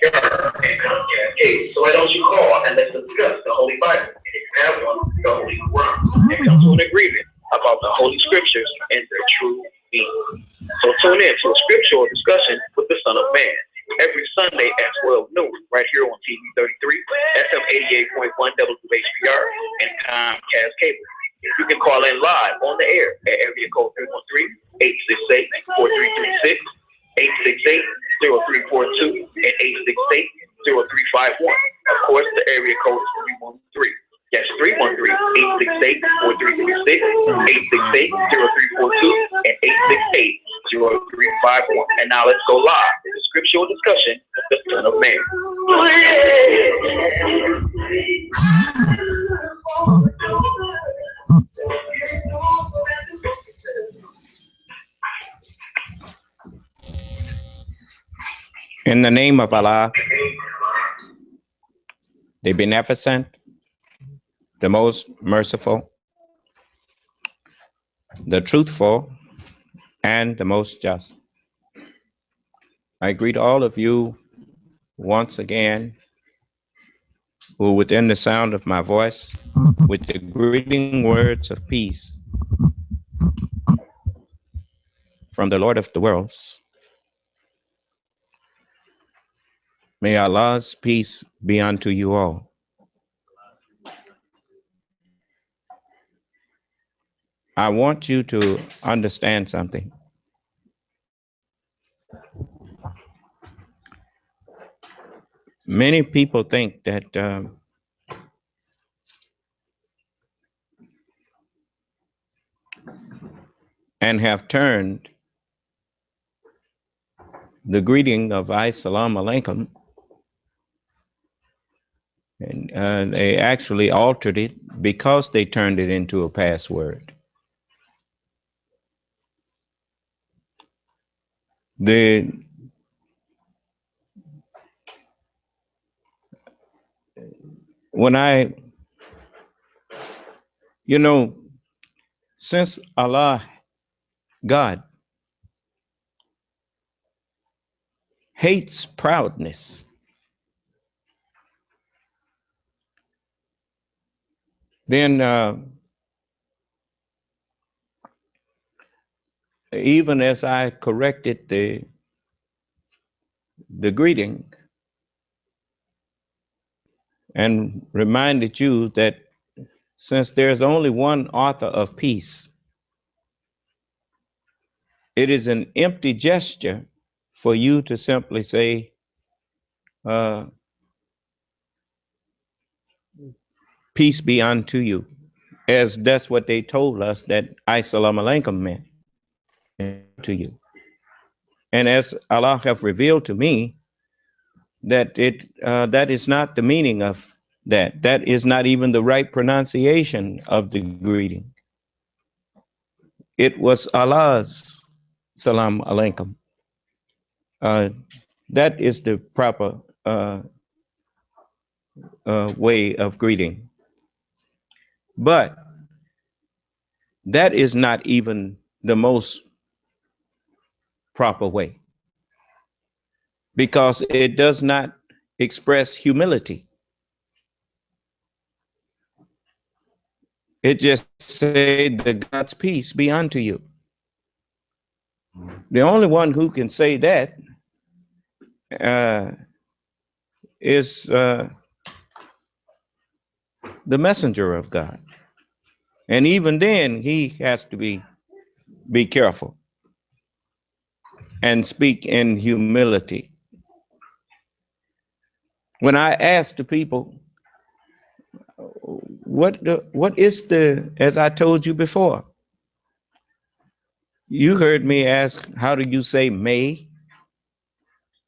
Okay, so why don't you call and let's discuss the Holy Bible? And if you have one, the Holy Quran, and come to an agreement about the Holy Scriptures and their true meaning. So tune in to a scriptural discussion with the Son of Man every Sunday at 12 noon, right here on TV 33, FM 88.1 WHPR, and Comcast Cable. You can call in live on the air at area code 313-868-4336, 868-0342, and 868-0351. Of course, the area code is 313. Yes, 313-868-4336, 868-0342, and 868-0351. And now let's go live to the scriptural discussion of the Son of Man. In the name of Allah, the Beneficent, the Most Merciful, the Truthful, and the Most Just. I greet all of you once again who within the sound of my voice with the greeting words of peace from the Lord of the worlds. May Allah's peace be unto you all. I want you to understand something. Many people think that and have turned the greeting of Assalamu alaikum, and they actually altered it because they turned it into a password. Since Allah, God, hates proudness, then even as I corrected the greeting and reminded you that since there's only one author of peace, it is an empty gesture for you to simply say, peace be unto you, as that's what they told us that Assalamu alaikum meant to you. And as Allah have revealed to me that that is not the meaning of that. That is not even the right pronunciation of the greeting. It was Allah's salam alaikum. That is the proper way of greeting. But that is not even the most proper way, because it does not express humility. It just say that God's peace be unto you. The only one who can say that is the messenger of God. And even then, he has to be careful and speak in humility. When I ask the people, what is the, as I told you before, you heard me ask, how do you say may?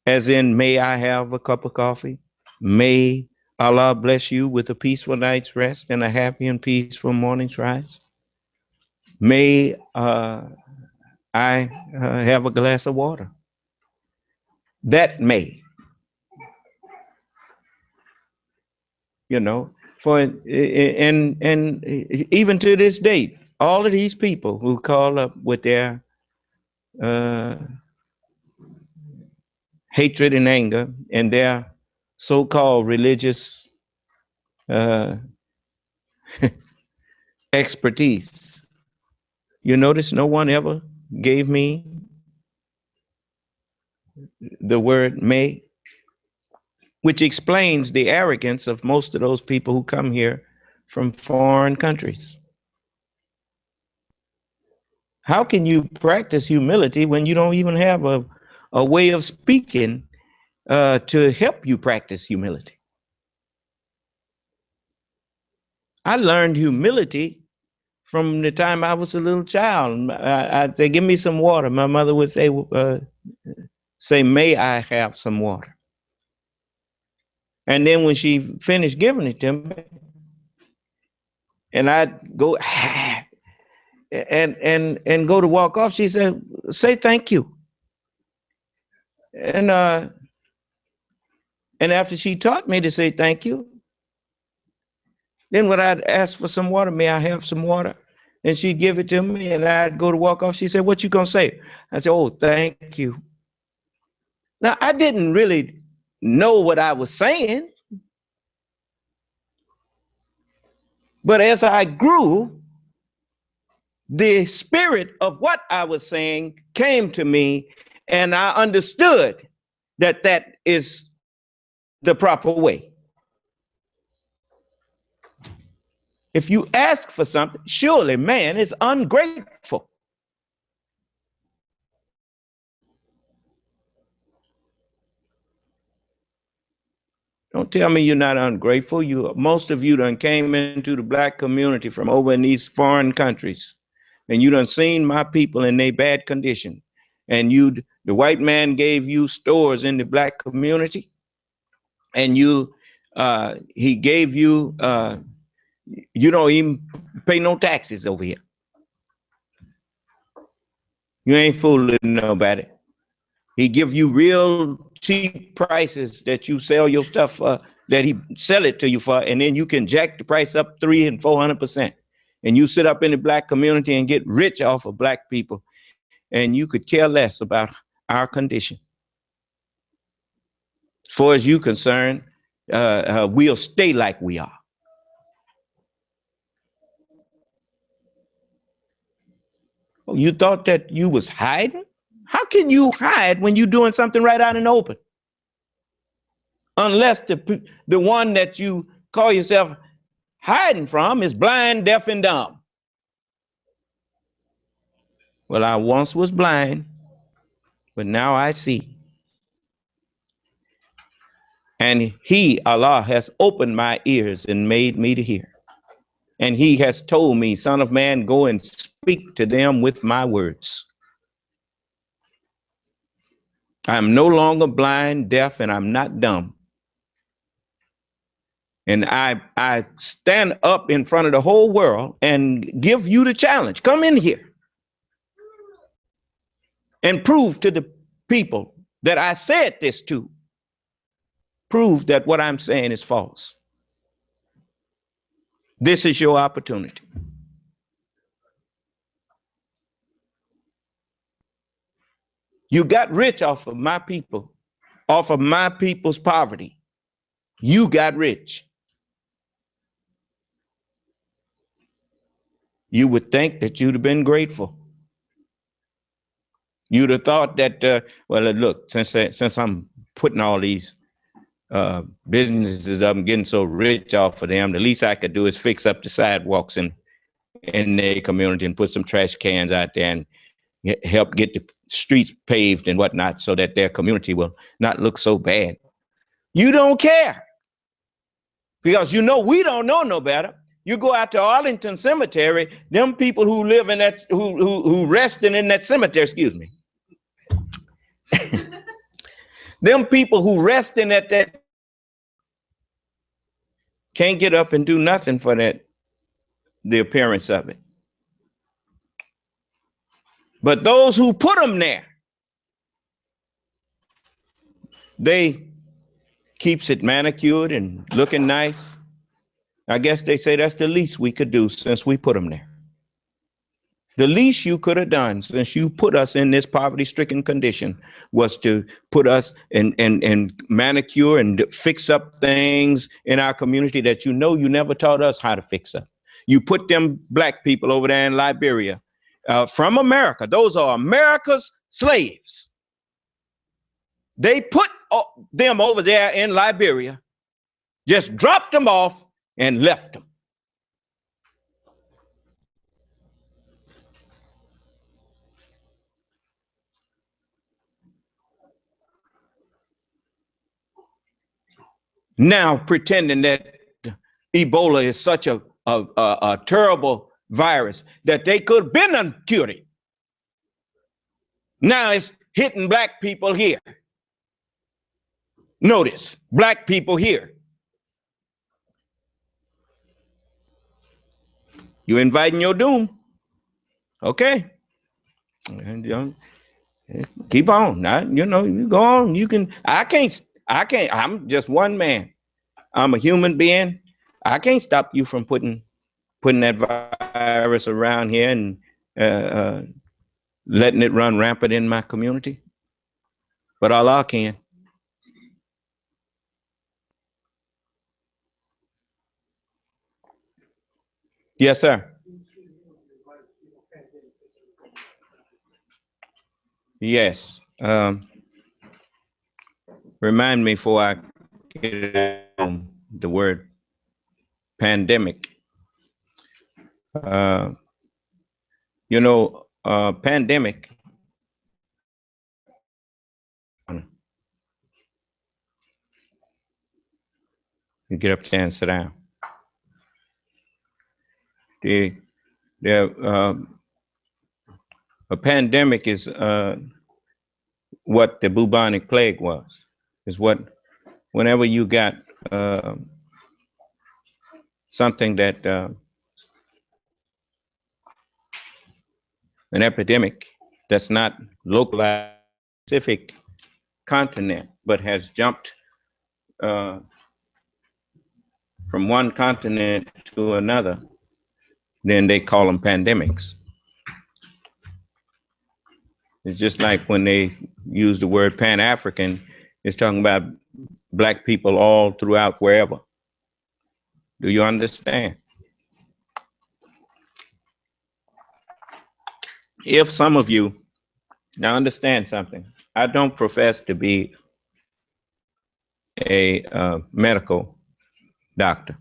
As in, may I have a cup of coffee? May Allah bless you with a peaceful night's rest and a happy and peaceful morning's rise? May I have a glass of water? That may. For and even to this date, all of these people who call up with their hatred and anger and their so-called religious uh, expertise. You notice no one ever gave me the word may, which explains the arrogance of most of those people who come here from foreign countries. How can you practice humility when you don't even have a way of speaking to help you practice humility? I learned humility from the time I was a little child. I'd say, give me some water. My mother would say, may I have some water? And then when she finished giving it to me, and I'd go, and go to walk off, she said, say thank you. And after she taught me to say thank you, then when I'd ask for some water, may I have some water? And she'd give it to me, and I'd go to walk off. She said, what you gonna say? I said, oh, thank you. Now, I didn't really know what I was saying, but as I grew, the spirit of what I was saying came to me, and I understood that that is the proper way. If you ask for something, surely man is ungrateful. Don't tell me you're not ungrateful. Most of you done came into the black community from over in these foreign countries, and you done seen my people in their bad condition. And the white man gave you stores in the black community, and he gave you, you don't even pay no taxes over here. You ain't fooling nobody. He give you real cheap prices that you sell your stuff for, that he sell it to you for, and then you can jack the price up 300% and 400%. And you sit up in the black community and get rich off of black people, and you could care less about our condition. As far as you concerned, we'll stay like we are. Oh, you thought that you was hiding? How can you hide when you're doing something right out in the open? Unless the one that you call yourself hiding from is blind, deaf, and dumb. Well, I once was blind, but now I see. And he, Allah, has opened my ears and made me to hear. And he has told me, son of man, go and speak to them with my words. I'm no longer blind, deaf, and I'm not dumb. And I stand up in front of the whole world and give you the challenge. Come in here and prove to the people that I said this to. Prove that what I'm saying is false. This is your opportunity. You got rich off of my people, off of my people's poverty. You got rich. You would think that you'd have been grateful. You'd have thought that, well, look, since I'm putting all these businesses up and getting so rich off of them, the least I could do is fix up the sidewalks in their community and put some trash cans out there and help get the streets paved and whatnot so that their community will not look so bad. You don't care because you know we don't know no better. You go out to Arlington Cemetery, them people who live in that, who resting in that cemetery, excuse me. Them people who resting at that can't get up and do nothing for that, the appearance of it. But those who put them there, they keeps it manicured and looking nice. I guess they say that's the least we could do since we put them there. The least you could have done, since you put us in this poverty-stricken condition, was to put us in manicure and fix up things in our community that you know you never taught us how to fix up. You put them black people over there in Liberia from America. Those are America's slaves. They put them over there in Liberia, just dropped them off and left them. Now pretending that Ebola is such a terrible virus that they could have been cured it. Now it's hitting black people here. Notice, black people here. You inviting your doom. Okay. And, keep on. You go on. You can, I can't, I'm just one man. I'm a human being. I can't stop you from putting that virus around here and letting it run rampant in my community. But Allah can. Yes, sir. Yes. Remind me before I get on the word pandemic. Pandemic. You get up there and sit down. A pandemic is what the bubonic plague was. Is what whenever you got something that an epidemic that's not localized specific continent, but has jumped from one continent to another, then they call them pandemics. It's just like when they use the word Pan-African, it's talking about black people all throughout wherever. Do you understand? If some of you, now understand something, I don't profess to be a medical doctor.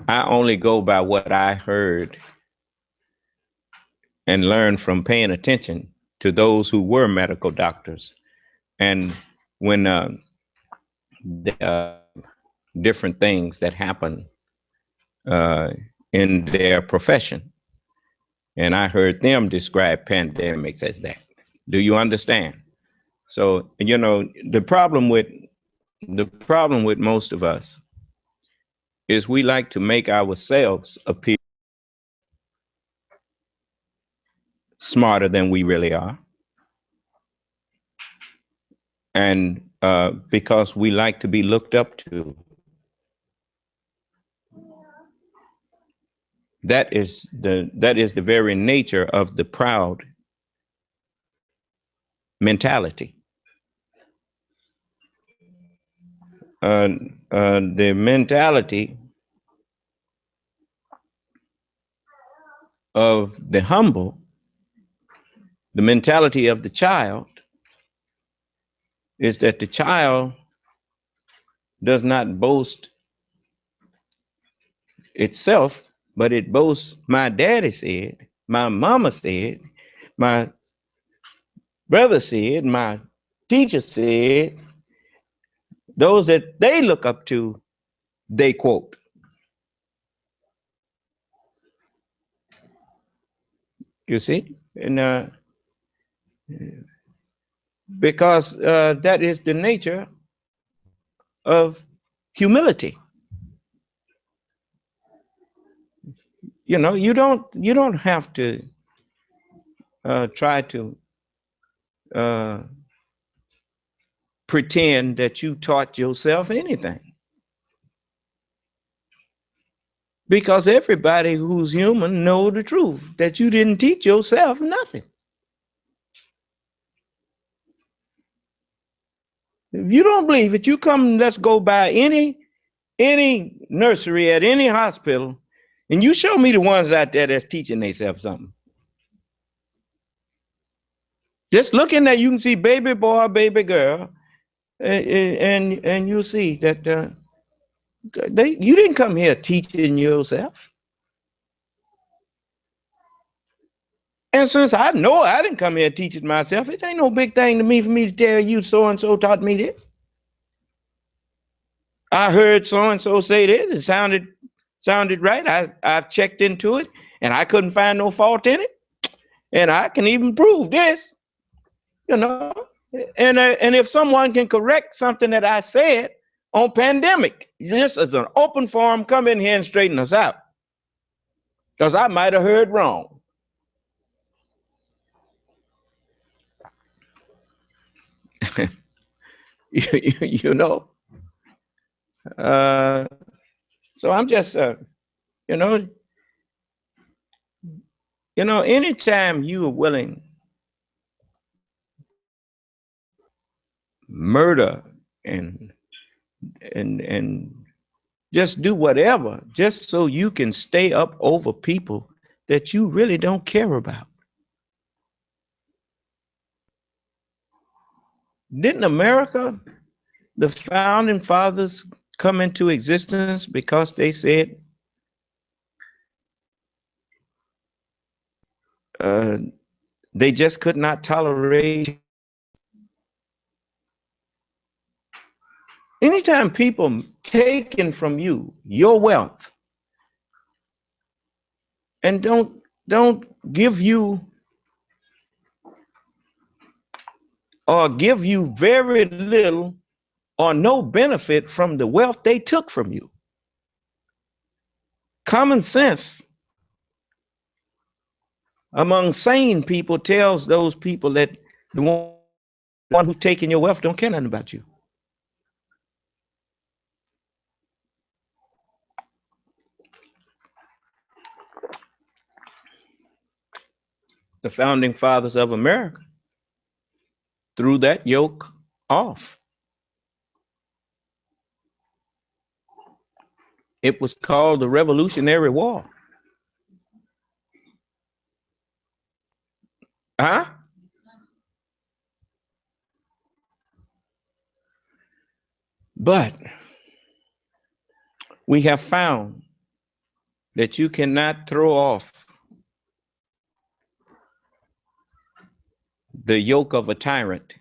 I only go by what I heard and learned from paying attention to those who were medical doctors. And when different things that happen in their profession. And I heard them describe pandemics as that. Do you understand? So, the problem with most of us is we like to make ourselves appear smarter than we really are. And because we like to be looked up to. That is the very nature of the proud mentality. The mentality of the humble, the mentality of the child, is that the child does not boast itself, but it boasts, my daddy said, my mama said, my brother said, my teacher said. Those that they look up to, they quote. You see? And because that is the nature of humility. You don't have to try to pretend that you taught yourself anything. Because everybody who's human know the truth, that you didn't teach yourself nothing. If you don't believe it, you come, let's go by any nursery at any hospital, and you show me the ones out there that's teaching themselves something. Just looking there, you can see baby boy, baby girl, and you'll see that you didn't come here teaching yourself. And since I know I didn't come here teaching myself, it ain't no big thing to me for me to tell you so and so taught me this. I heard so and so say this. It sounded right. I've checked into it, and I couldn't find no fault in it. And I can even prove this, you know. And if someone can correct something that I said on pandemic, this is an open forum. Come in here and straighten us out, because I might have heard wrong. you know. So I'm just, you know, anytime you are willing murder and just do whatever just so you can stay up over people that you really don't care about. Didn't America, the founding fathers, come into existence because they said they just could not tolerate? Anytime people taking from you your wealth and don't give you or give you very little or no benefit from the wealth they took from you. Common sense among sane people tells those people that the one who's taking your wealth don't care nothing about you. The founding fathers of America threw that yoke off. It was called the Revolutionary War. Huh? But we have found that you cannot throw off the yoke of a tyrant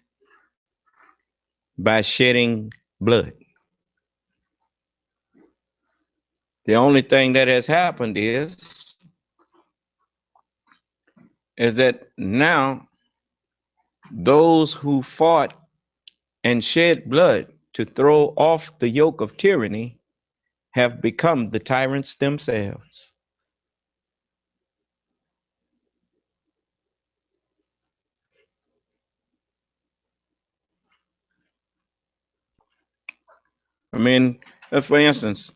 by shedding blood. The only thing that has happened is that now those who fought and shed blood to throw off the yoke of tyranny have become the tyrants themselves. I mean, for instance,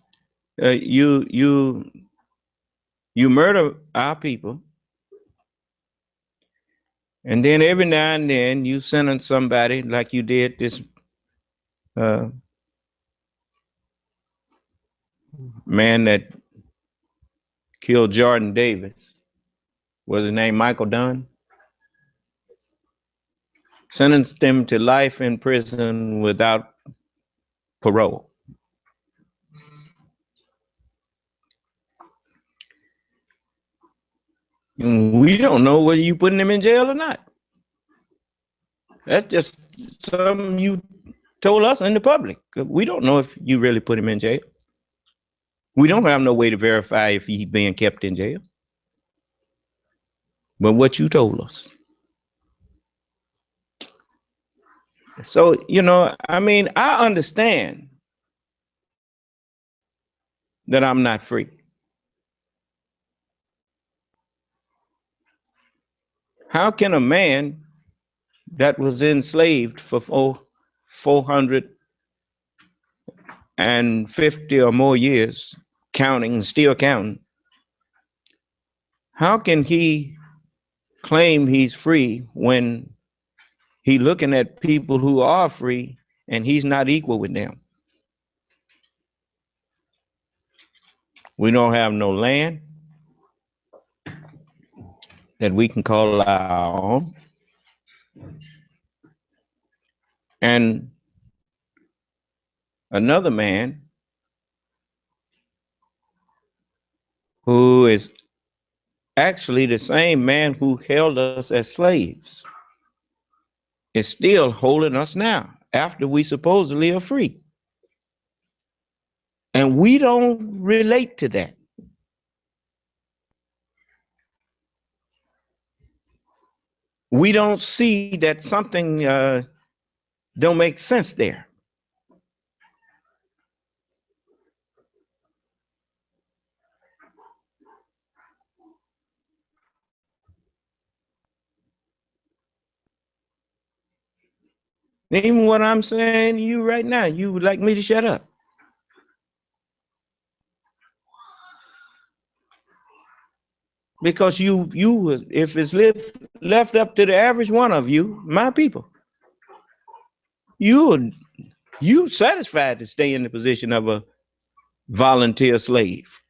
you murder our people, and then every now and then you sentence somebody like you did this man that killed Jordan Davis. Was his name Michael Dunn? Sentenced him to life in prison without parole. And we don't know whether you putting him in jail or not. That's just something you told us in the public. We don't know if you really put him in jail. We don't have no way to verify if he's being kept in jail. But what you told us. So, I mean, I understand that I'm not free. How can a man that was enslaved for 450 or more years counting and still counting, how can he claim he's free when he looking at people who are free and he's not equal with them? We don't have no land that we can call our own. And another man who is actually the same man who held us as slaves is still holding us now after we supposedly are free. And we don't relate to that. We don't see that something don't make sense there. Even what I'm saying to you right now, you would like me to shut up. Because you, if it's left up to the average one of you, my people, you satisfied to stay in the position of a volunteer slave.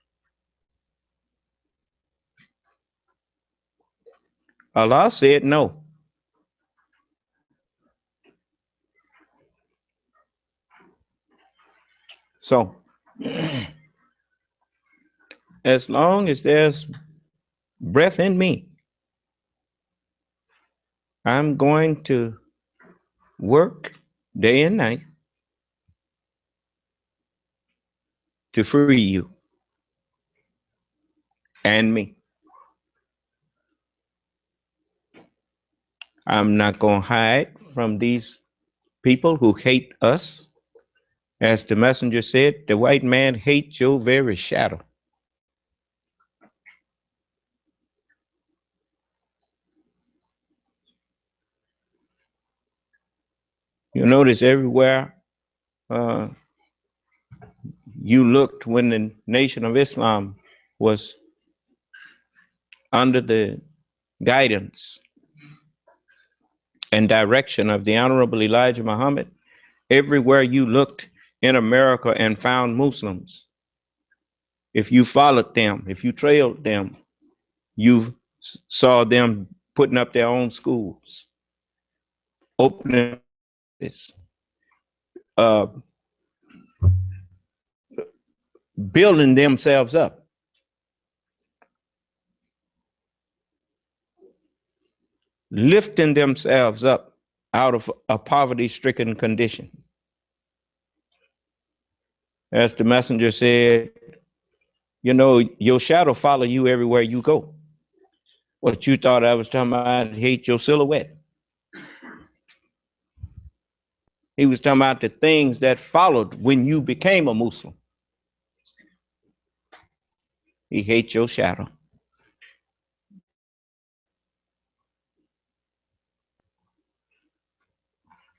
Allah said no. So, as long as there's breath in me, I'm going to work day and night to free you and me. I'm not going to hide from these people who hate us. As the messenger said, the white man hates your very shadow. You notice everywhere you looked when the Nation of Islam was under the guidance and direction of the Honorable Elijah Muhammad, everywhere you looked in America and found Muslims, if you followed them, if you trailed them, you saw them putting up their own schools, opening this, building themselves up. Lifting themselves up out of a poverty-stricken condition. As the messenger said, you know, your shadow follow you everywhere you go. What you thought I was talking about, hate your silhouette. He was talking about the things that followed when you became a Muslim. He hates your shadow.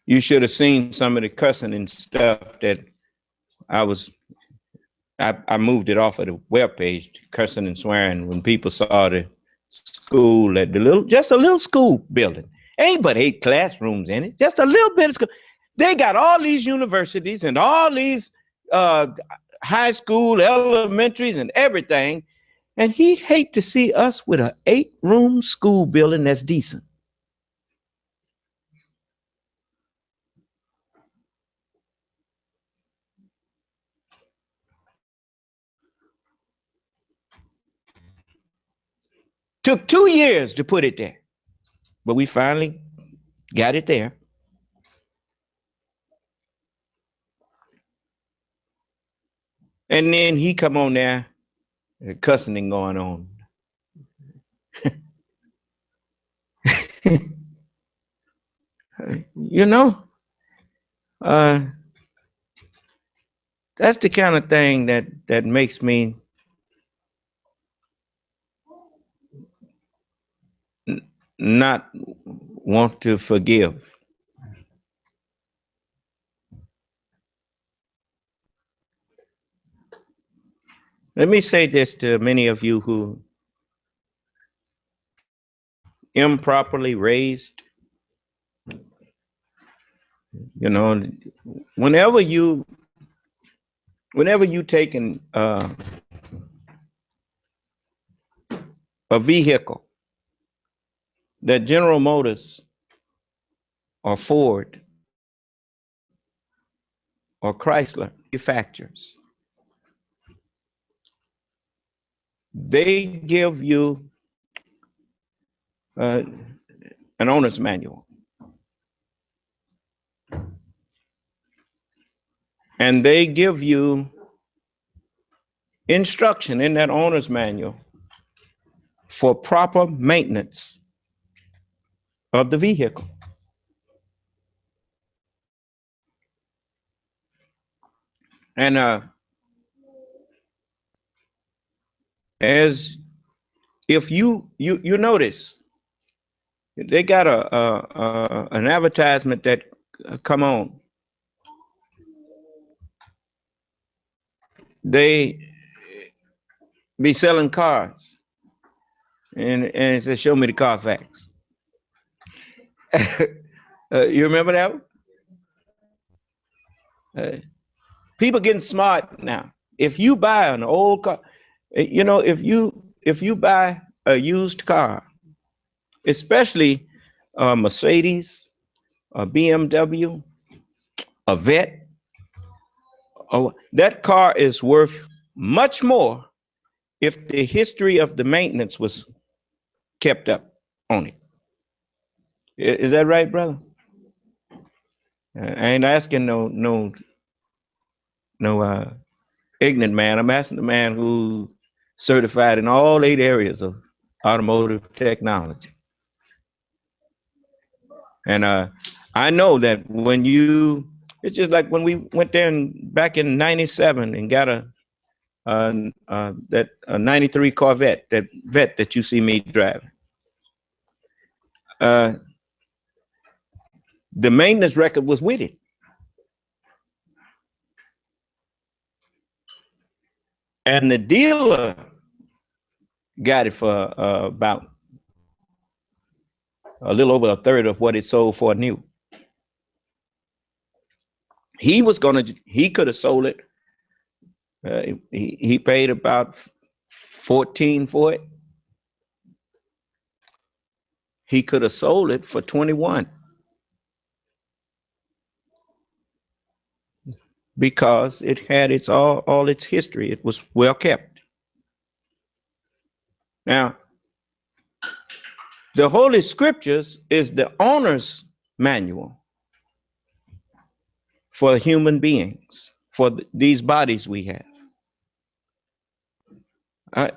You should have seen some of the cussing and stuff that I moved it off of the webpage, cursing and swearing, when people saw the school at just a little school building. Ain't but 8 classrooms in it, just a little bit of school. They got all these universities and all these high school, elementaries and everything. And he hate to see us with an 8-room school building that's decent. Took 2 years to put it there, but we finally got it there. And then he come on there, cussing going on. You know, that's the kind of thing that makes me not want to forgive. Let me say this to many of you who improperly raised. You know, whenever you taking a vehicle that General Motors or Ford or Chrysler manufactures, they give you an owner's manual, and they give you instruction in that owner's manual for proper maintenance of the vehicle. And as if you notice, they got an advertisement that come on. They be selling cars, and it says, "Show me the Carfax." You remember that one? People getting smart now. If you buy an old car, if you buy a used car, especially a Mercedes, a BMW, a Vet, that car is worth much more if the history of the maintenance was kept up on it. Is that right, brother? I ain't asking no ignorant man. I'm asking the man who certified in all 8 areas of automotive technology. And I know that when it's just like when we went there back in '97 and got a 93 Corvette, that Vet that you see me driving. The maintenance record was with it. And the dealer got it for about a little over a third of what it sold for new. He could have sold it. He paid about 14 for it. He could have sold it for 21 because it had all its history. It was well kept. Now, the Holy Scriptures is the owner's manual for human beings, for these bodies we have.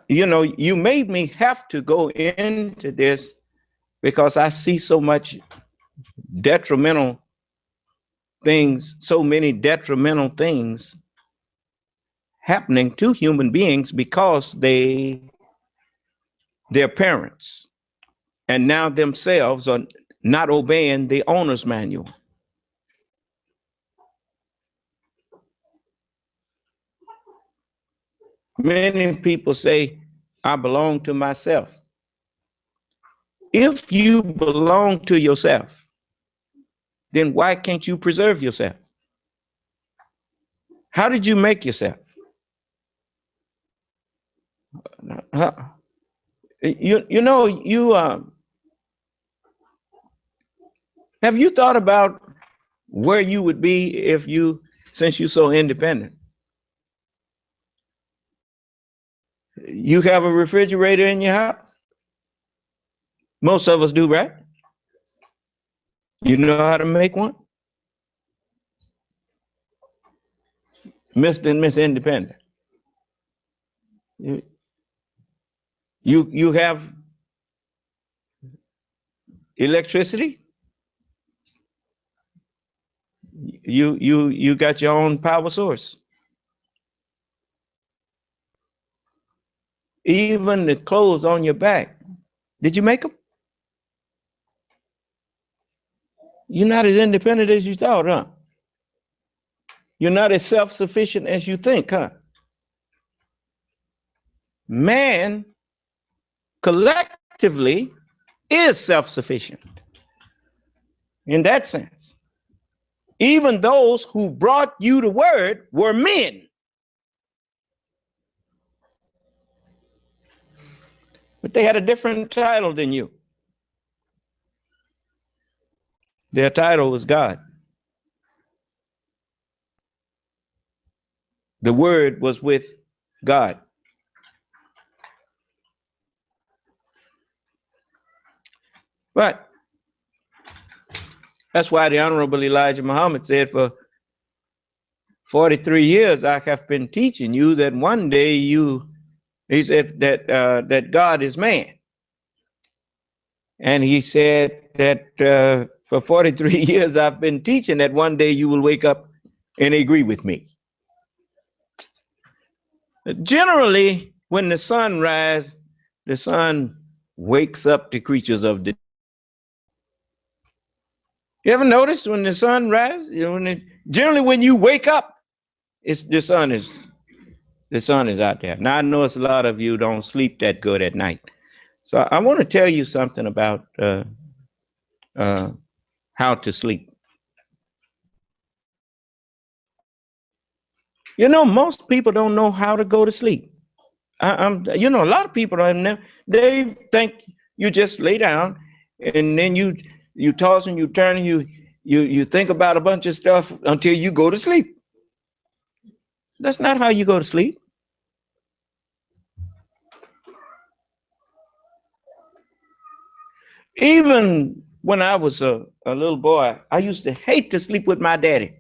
You made me have to go into this because I see so much detrimental things, so many detrimental things happening to human beings because their parents and now themselves are not obeying the owner's manual. Many people say, I belong to myself. If you belong to yourself, then why can't you preserve yourself? How did you make yourself? Have you thought about where you would be since you're so independent? You have a refrigerator in your house? Most of us do, right? You know how to make one? Mr. and Miss Independent. You have electricity? You got your own power source. Even the clothes on your back, did you make them? You're not as independent as you thought, huh? You're not as self-sufficient as you think, huh? man collectively is self-sufficient in that sense. Even those who brought you the word were men. But they had a different title than you. Their title was God. The word was with God. But that's why the Honorable Elijah Muhammad said, for 43 years I have been teaching you that one day he said that God is man. And he said that for 43 years I've been teaching that one day you will wake up and agree with me. Generally, when the sun rises, the sun wakes up the creatures of the. You ever notice when the sun rises? Generally, when you wake up, the sun is out there. Now I know it's a lot of you don't sleep that good at night, so I want to tell you something about how to sleep. Most people don't know how to go to sleep. A lot of people don't know. They think you just lay down and then you toss and you turn and you think about a bunch of stuff until you go to sleep. That's not how you go to sleep. Even when I was a little boy, I used to hate to sleep with my daddy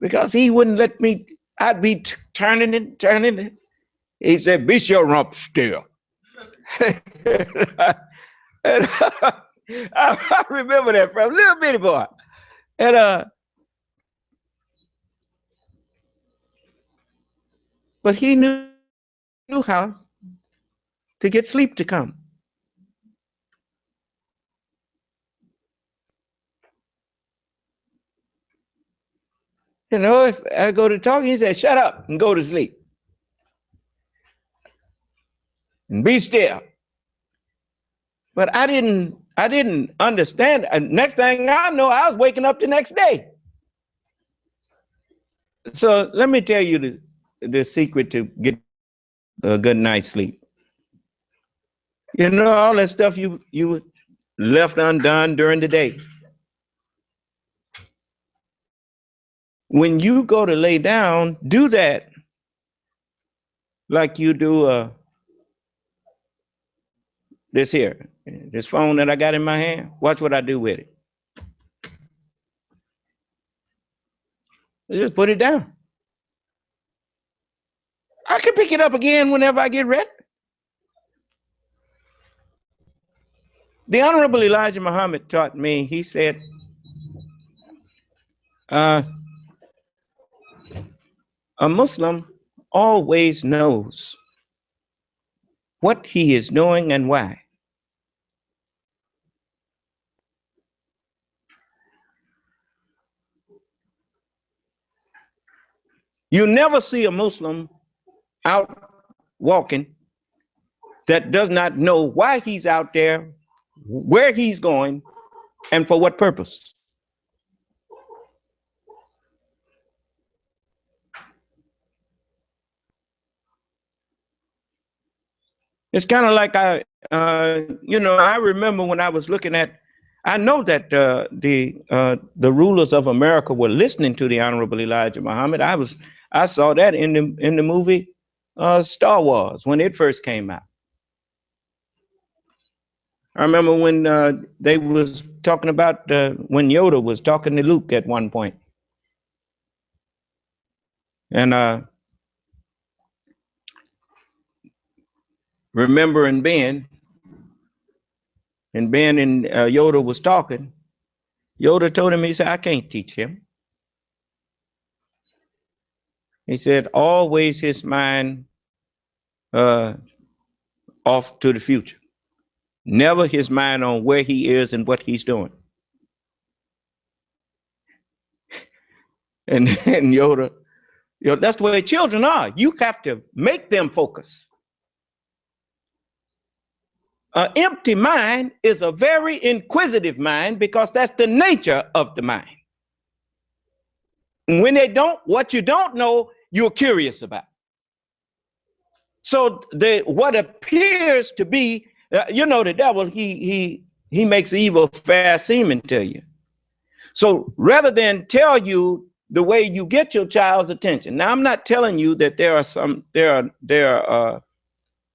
because he wouldn't let me. I'd be turning it. He said, "Be your rump still." And I remember that from a little bitty boy. And but he knew how to get sleep to come. If I go to talk, he said, "Shut up and go to sleep and be still." But I didn't understand. And next thing I know, I was waking up the next day. So let me tell you the secret to get a good night's sleep. All that stuff you left undone during the day. When you go to lay down, do that like you do this phone that I got in my hand. Watch what I do with it. I just put it down. I can pick it up again whenever I get ready. The Honorable Elijah Muhammad taught me, he said, a Muslim always knows what he is doing and why. You never see a Muslim out walking that does not know why he's out there, where he's going, and for what purpose. It's kind of like I remember when I was looking at, I know that the rulers of America were listening to the Honorable Elijah Muhammad. I saw that in the movie Star Wars when it first came out. I remember when they was talking about when Yoda was talking to Luke at one point. And remembering Ben, and Ben and Yoda was talking. Yoda told him, he said, "I can't teach him." He said, always his mind off to the future. Never his mind on where he is and what he's doing. And Yoda You know, that's the way children are. You have to make them focus. An empty mind is a very inquisitive mind because that's the nature of the mind. When they don't, what you don't know, you're curious about. So what appears to be, the devil, he makes evil fair seeming to you. So rather than tell you the way you get your child's attention. Now, I'm not telling you that there are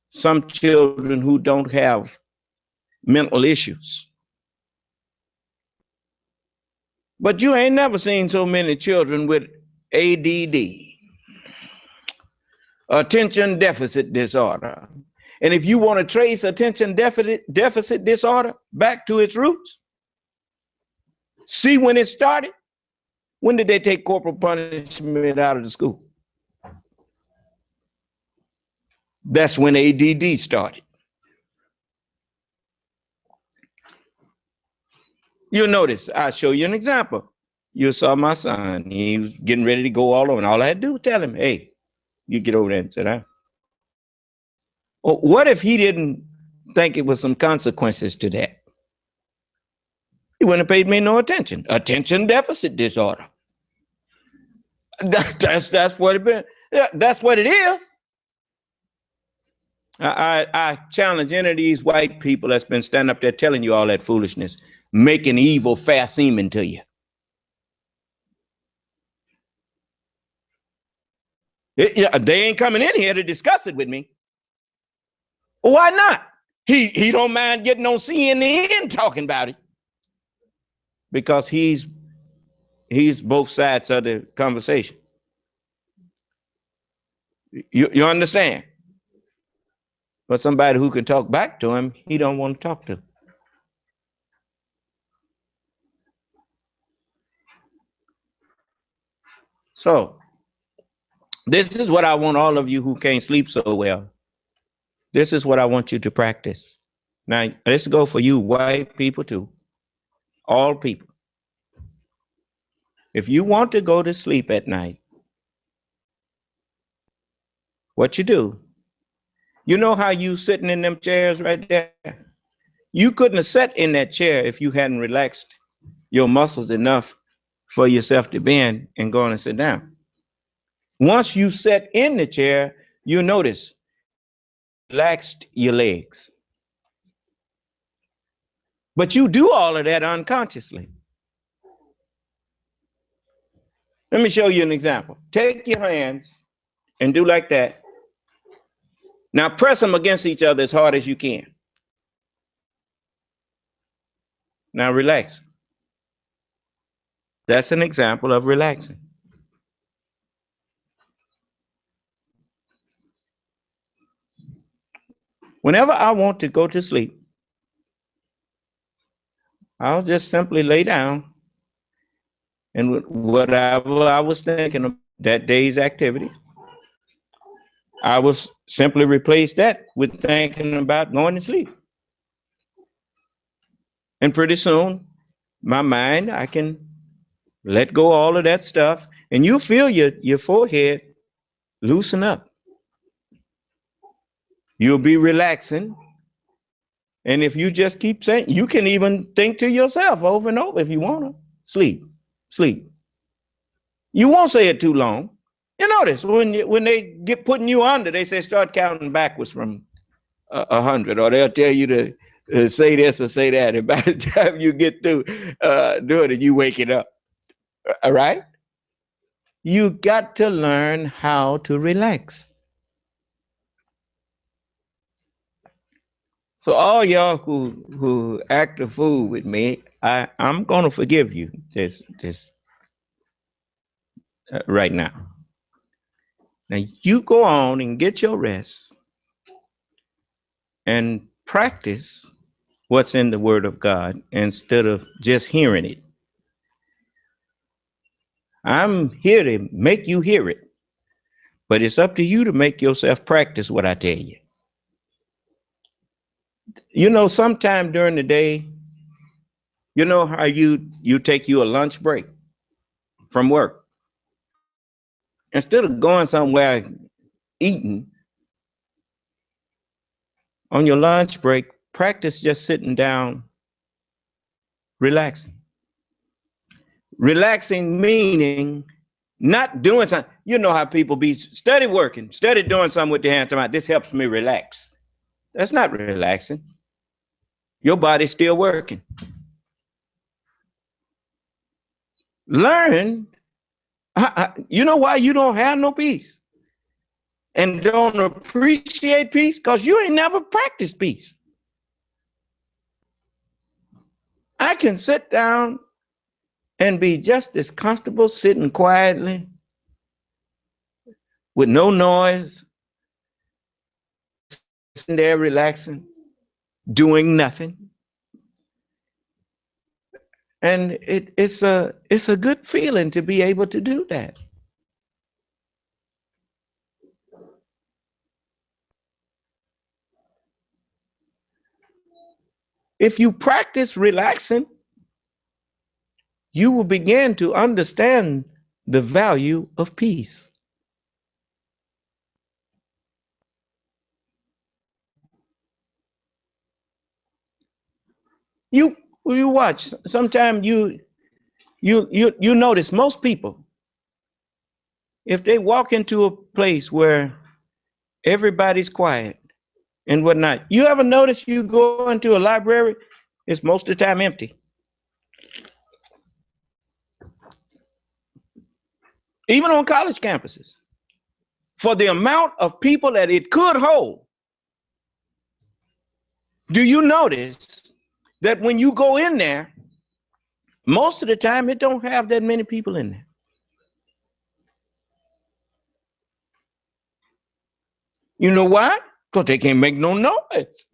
some children who don't have mental issues. But you ain't never seen so many children with ADD, attention deficit disorder. And if you want to trace attention deficit disorder back to its roots, see when it started. When did they take corporal punishment out of the school? That's when ADD started. You'll notice, I'll show you an example. You saw my son, he was getting ready to go all over, and all I had to do was tell him, hey, you get over there and sit down. Well, what if he didn't think it was some consequences to that? He wouldn't have paid me no attention. Attention deficit disorder. That's what it been. That's what it is. I challenge any of these white people that's been standing up there telling you all that foolishness, making evil fair seeming to you. They ain't coming in here to discuss it with me. Why not? He don't mind getting on CNN talking about it because he's both sides of the conversation. You understand? But somebody who can talk back to him, he don't want to talk to. So this is what I want all of you who can't sleep so well. This is what I want you to practice. Now, let's go for you white people too. All people. If you want to go to sleep at night, what you do, you know how you sitting in them chairs right there? You couldn't have sat in that chair if you hadn't relaxed your muscles enough for yourself to bend and go on and sit down. Once you sat in the chair, you notice relaxed your legs. But you do all of that unconsciously. Let me show you an example. Take your hands and do like that. Now press them against each other as hard as you can. Now relax. That's an example of relaxing. Whenever I want to go to sleep, I'll just simply lay down, and whatever I was thinking of that day's activity, I will simply replace that with thinking about going to sleep. And pretty soon, my mind, I can let go all of that stuff, and you'll feel your forehead loosen up. You'll be relaxing. And if you just keep saying, you can even think to yourself over and over if you want to. Sleep, sleep. You won't say it too long. You notice when they get putting you under, they say start counting backwards from 100, or they'll tell you to say this or say that. And by the time you get through doing it, you wake it up. All right? You got to learn how to relax. So all y'all who act a fool with me, I'm gonna forgive you this right now. Now you go on and get your rest and practice what's in the Word of God instead of just hearing it. I'm here to make you hear it, but it's up to you to make yourself practice what I tell you. You know, sometime during the day, you know how you take you a lunch break from work. Instead of going somewhere eating on your lunch break, practice just sitting down, relaxing. Relaxing meaning not doing something. You know how people be study working, study doing something with their hands. This helps me relax. That's not relaxing. Your body's still working. Learn. You know why you don't have no peace and don't appreciate peace? Because you ain't never practiced peace. I can sit down and be just as comfortable sitting quietly with no noise, sitting there relaxing, doing nothing. And it's a good feeling to be able to do that. If you practice relaxing, you will begin to understand the value of peace. You watch. Sometimes you notice most people, if they walk into a place where everybody's quiet and whatnot, you ever notice you go into a library, it's most of the time empty. Even on college campuses, for the amount of people that it could hold. Do you notice that when you go in there, most of the time it don't have that many people in there? You know why? Because they can't make no noise.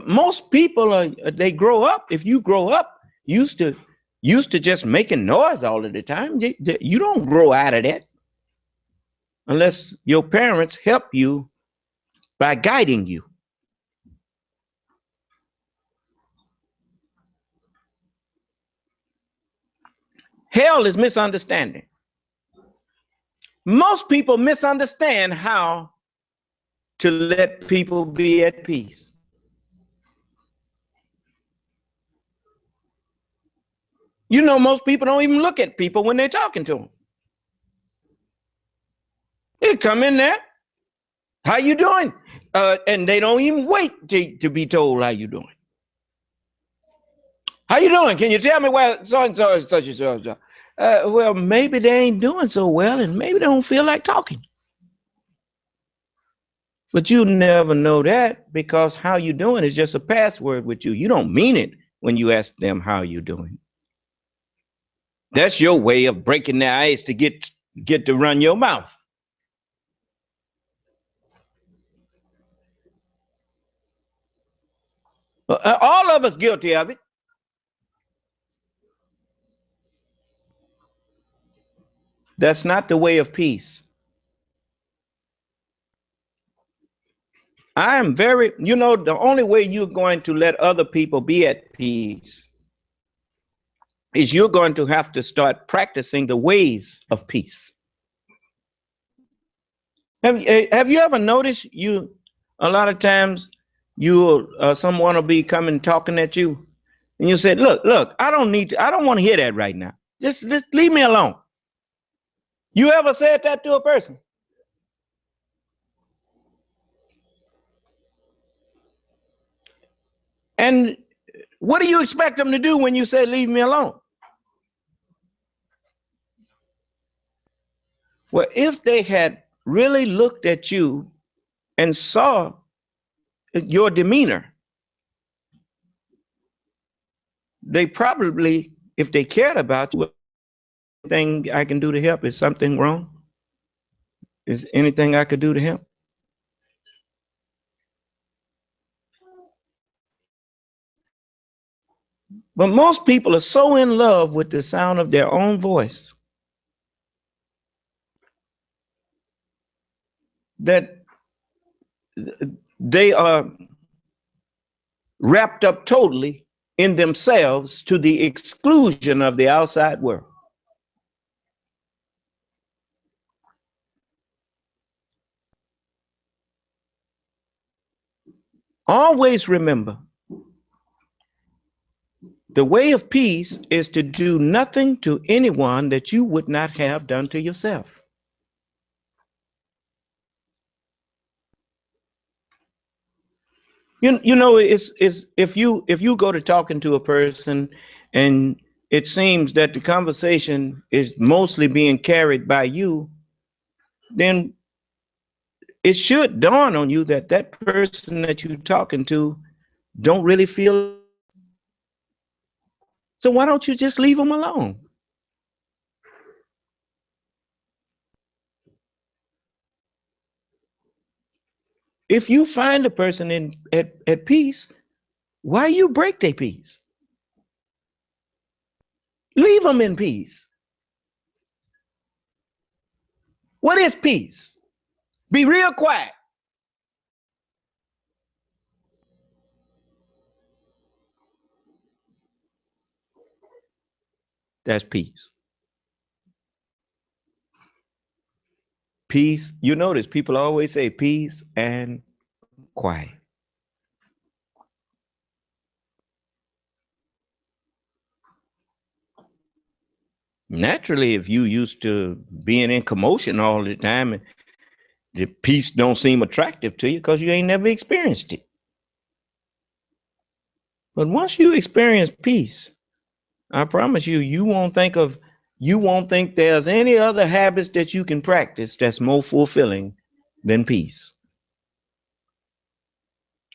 Most people they grow up. If you grow up used to just making noise all of the time, you don't grow out of that unless your parents help you by guiding you. Hell is misunderstanding. Most people misunderstand how to let people be at peace. You know, most people don't even look at people when they're talking to them. They come in there, how you doing? And they don't even wait to be told how you doing. How you doing? Can you tell me where so and so is such and so? Well, maybe they ain't doing so well, and maybe they don't feel like talking. But you never know that, because how you doing is just a password with you. You don't mean it when you ask them how you doing. That's your way of breaking their ice to get to run your mouth. All of us guilty of it. That's not the way of peace. I am very, the only way you're going to let other people be at peace is you're going to have to start practicing the ways of peace. Have you ever noticed a lot of times someone will be coming talking at you and you said, look, I don't want to hear that right now. Just leave me alone. You ever said that to a person? And what do you expect them to do when you say, leave me alone? Well, if they had really looked at you and saw your demeanor, they probably, if they cared about you, anything I can do to help? Is something wrong? Is anything I could do to help? But most people are so in love with the sound of their own voice that they are wrapped up totally in themselves to the exclusion of the outside world. Always remember, the way of peace is to do nothing to anyone that you would not have done to yourself. You know, it's if you go to talking to a person and it seems that the conversation is mostly being carried by you, then it should dawn on you that that person that you're talking to don't really feel like you. So why don't you just leave them alone? If you find a person at peace, why you break their peace? Leave them in peace. What is peace? Be real quiet. That's peace. Peace. You notice people always say peace and quiet. Naturally, if you used to being in commotion all the time, the peace don't seem attractive to you because you ain't never experienced it. But once you experience peace, I promise you, you won't think there's any other habits that you can practice that's more fulfilling than peace.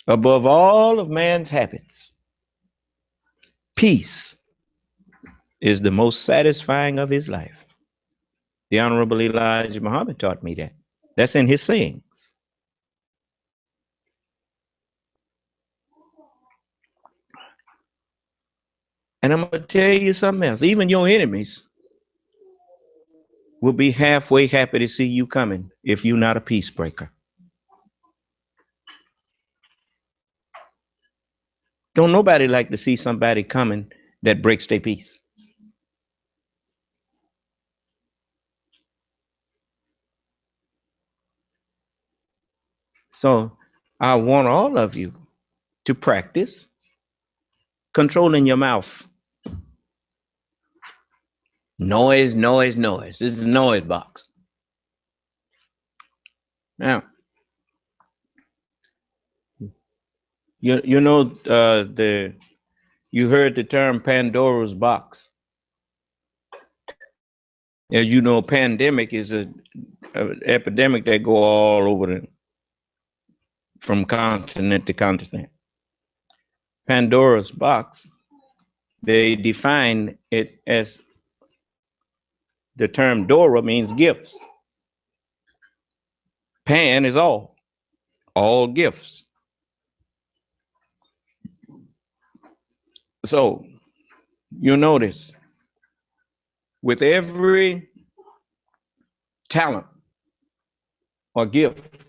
Above all of man's habits, peace is the most satisfying of his life. The Honorable Elijah Muhammad taught me that. That's in his sayings. And I'm going to tell you something else. Even your enemies will be halfway happy to see you coming if you're not a peace breaker. Don't nobody like to see somebody coming that breaks their peace. So I want all of you to practice controlling your mouth. Noise, noise, noise. This is a noise box. Now, you know you heard the term Pandora's box. As you know, pandemic is a epidemic that go all over from continent to continent. Pandora's box, they define it as the term Dora means gifts. Pan is all gifts. So you notice with every talent or gift,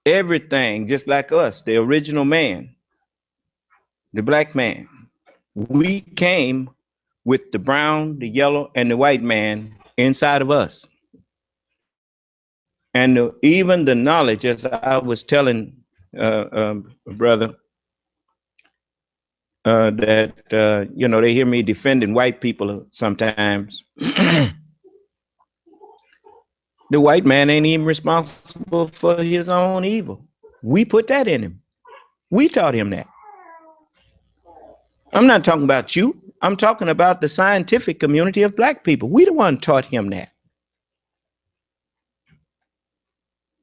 everything, just like us, the original man, the black man, we came with the brown, the yellow, and the white man inside of us. And even the knowledge, as I was telling brother, that you know, they hear me defending white people sometimes. The white man ain't even responsible for his own evil. We put that in him. We taught him that. I'm not talking about you. I'm talking about the scientific community of black people. We the one taught him that.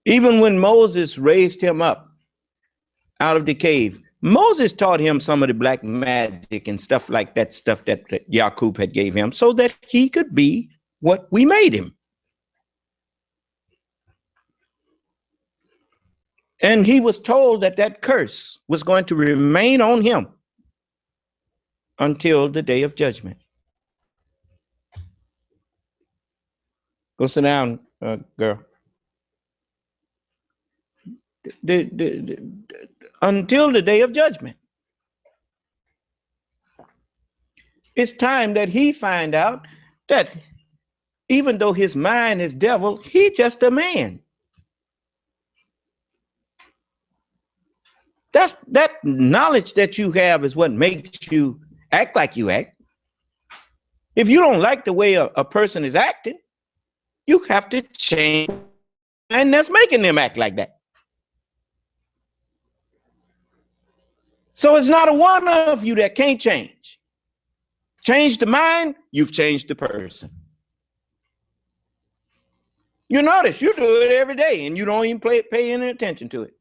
Even when Moses raised him up out of the cave, Moses taught him some of the black magic and stuff like that, stuff that Yaqub had gave him so that he could be what we made him. And he was told that that curse was going to remain on him until the day of judgment. Go sit down, girl. Until the day of judgment. It's time that he find out that even though his mind is devil, he's just a man. That's that knowledge that you have is what makes you act like you act. If you don't like the way a person is acting, you have to change, and that's making them act like that. So it's not a one of you that can't change. Change the mind, you've changed the person. You notice you do it every day and you don't even pay any attention to it.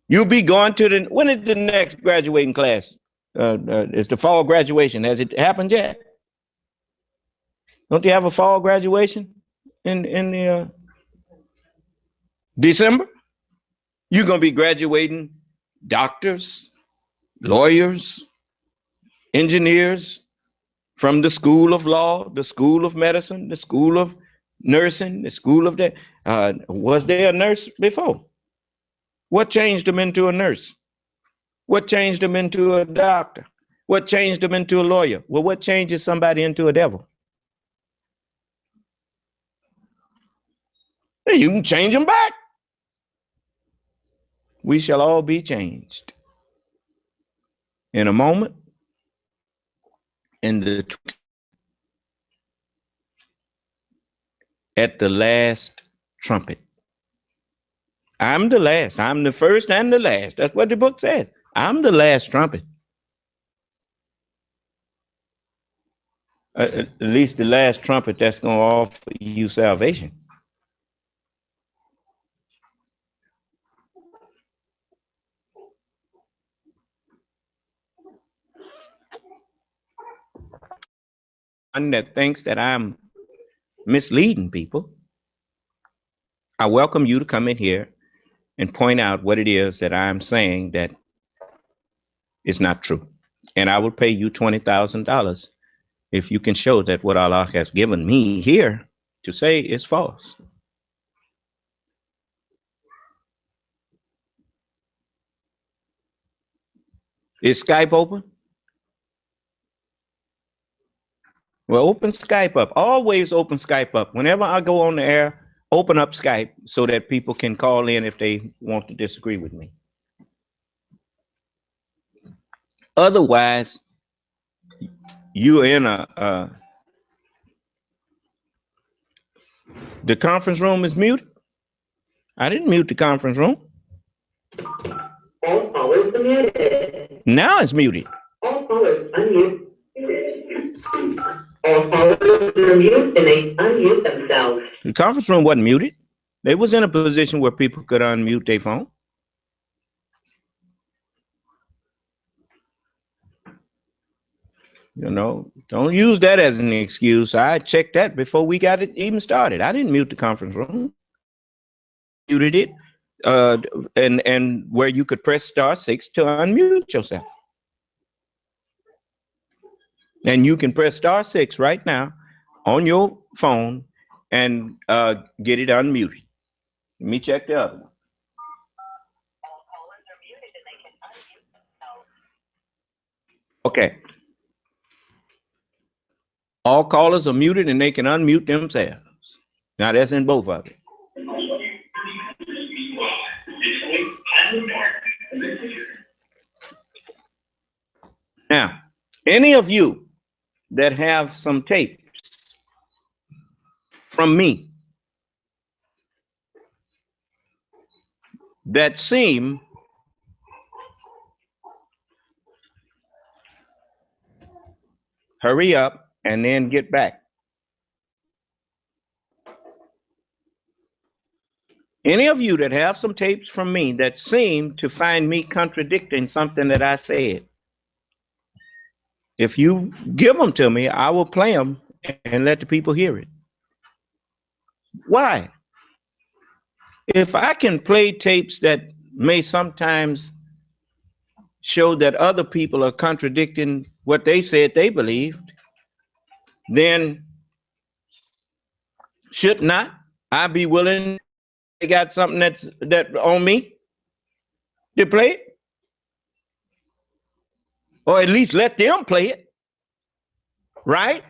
You'll be going to when is the next graduating class? It's the fall graduation. Has it happened yet? Don't you have a fall graduation in the December? You're going to be graduating doctors, lawyers, engineers from the school of law, the school of medicine, the school of nursing, the school of that. Was there a nurse before? What changed them into a nurse? What changed them into a doctor? What changed them into a lawyer? Well, what changes somebody into a devil? You can change them back. We shall all be changed in a moment, at the last trumpet. I'm the last. I'm the first and the last. That's what the book said. I'm the last trumpet. At least the last trumpet that's going to offer you salvation. One that thinks that I'm misleading people, I welcome you to come in here and point out what it is that I'm saying that is not true. And I will pay you $20,000 if you can show that what Allah has given me here to say is false. Is Skype open? Well, open Skype up. Always open Skype up. Whenever I go on the air, open up Skype so that people can call in if they want to disagree with me. Otherwise, you're in the conference room is muted. I didn't mute the conference room. All callers are muted. Now it's muted. All callers unmute. All callers are muted and they unmute themselves. The conference room wasn't muted. They was in a position where people could unmute their phone. You know, don't use that as an excuse. I checked that before we got it even started. I didn't mute the conference room. Muted it, and where you could press *6 to unmute yourself. And you can press *6 right now on your phone and get it unmuted. Let me check the other one. Okay. All callers are muted and they can unmute themselves. Now that's in both of it. Now, any of you that have some tapes from me that seem hurry up and then get back. Any of you that have some tapes from me that seem to find me contradicting something that I said, if you give them to me, I will play them and let the people hear it. Why? If I can play tapes that may sometimes show that other people are contradicting what they said they believed, then should not I be willing? They got something that on me to play it, or at least let them play it, right?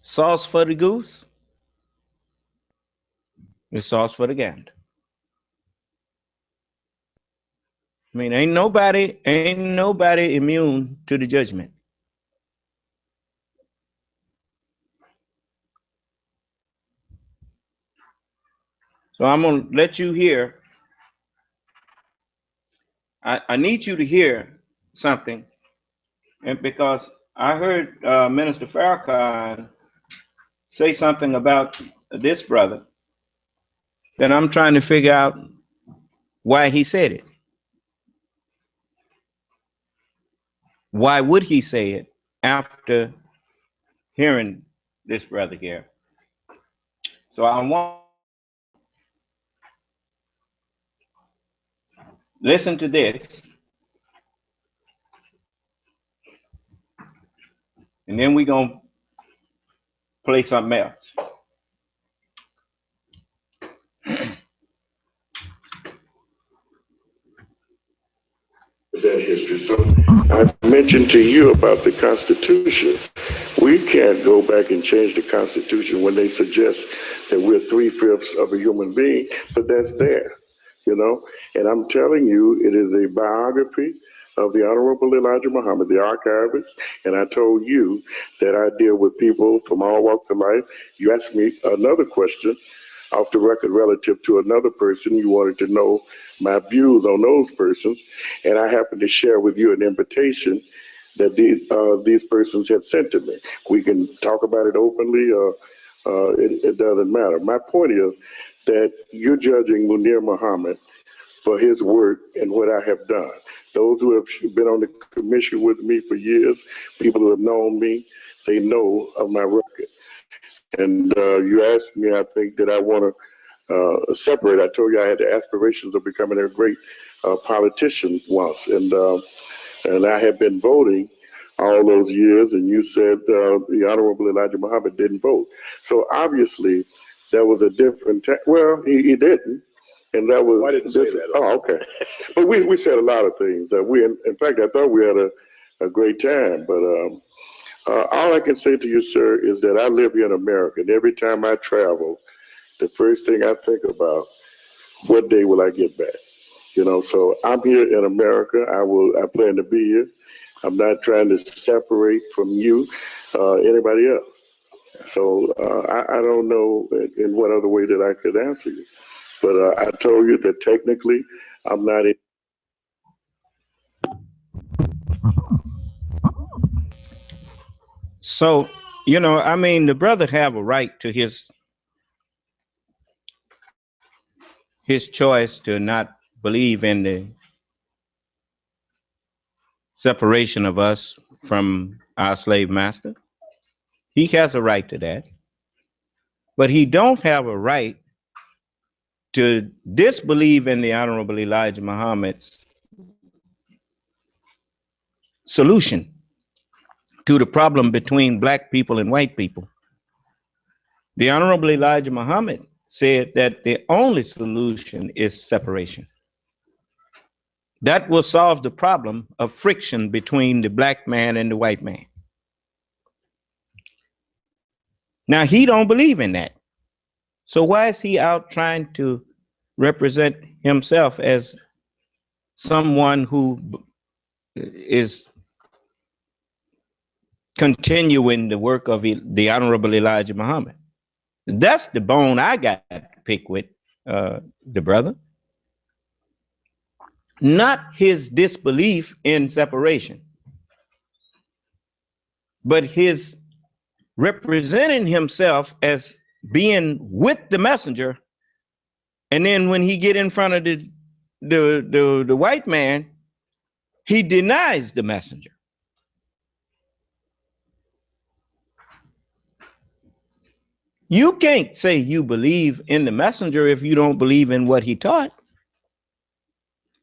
Sauce for the goose is sauce for the gander. I mean, ain't nobody immune to the judgment. So I'm gonna let you hear. I need you to hear something, and because I heard Minister Farrakhan say something about this brother, that I'm trying to figure out why he said it. Why would he say it after hearing this brother here? So I want listen to this, and then we're gonna play something else. That history. So I mentioned to you about the Constitution. We can't go back and change the Constitution when they suggest that we're 3/5 of a human being, but that's there, you know. And I'm telling you, it is a biography of the Honorable Elijah Muhammad, the archivist. And I told you that I deal with people from all walks of life. You asked me another question off the record relative to another person. You wanted to know my views on those persons, and I happened to share with you an invitation that these persons had sent to me. We can talk about it openly, or it doesn't matter. My point is that you're judging Munir Muhammad for his work and what I have done. Those who have been on the commission with me for years, people who have known me, they know of my record. And you asked me, I think, that I want to separate. I told you I had the aspirations of becoming a great politician once, and I have been voting all those years. And you said the Honorable Elijah Muhammad didn't vote, so obviously that was a different. Well, he didn't, and that was. I didn't say that. Oh, okay. But we said a lot of things. In fact, I thought we had a great time, but. All I can say to you, sir, is that I live here in America, and every time I travel, the first thing I think about, what day will I get back? You know, so I'm here in America. I plan to be here. I'm not trying to separate from you, anybody else. So I don't know in what other way that I could answer you. But I told you that technically I'm not in. So, I mean, the brother have a right to his choice to not believe in the separation of us from our slave master. He has a right to that. But he don't have a right to disbelieve in the Honorable Elijah Muhammad's solution to the problem between black people and white people. The Honorable Elijah Muhammad said that the only solution is separation. That will solve the problem of friction between the black man and the white man. Now, he don't believe in that. So why is he out trying to represent himself as someone who is continuing the work of the Honorable Elijah Muhammad? That's the bone I got to pick with the brother. Not his disbelief in separation, but his representing himself as being with the messenger, and then when he get in front of the white man, he denies the messenger. You can't say you believe in the messenger if you don't believe in what he taught.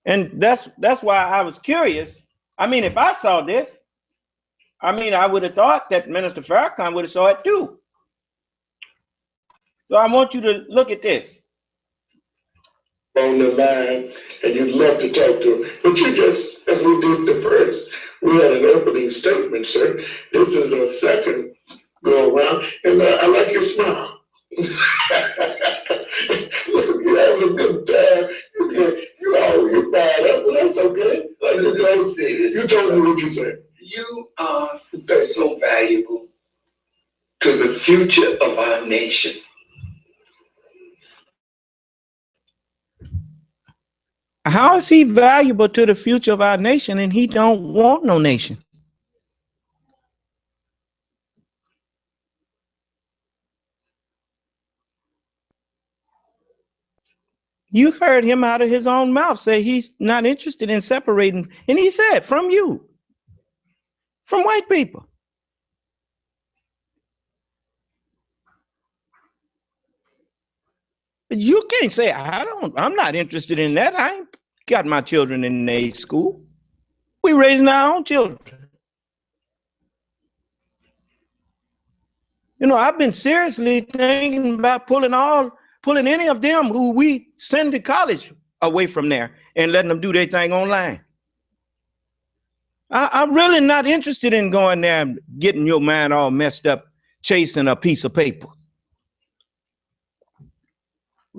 And that's why I was curious. I mean, if I saw this, I would have thought that Minister Farrakhan would have saw it too. So I want you to look at this. On the line, and you'd love to talk to him, but you just, as we did the first, we had an opening statement, sir. This is a second go around, and I like your smile. You're having a good time. You fired up, but that's okay. go say this. You told me what you said. You are so valuable to the future of our nation. How is he valuable to the future of our nation and he don't want no nation? You heard him out of his own mouth say he's not interested in separating. And he said, from you, from white people. But you can't say, I'm not interested in that. I ain't got my children in a school. We raising our own children. You know, I've been seriously thinking about pulling any of them who we send to college away from there and letting them do their thing online. I'm really not interested in going there and getting your mind all messed up, chasing a piece of paper.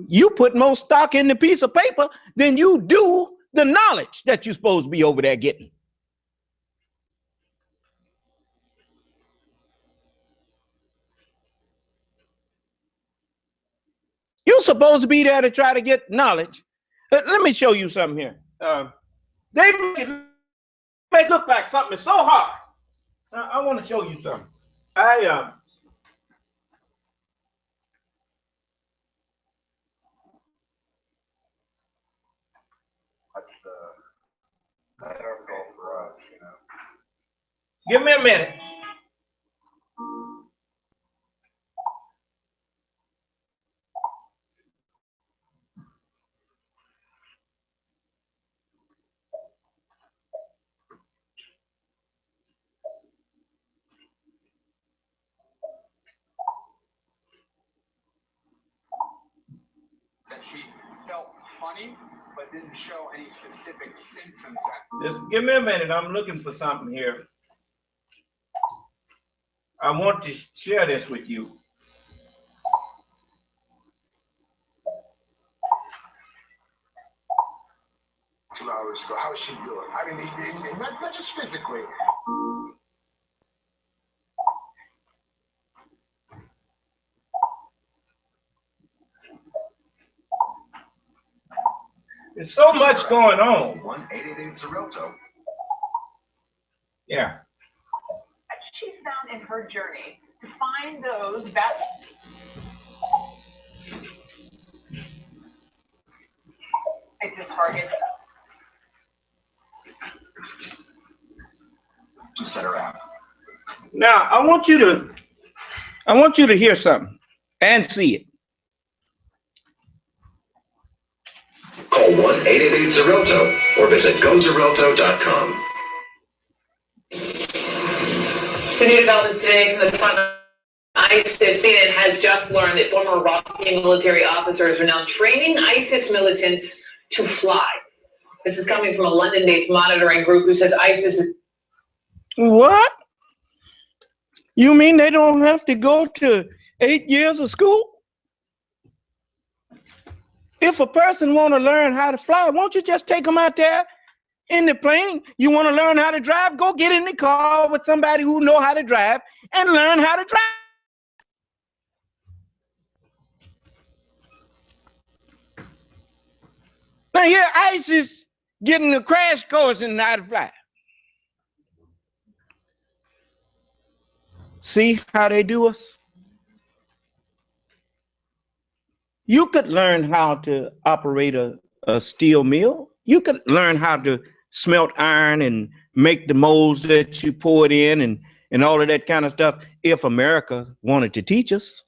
You put more stock in the piece of paper than you do the knowledge that you're supposed to be over there getting. You're supposed to be there to try to get knowledge. Let me show you something here. They make it look like something is so hard. I want to show you something. That's the goal for us, you know. Give me a minute. That she felt funny, but didn't show any specific symptoms. Just give me a minute. I'm looking for something here. I want to share this with you. 2 hours ago. How's she doing? I mean, not just physically. There's so much going on. 1-888-ZEROTO. Yeah. She's found in her journey to find those best. ISIS targets. To set her out. Now I want you to hear something and see it. Call 1-888-ZEROTO or visit gozerelto.com. Some new developments today from the front of ISIS. CNN has just learned that former Iraqi military officers are now training ISIS militants to fly. This is coming from a London-based monitoring group who says ISIS is... What? You mean they don't have to go to 8 years of school? If a person want to learn how to fly, won't you just take them out there in the plane? You want to learn how to drive? Go get in the car with somebody who know how to drive and learn how to drive. Now here ISIS getting a crash course in how to fly. See how they do us? You could learn how to operate a steel mill. You could learn how to smelt iron and make the molds that you pour it in and all of that kind of stuff if America wanted to teach us.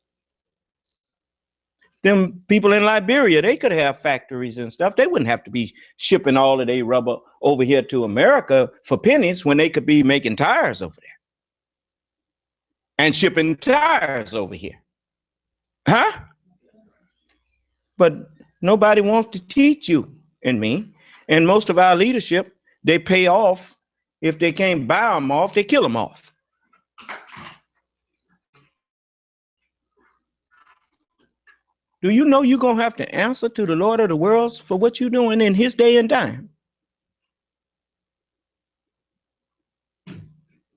Them people in Liberia, they could have factories and stuff. They wouldn't have to be shipping all of their rubber over here to America for pennies when they could be making tires over there and shipping tires over here. Huh? But nobody wants to teach you and me. And most of our leadership, they pay off. If they can't buy them off, they kill them off. Do you know you're going to have to answer to the Lord of the worlds for what you're doing in his day and time?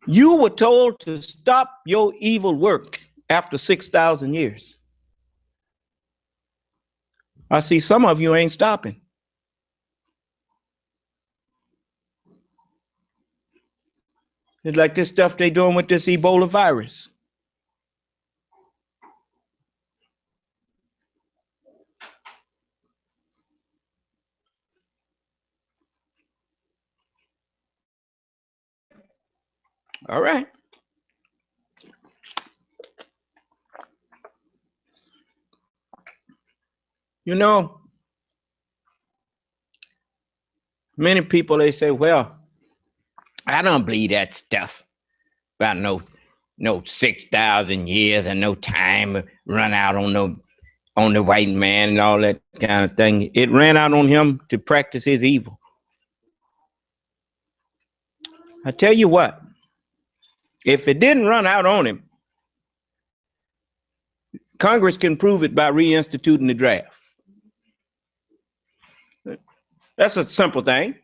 You were told to stop your evil work after 6,000 years. I see some of you ain't stopping. It's like this stuff they doing with this Ebola virus. All right. You know, many people, they say, well, I don't believe that stuff about no 6,000 years and no time run out on the white man and all that kind of thing. It ran out on him to practice his evil. I tell you what, if it didn't run out on him, Congress can prove it by reinstituting the draft. That's a simple thing.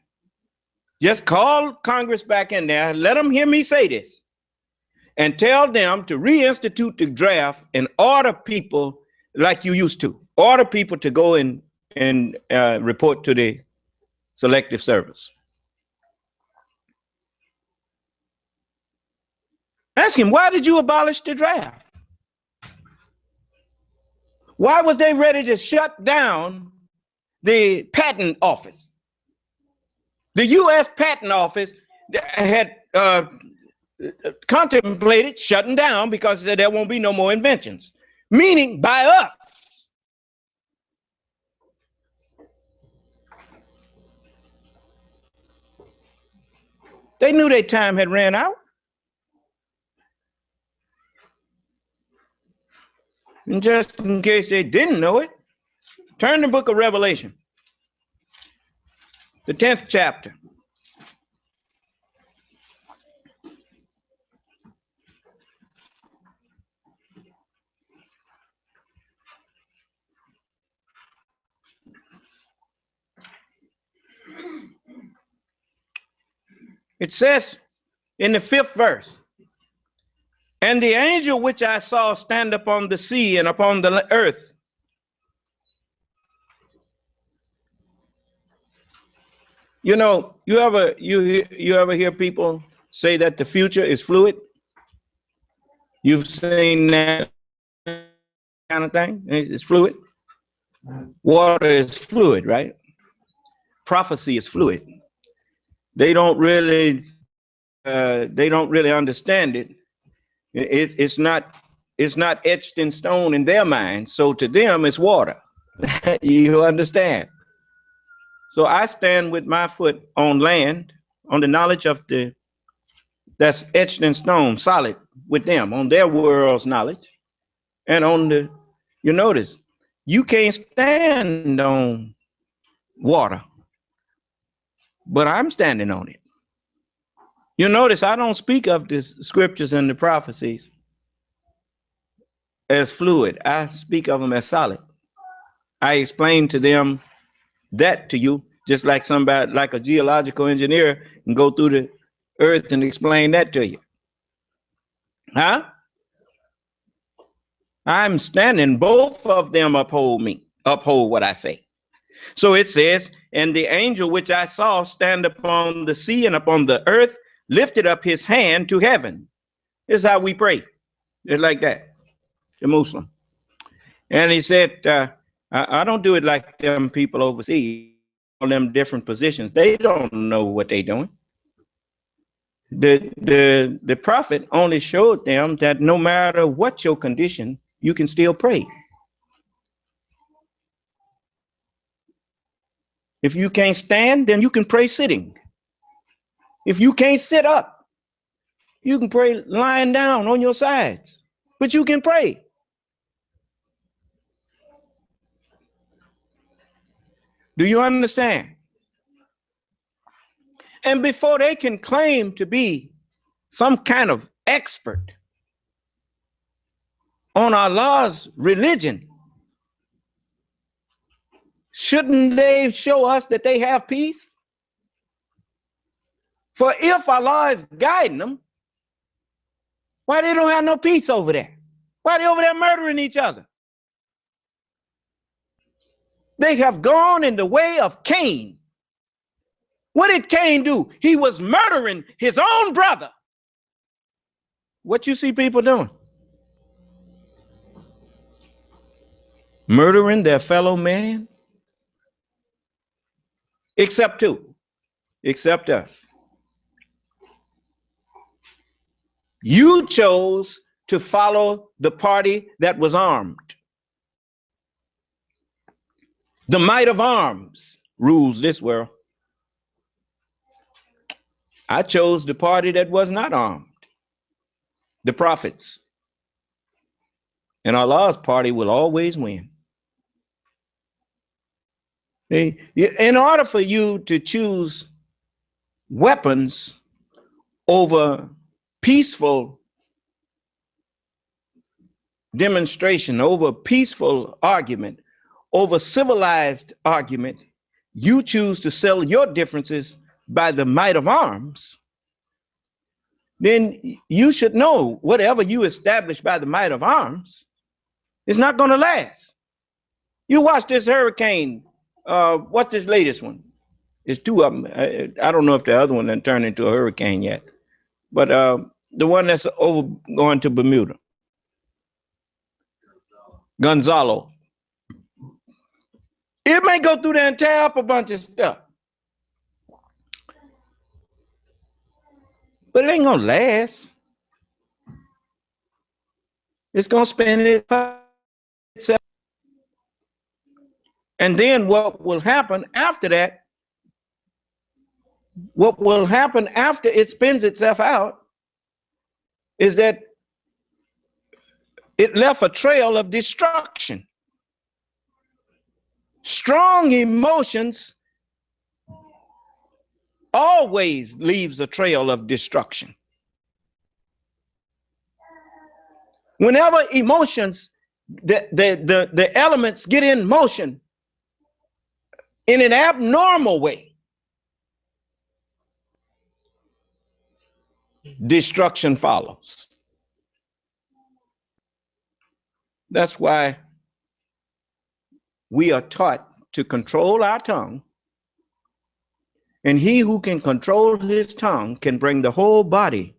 Just call Congress back in there, let them hear me say this, and tell them to reinstitute the draft and order people like you used to. Order people to go and report to the Selective Service. Ask him, why did you abolish the draft? Why was they ready to shut down the patent office? The U.S. Patent Office had contemplated shutting down because there won't be no more inventions, meaning by us. They knew their time had ran out. And just in case they didn't know it, turn to the book of Revelation, the 10th chapter. It says in the 5th verse, and the angel which I saw stand upon the sea and upon the earth. You know, you ever hear people say that the future is fluid? You've seen that kind of thing? It's fluid. Water is fluid, right? Prophecy is fluid. They don't really understand it. It's not etched in stone in their mind. So to them, it's water. You understand? So I stand with my foot on land, on the knowledge of that's etched in stone, solid with them, on their world's knowledge, and on you notice, you can't stand on water, but I'm standing on it. You notice I don't speak of the scriptures and the prophecies as fluid. I speak of them as solid. I explain to them that to you, just like somebody, like a geological engineer, can go through the earth and explain that to you. Huh? I'm standing, both of them uphold what I say. So it says, and the angel which I saw stand upon the sea and upon the earth lifted up his hand to heaven. This is how we pray. It's like that, the Muslim. And he said, I don't do it like them people overseas, all them different positions. They don't know what they're doing. The prophet only showed them that no matter what your condition, you can still pray. If you can't stand, then you can pray sitting. If you can't sit up, you can pray lying down on your sides, but you can pray. Do you understand? And before they can claim to be some kind of expert on Allah's religion, shouldn't they show us that they have peace? For if Allah is guiding them, Why they don't have no peace over there? Why they over there murdering each other? They have gone in the way of Cain. What did Cain do? He was murdering his own brother. What you see people doing? Murdering their fellow man? Except who? Except us. You chose to follow the party that was armed. The might of arms rules this world. I chose the party that was not armed. The prophets. And Allah's party will always win. In order for you to choose weapons over peaceful demonstration, over peaceful argument, over civilized argument, you choose to settle your differences by the might of arms, then you should know whatever you establish by the might of arms is not going to last. You watch this hurricane. What's this latest one? It's two of them. I don't know if the other one done turned into a hurricane yet, but the one that's over going to Bermuda, Gonzalo. It may go through there and tear up a bunch of stuff, but it ain't gonna last. It's gonna spend itself. And then what will happen after that, what will happen after it spins itself out is that it left a trail of destruction. Strong emotions always leaves a trail of destruction. Whenever emotions, the elements get in motion in an abnormal way, destruction follows. That's why we are taught to control our tongue, and he who can control his tongue can bring the whole body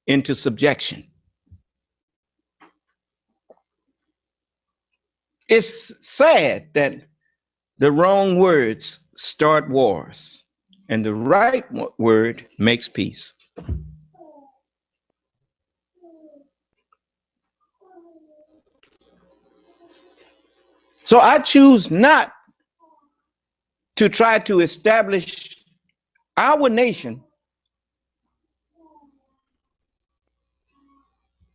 into subjection. It's sad that the wrong words start wars, and the right word makes peace. So I choose not to try to establish our nation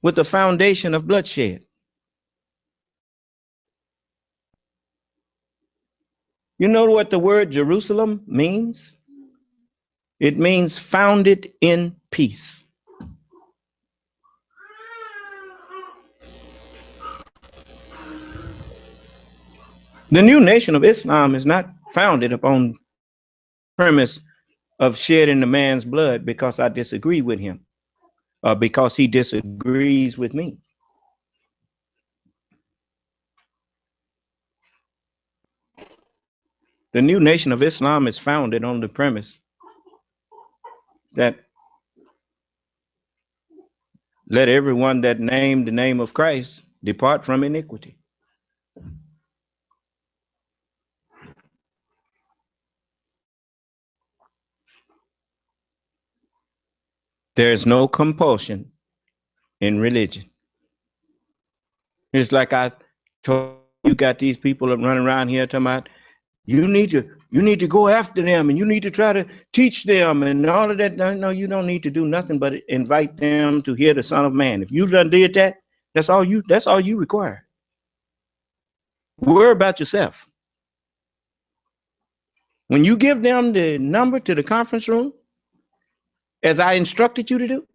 with a foundation of bloodshed. You know what the word Jerusalem means? It means founded in peace. The new nation of Islam is not founded upon the premise of shedding a man's blood because I disagree with him or because he disagrees with me. The new nation of Islam is founded on the premise that let everyone that name the name of Christ depart from iniquity. There's no compulsion in religion. It's like I told you, got these people running around here talking about you need to go after them and you need to try to teach them and all of that. No, you don't need to do nothing but invite them to hear the Son of Man. If you done did that, that's all you require. Worry about yourself. When you give them the number to the conference room, as I instructed you to do,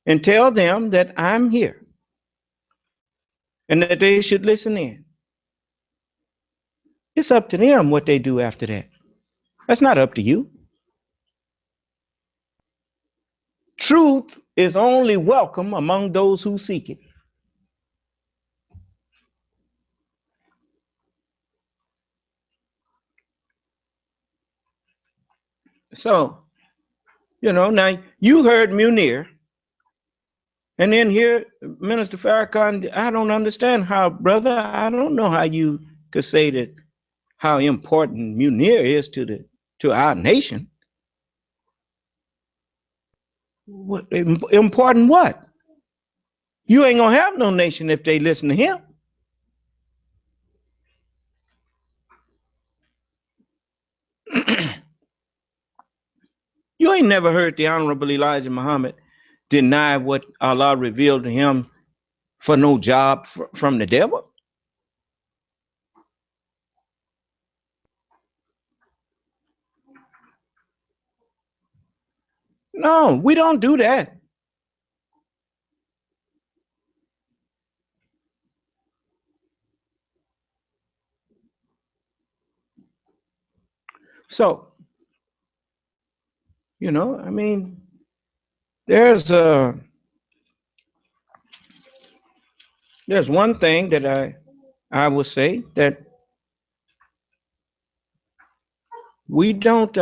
and tell them that I'm here and that they should listen in. It's up to them what they do after that. That's not up to you. Truth is only welcome among those who seek it. So, now you heard Munir, and then here, Minister Farrakhan, I don't understand how, brother, I don't know how you could say that, how important Munir is to our nation. What, important what? You ain't gonna have no nation if they listen to him. You ain't never heard the Honorable Elijah Muhammad deny what Allah revealed to him for no job from the devil. No, we don't do that. So, I mean, there's one thing that I will say, that we don't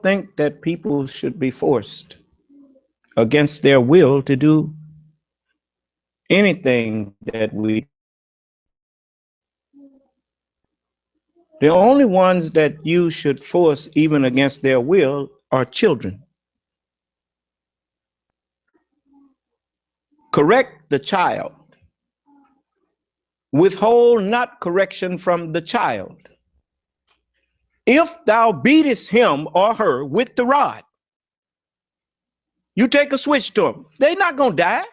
think that people should be forced against their will to do anything that we. The only ones that you should force even against their will are children. Correct the child. Withhold not correction from the child. If thou beatest him or her with the rod, you take a switch to them, they're not going to die.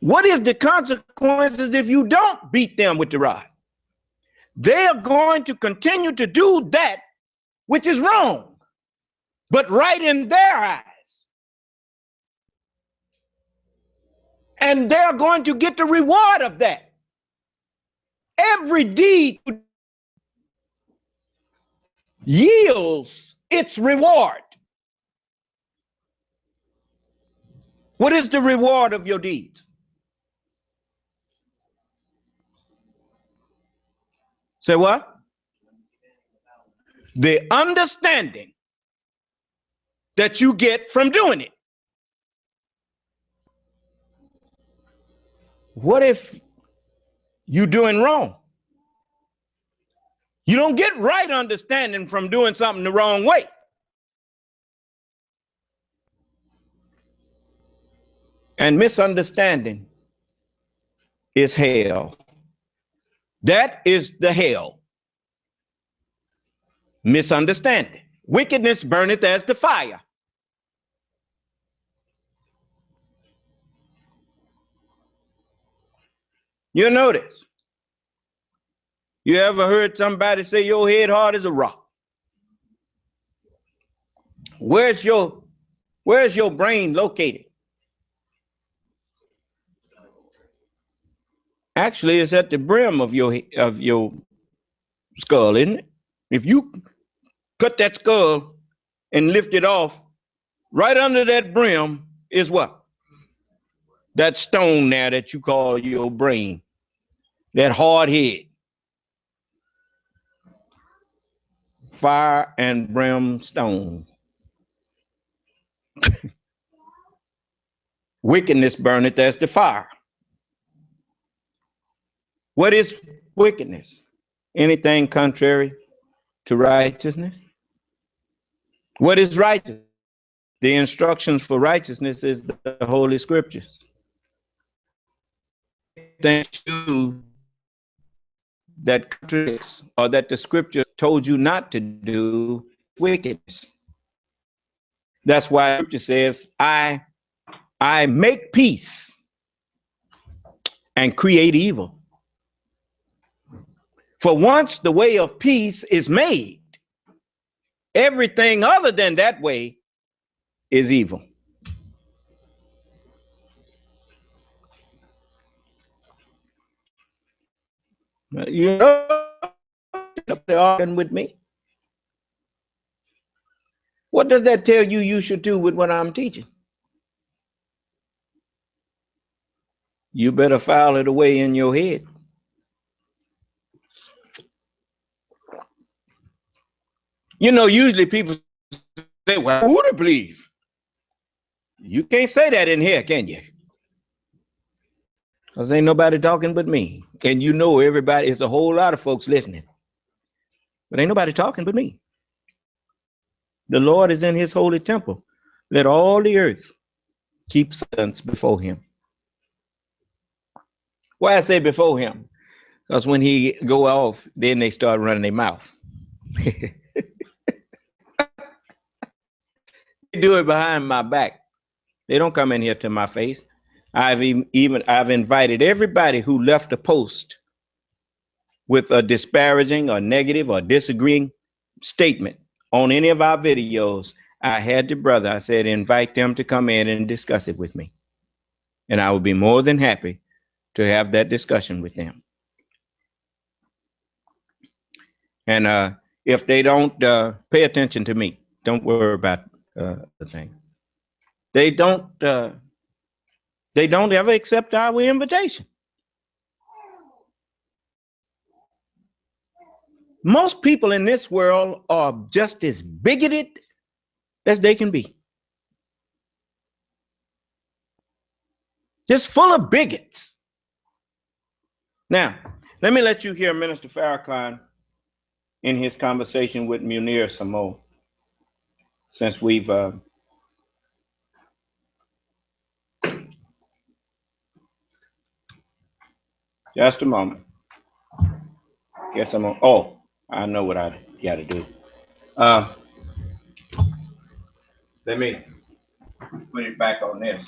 What is the consequences if you don't beat them with the rod? They are going to continue to do that which is wrong, but right in their eyes. And they're going to get the reward of that. Every deed yields its reward. What is the reward of your deeds? Say what? The understanding that you get from doing it. What if you're doing wrong? You don't get right understanding from doing something the wrong way. And misunderstanding is hell. That is the hell. Misunderstanding. Wickedness burneth as the fire. You notice. You ever heard somebody say your head hard as a rock? Where's your brain located? Actually, it's at the brim of your skull, isn't it? If you cut that skull and lift it off, right under that brim is what? That stone there that you call your brain, that hard head. Fire and brimstone. Wickedness burneth as the fire. What is wickedness? Anything contrary to righteousness? What is righteousness? The instructions for righteousness is the Holy Scriptures. Thank you that contradicts or that the Scripture told you not to do wickedness. That's why the Scripture says, I make peace and create evil. For once the way of peace is made, everything other than that way is evil. You know, arguing with me? What does that tell you you should do with what I'm teaching? You better file it away in your head. You know, usually people say, well, who to believe? You can't say that in here, can you? Because ain't nobody talking but me. And you know everybody, it's a whole lot of folks listening. But ain't nobody talking but me. The Lord is in his holy temple. Let all the earth keep silence before him. Why I say before him? Because when he go off, then they start running their mouth. They do it behind my back. They don't come in here to my face. I've invited everybody who left a post with a disparaging or negative or disagreeing statement on any of our videos. I had the brother, I said, invite them to come in and discuss it with me. And I would be more than happy to have that discussion with them. And if they don't pay attention to me, don't worry about the thing. They don't ever accept our invitation. Most people in this world are just as bigoted as they can be. Just full of bigots. Now, let me let you hear Minister Farrakhan in his conversation with Munir Samo, since we've just a moment. Guess I'm on. Oh, I know what I got to do. Let me put it back on this.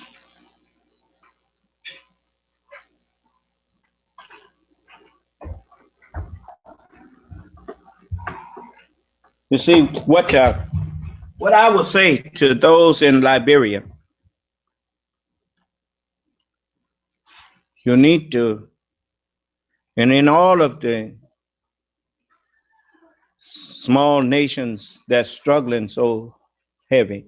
You see, what I will say to those in Liberia, you need to, and in all of the small nations that's struggling so heavy,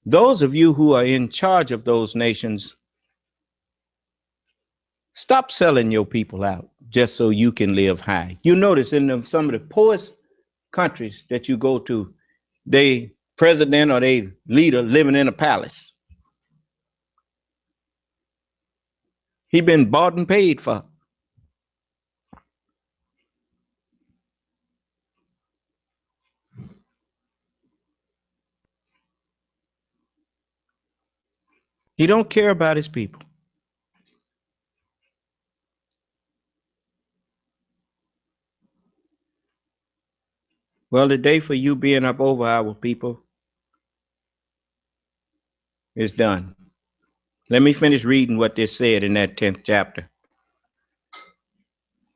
those of you who are in charge of those nations, stop selling your people out just so you can live high. You notice in some of the poorest countries that you go to, they president or they leader living in a palace. He been bought and paid for. He don't care about his people. Well, the day for you being up over our people is done. Let me finish reading what this said in that 10th chapter.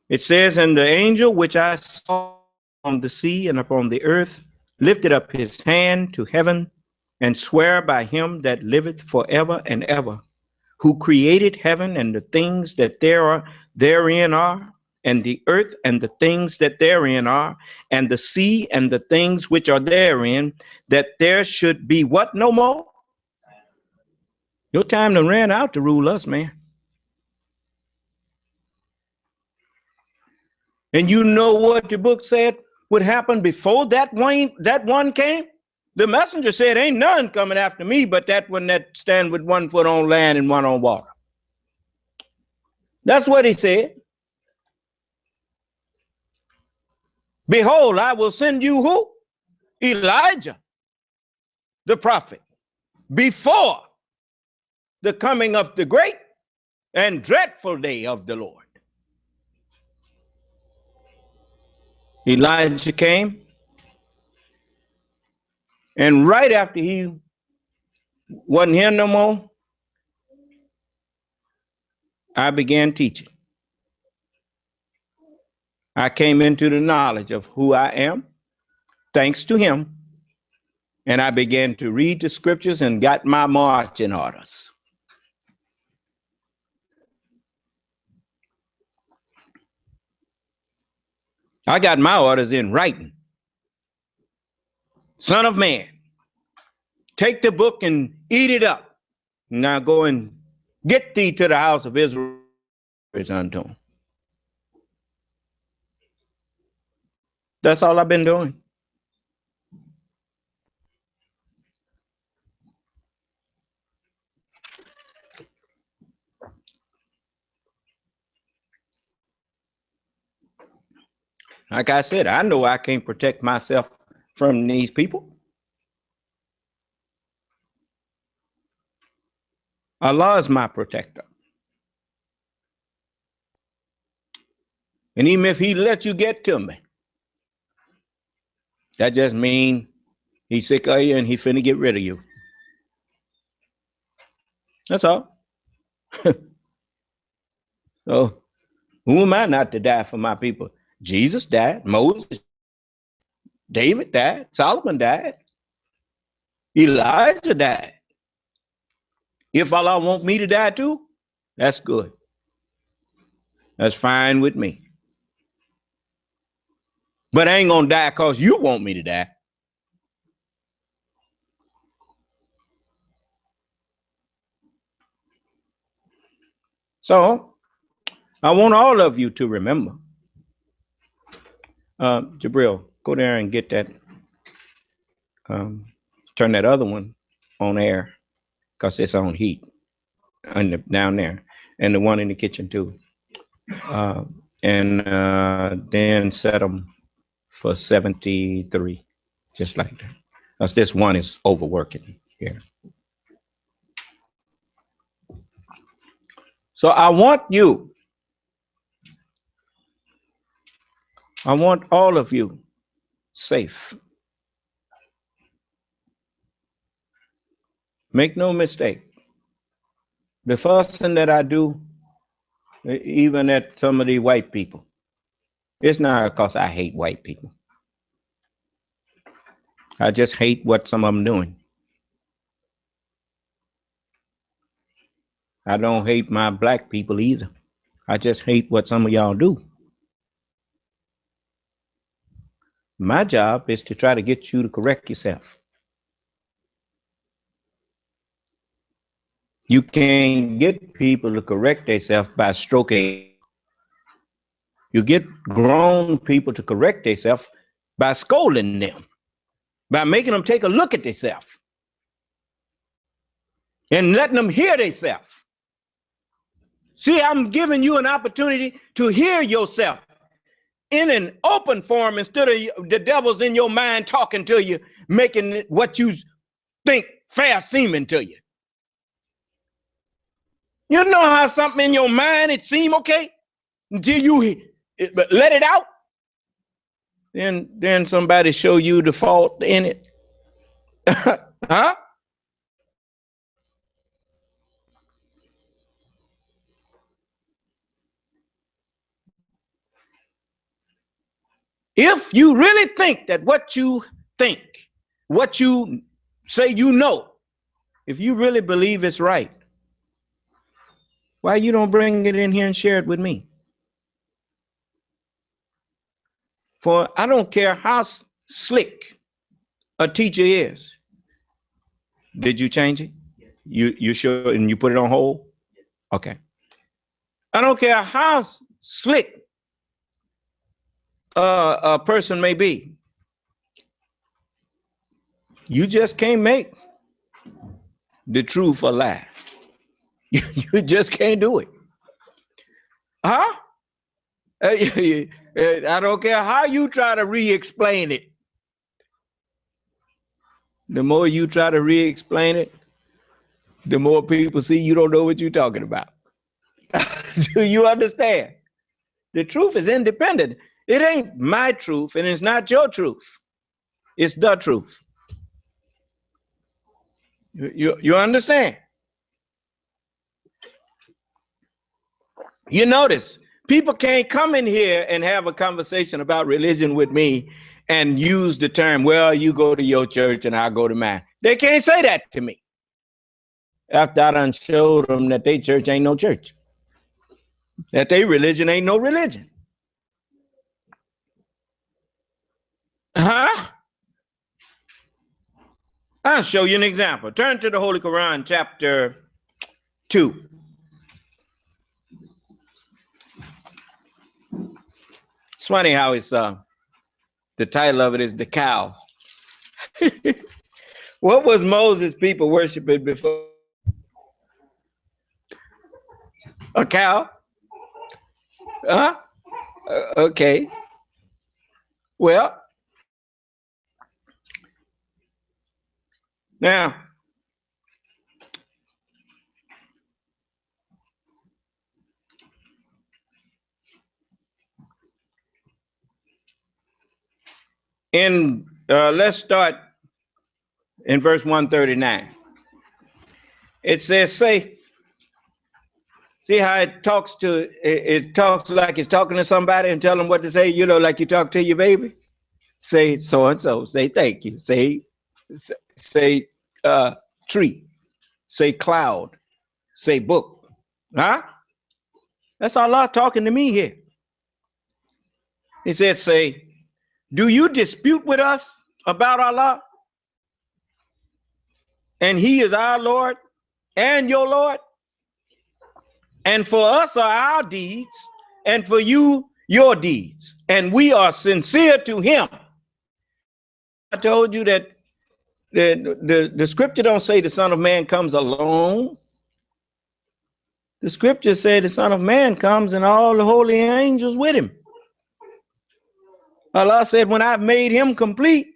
It says, and the angel which I saw on the sea and upon the earth lifted up his hand to heaven and sware by him that liveth forever and ever, who created heaven and the things that therein are, and the earth and the things that therein are, and the sea and the things which are therein, that there should be what no more? Your time done ran out to rule us, man. And you know what the book said would happen before that one came? The messenger said, ain't none coming after me but that one that stand with one foot on land and one on water. That's what he said. Behold, I will send you who? Elijah, the prophet, before the coming of the great and dreadful day of the Lord. Elijah came, and right after he wasn't here no more, I began teaching. I came into the knowledge of who I am, thanks to him, and I began to read the scriptures and got my marching orders. I got my orders in writing. Son of man, take the book and eat it up. Now go and get thee to the house of Israel unto him. That's all I've been doing. Like I said, I know I can't protect myself from these people. Allah is my protector. And even if he lets you get to me, that just means he's sick of you and he finna get rid of you. That's all. So who am I not to die for my people? Jesus died, Moses, David died, Solomon died, Elijah died. If Allah want me to die too, that's good. That's fine with me. But I ain't gonna die because you want me to die. So I want all of you to remember. Jabril, go there and get that. Turn that other one on air because it's on heat down there, and the one in the kitchen too. And then set them for 73, just like that. Because this one is overworking here. So I want all of you safe. Make no mistake. The first thing that I do, even at some of the white people, it's not because I hate white people. I just hate what some of them doing. I don't hate my black people either. I just hate what some of y'all do. My job is to try to get you to correct yourself. You can't get people to correct themselves by stroking. You get grown people to correct themselves by scolding them, by making them take a look at themselves and letting them hear themselves. See, I'm giving you an opportunity to hear yourself in an open form instead of the devil's in your mind talking to you, making what you think fair seeming to you. You know how something in your mind, it seem okay until you let it out? Then somebody show you the fault in it. Huh? If you really think that what you think, what you say you know, if you really believe it's right, why you don't bring it in here and share it with me? For I don't care how slick a teacher is. Did you change it? You sure? And you put it on hold? Okay. I don't care how slick a person may be. You just can't make the truth a lie. You just can't do it. Huh? I don't care how you try to re-explain it. The more you try to re-explain it, the more people see you don't know what you're talking about. Do you understand? The truth is independent. It ain't my truth and it's not your truth. It's the truth. You understand? You notice people can't come in here and have a conversation about religion with me and use the term, well, you go to your church and I go to mine. They can't say that to me after I done showed them that their church ain't no church, that their religion ain't no religion. Huh? I'll show you an example. Turn to the Holy Quran, chapter 2. It's funny how it's the title of it is the cow. What was Moses' people worshiping before? A cow? Huh? Okay. Well, now, let's start in verse 139. It says, see how it talks like it's talking to somebody and tell them what to say, like you talk to your baby. Say so and so, say thank you, say tree, say cloud, say book. Huh? That's Allah talking to me here. He said, say, do you dispute with us about Allah? And he is our Lord and your Lord. And for us are our deeds, and for you, your deeds. And we are sincere to him. I told you that the scripture don't say the Son of Man comes alone. The scripture say the Son of Man comes and all the holy angels with him. Allah said, when I've made him complete,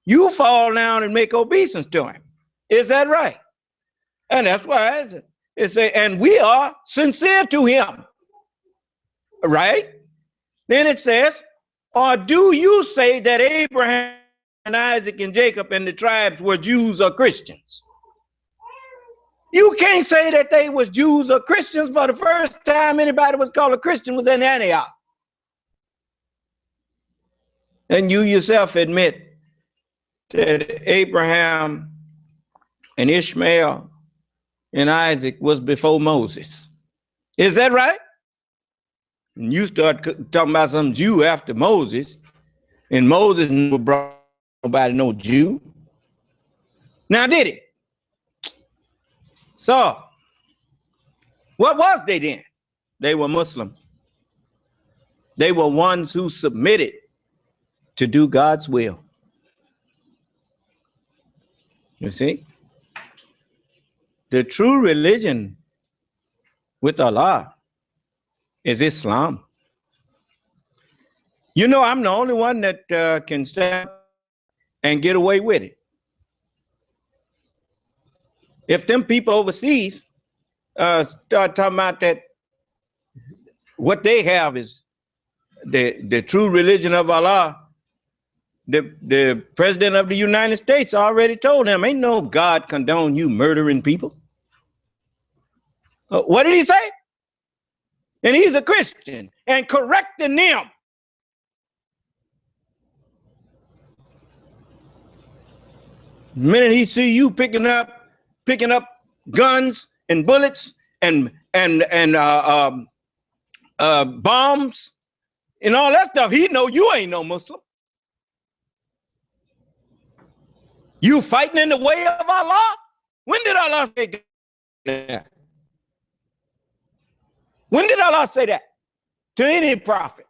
you fall down and make obeisance to him. Is that right? And that's why it say, and we are sincere to him. Right? Then it says, or do you say that Abraham and Isaac and Jacob and the tribes were Jews or Christians? You can't say that they was Jews or Christians. For the first time anybody was called a Christian was in Antioch. And you yourself admit that Abraham and Ishmael and Isaac was before Moses. Is that right? And you start talking about some Jew after Moses, and Moses never brought nobody no Jew. Now did it? So, what was they then? They were Muslim. They were ones who submitted to do God's will. You see? The true religion with Allah is Islam. I'm the only one that can stand and get away with it. If them people overseas start talking about that, what they have is the true religion of Allah, the president of the United States already told them, ain't no God condone you murdering people. What did he say? And he's a Christian and correcting them. The minute he see you picking up guns and bullets and bombs and all that stuff, he know you ain't no Muslim. You fighting in the way of Allah? When did Allah say that? When did Allah say that to any prophet?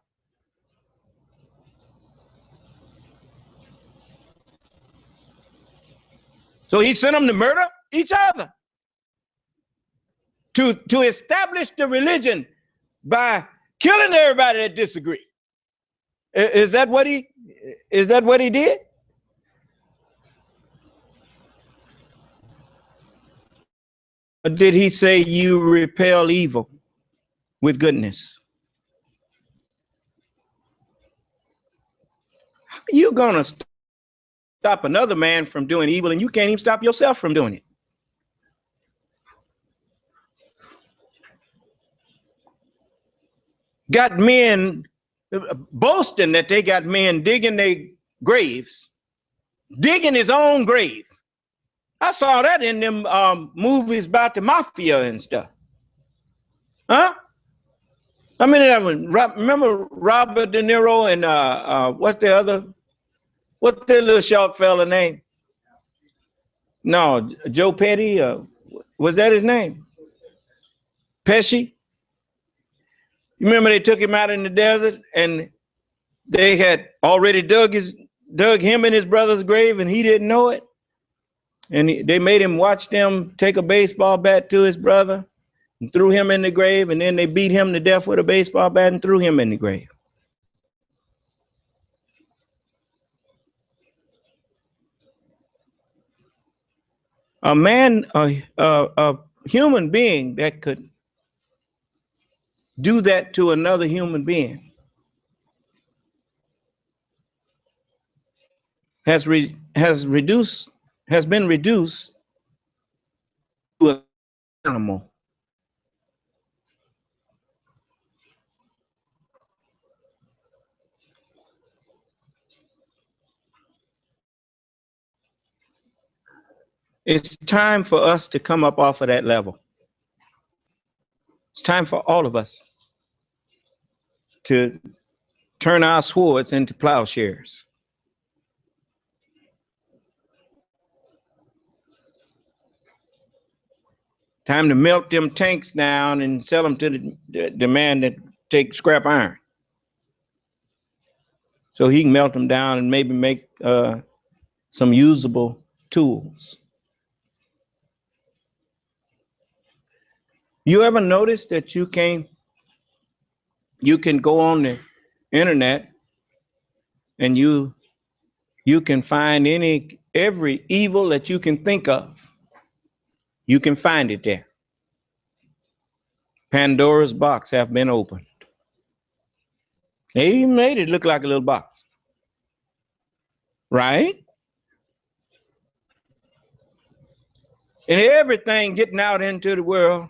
So he sent them to murder each other, to establish the religion by killing everybody that disagree. Is that what he did? Or did he say you repel evil with goodness? How are you gonna stop another man from doing evil and you can't even stop yourself from doing it? Got men boasting that they got men digging their graves, digging his own grave. I saw that in them movies about the mafia and stuff. Huh? I mean, remember Robert De Niro and what's the other What's that little short fella name? No, Joe Petty. Was that his name? Pesci? You remember they took him out in the desert and they had already dug him in his brother's grave and he didn't know it. And they made him watch them take a baseball bat to his brother and threw him in the grave, and then they beat him to death with a baseball bat and threw him in the grave. A man, a human being that could do that to another human being has been reduced to an animal. It's time for us to come up off of that level. It's time for all of us to turn our swords into plowshares. Time to melt them tanks down and sell them to the man that takes scrap iron, so he can melt them down and maybe make some usable tools. You ever notice that you can go on the internet and you can find every evil that you can think of? You can find it there. Pandora's box have been opened. They even made it look like a little box, right? And everything getting out into the world.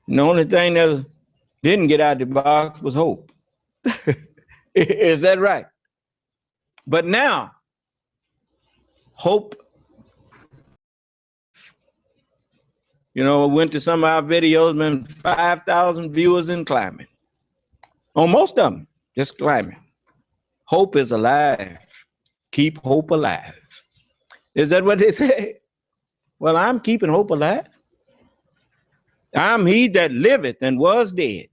And the only thing that didn't get out the box was hope. Is that right? But now, hope, I went to some of our videos, man, 5,000 viewers and climbing. On most of them, just climbing. Hope is alive. Keep hope alive. Is that what they say? Well, I'm keeping hope alive. I'm he that liveth and was dead.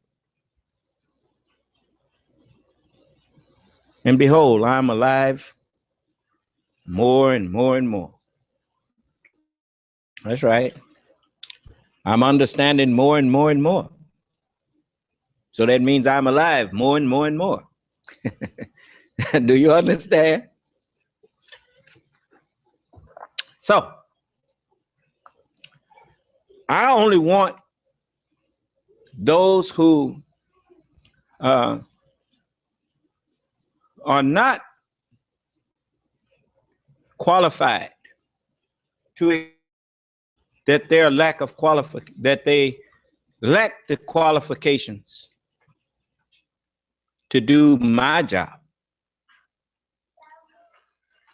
And behold, I'm alive more and more and more. That's right. I'm understanding more and more and more. So that means I'm alive more and more and more. Do you understand? So, I only want those who are not qualified that they lack the qualifications to do my job.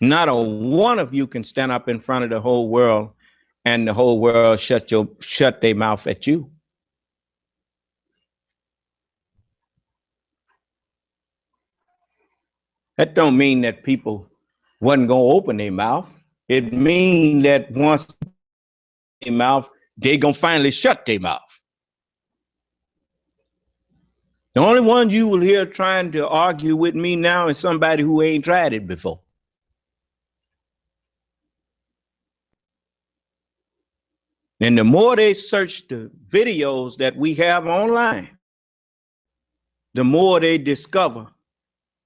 Not a one of you can stand up in front of the whole world and the whole world shut their mouth at you. That don't mean that people wasn't gonna open their mouth. It means that once their mouth, they gonna finally shut their mouth. The only ones you will hear trying to argue with me now is somebody who ain't tried it before. And the more they search the videos that we have online, the more they discover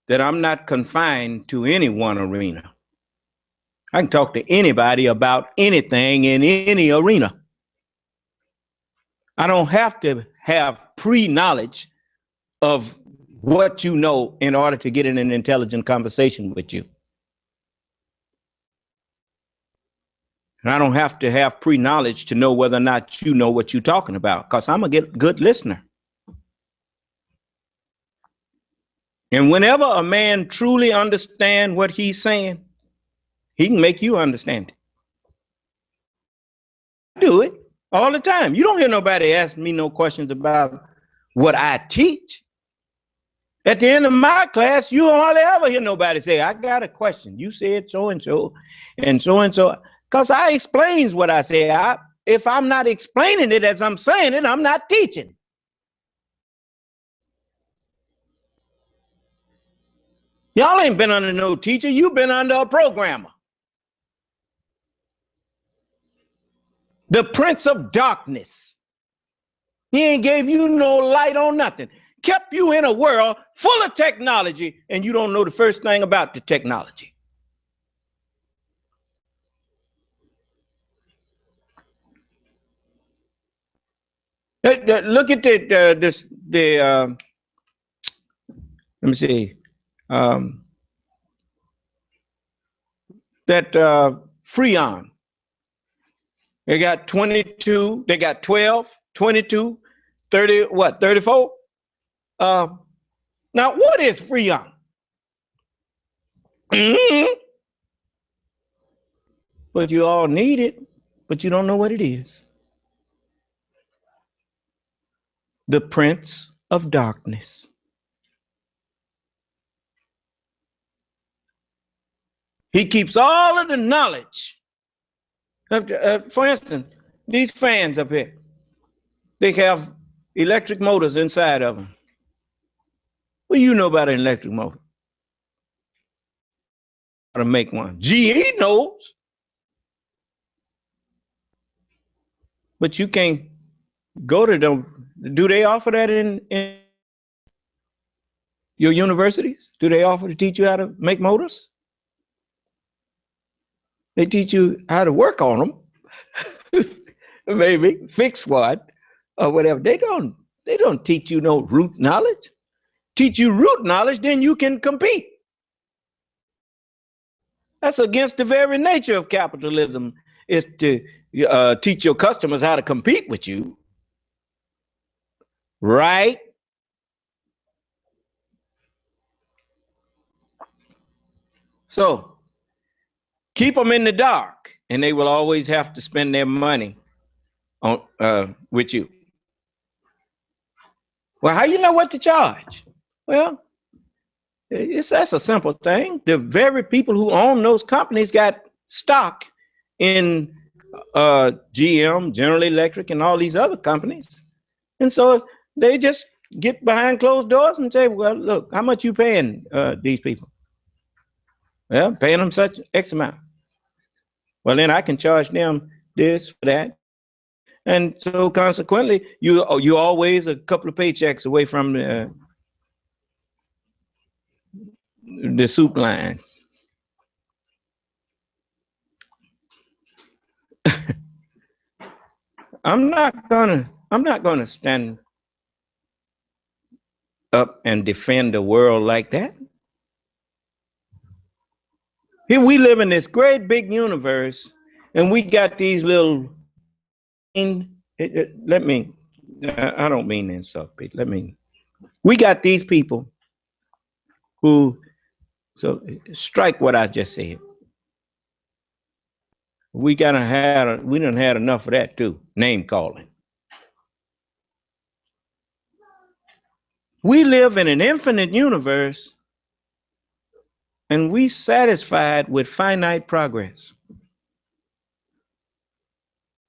that I'm not confined to any one arena. I can talk to anybody about anything in any arena. I don't have to have pre-knowledge of what you know in order to get in an intelligent conversation with you. And I don't have to have pre-knowledge to know whether or not you know what you're talking about, because I'm a good listener. And whenever a man truly understands what he's saying, he can make you understand it. I do it all the time. You don't hear nobody ask me no questions about what I teach. At the end of my class, you hardly ever hear nobody say, I got a question. You said so-and-so and so-and-so. Because I explains what I say. If I'm not explaining it as I'm saying it, I'm not teaching. Y'all ain't been under no teacher. You've been under a programmer. The prince of darkness. He ain't gave you no light on nothing. Kept you in a world full of technology, and you don't know the first thing about the technology. Look at let me see, that Freon. They got 22, they got 12, 22, 30, 34? Now, what is Freon? But you all need it, but you don't know what it is. The prince of darkness. He keeps all of the knowledge. For instance, these fans up here, they have electric motors inside of them. What do you know about an electric motor? How to make one. GE knows. But you can't go to them. Do they offer that in your universities? Do they offer to teach you how to make motors? They teach you how to work on them. Maybe fix one or whatever. They don't teach you no root knowledge. Teach you root knowledge, then you can compete. That's against the very nature of capitalism, is to teach your customers how to compete with you. Right? So keep them in the dark, and they will always have to spend their money on with you. Well, how you know what to charge? Well, that's a simple thing. The very people who own those companies got stock in GM, General Electric, and all these other companies. And so they just get behind closed doors and say, well, look, how much you paying these people? Well, paying them such X amount. Well, then I can charge them this, for that. And so consequently, you always a couple of paychecks away from the soup line. I'm not gonna stand up and defend the world like that. Here we live in this great big universe, and we got these little. Let me. I don't mean to insult people. We got these people who. So strike what I just said. We done had enough of that too. Name calling. We live in an infinite universe, and we satisfied with finite progress.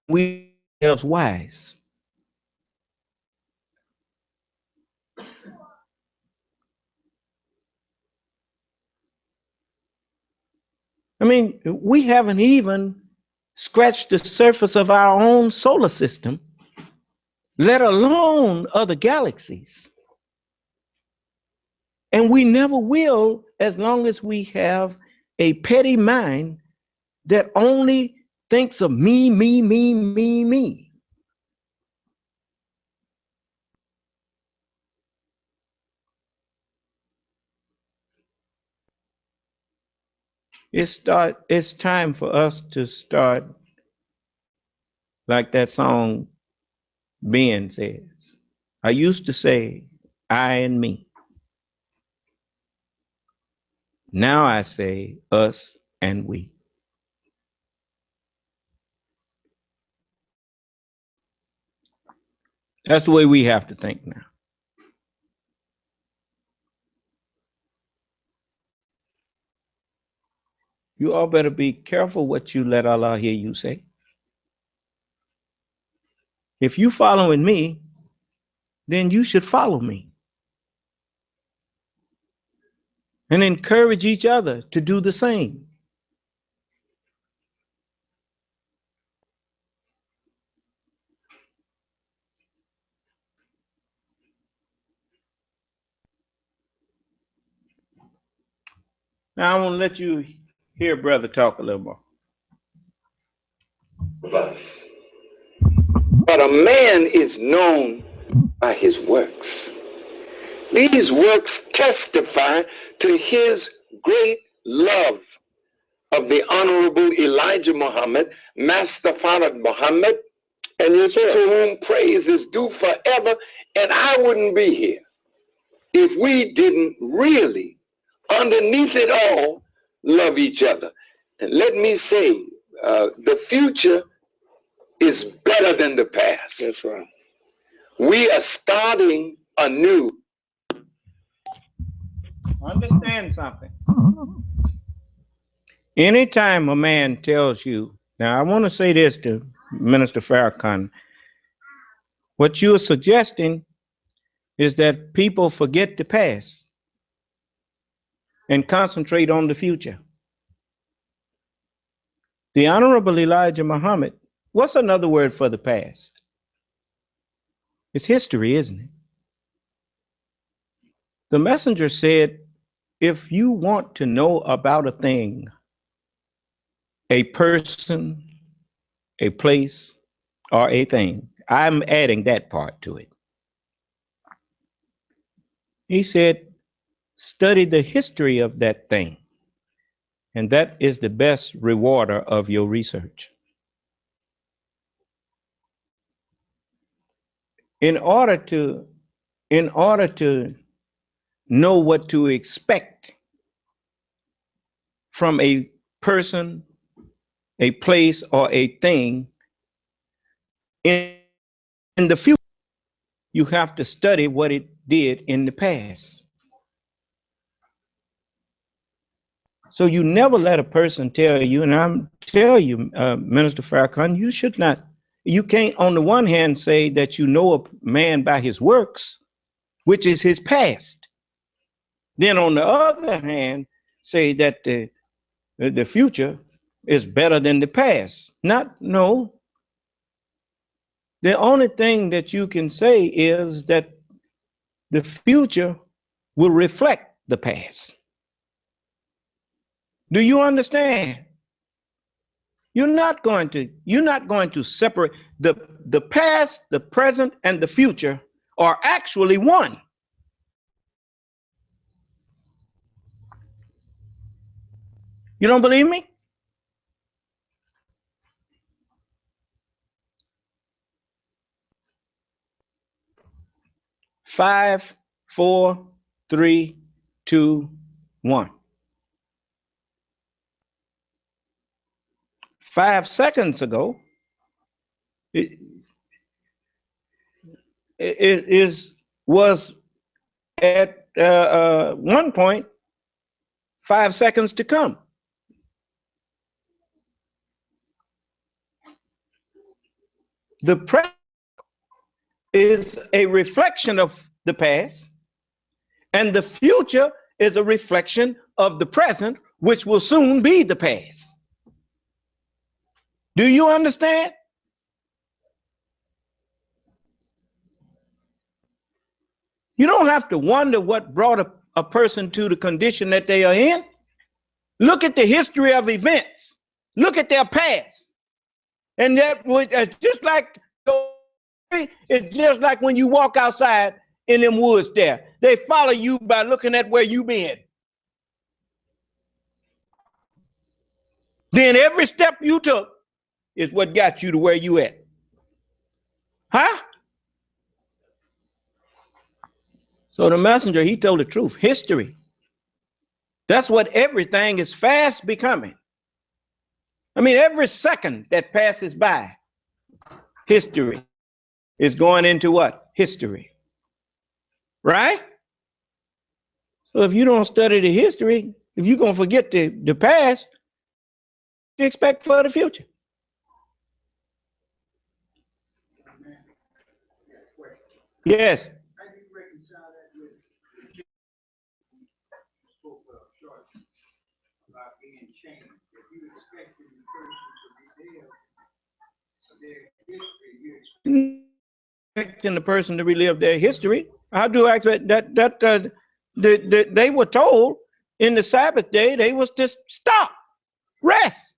We are wise. I mean, we haven't even scratched the surface of our own solar system, let alone other galaxies. And we never will, as long as we have a petty mind that only thinks of me, me, me, me, me. It's time for us to start, like that song Ben says. I used to say, I and me. Now I say, us and we. That's the way we have to think now. You all better be careful what you let Allah hear you say. If you following me, then you should follow me. And encourage each other to do the same. Now I want to let you hear brother talk a little more. But a man is known by his works. These works testify to his great love of the Honorable Elijah Muhammad, Master Father Muhammad, and to whom praise is due forever. And I wouldn't be here if we didn't really, underneath it all, love each other. And let me say, the future is better than the past. That's right. We are starting anew. Understand something. Anytime a man tells you, now I want to say this to Minister Farrakhan, what you're suggesting is that people forget the past and concentrate on the future. The Honorable Elijah Muhammad, what's another word for the past? It's history, isn't it? The messenger said, if you want to know about a thing, a person, a place, or a thing, I'm adding that part to it. He said, study the history of that thing, and that is the best rewarder of your research. In order to know what to expect from a person, a place, or a thing in the future, you have to study what it did in the past. So you never let a person tell you, and I'm tell you, Minister Farrakhan, you should not, you can't on the one hand say that you know a man by his works, which is his past. Then on the other hand, say that the future is better than the past. No. The only thing that you can say is that the future will reflect the past. Do you understand? You're not going to separate the past, the present, and the future are actually one. You don't believe me? Five, 4, 3, 2, 1. 5 seconds ago, was at one point 5 seconds to come. The present is a reflection of the past, and the future is a reflection of the present, which will soon be the past. Do you understand? You don't have to wonder what brought a person to the condition that they are in. Look at the history of events. Look at their past. And that it's just like when you walk outside in them woods there. They follow you by looking at where you been. Then every step you took is what got you to where you at. Huh? So the messenger, he told the truth. History. That's what everything is fast becoming. I mean, every second that passes by, history is going into what? History. Right? So if you don't study the history, if you're going to forget the past, to expect for the future. Yes. How do you reconcile that with the spoke of short about being changed? If you expected the person to be there, Expecting the person to relive their history. How do I expect that they were told in the Sabbath day they was to stop, rest.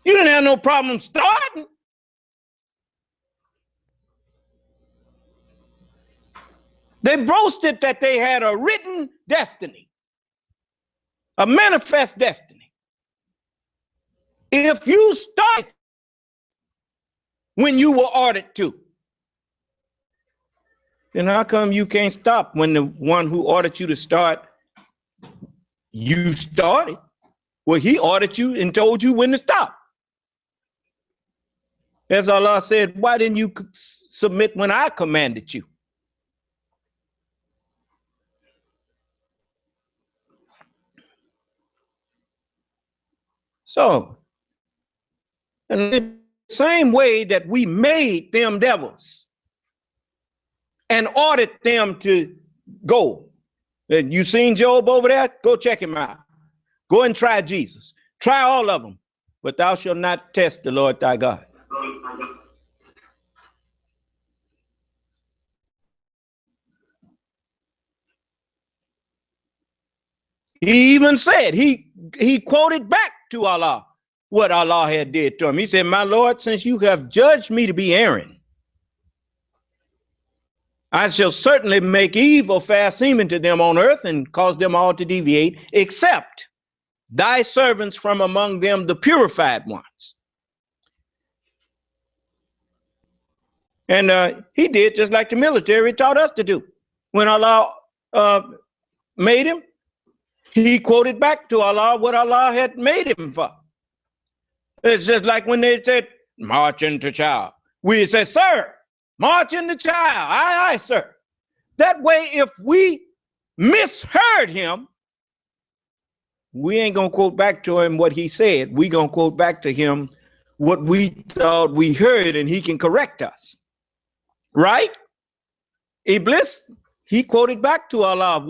You didn't have no problem starting. They boasted that they had a written destiny, a manifest destiny. If you start when you were ordered to, then how come you can't stop when the one who ordered you to start, you started? Well, he ordered you and told you when to stop. As Allah said, why didn't you submit when I commanded you? So, in the same way that we made them devils and ordered them to go. You seen Job over there? Go check him out. Go and try Jesus. Try all of them. But thou shalt not test the Lord thy God. He even said, he quoted back to Allah what Allah had did to him. He said, my Lord, since you have judged me to be Aaron, I shall certainly make evil fair seeming to them on earth and cause them all to deviate, except thy servants from among them, the purified ones. And he did just like the military taught us to do. When Allah made him, he quoted back to Allah what Allah had made him for. It's just like when they said, march into child. We said, sir, march into child. Aye, aye, sir. That way, if we misheard him, we ain't going to quote back to him what he said. We going to quote back to him what we thought we heard, and he can correct us. Right? Iblis, he quoted back to Allah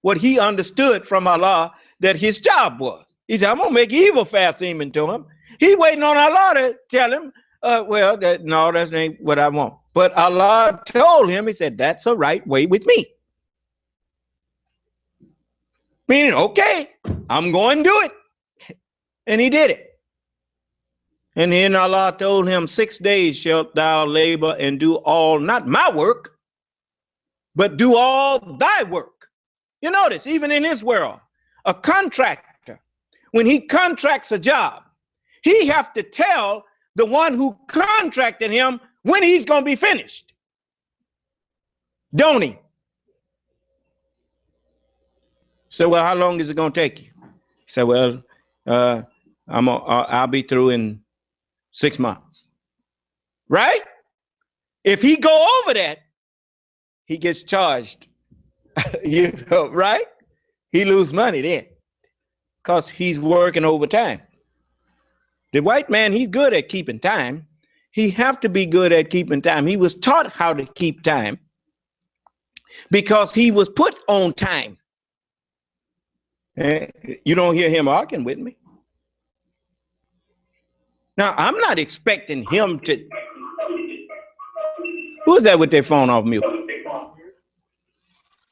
what he understood from Allah that his job was. He said, I'm going to make evil fair seeming to him. He waiting on Allah to tell him, no, that ain't what I want. But Allah told him, he said, that's a right way with me. Meaning, okay, I'm going to do it. And he did it. And then Allah told him, 6 days shalt thou labor and do all, not my work, but do all thy work. You notice, even in this world, a contractor, when he contracts a job, he have to tell the one who contracted him when he's going to be finished. Don't he? So, well, how long is it going to take you? He said, well, I'll be through in 6 months. Right? If he go over that, he gets charged. You know, right? He lose money then because he's working overtime. The white man, he's good at keeping time. He have to be good at keeping time. He was taught how to keep time because he was put on time. You don't hear him arguing with me. Now, I'm not expecting him to. Who's that with their phone off mute?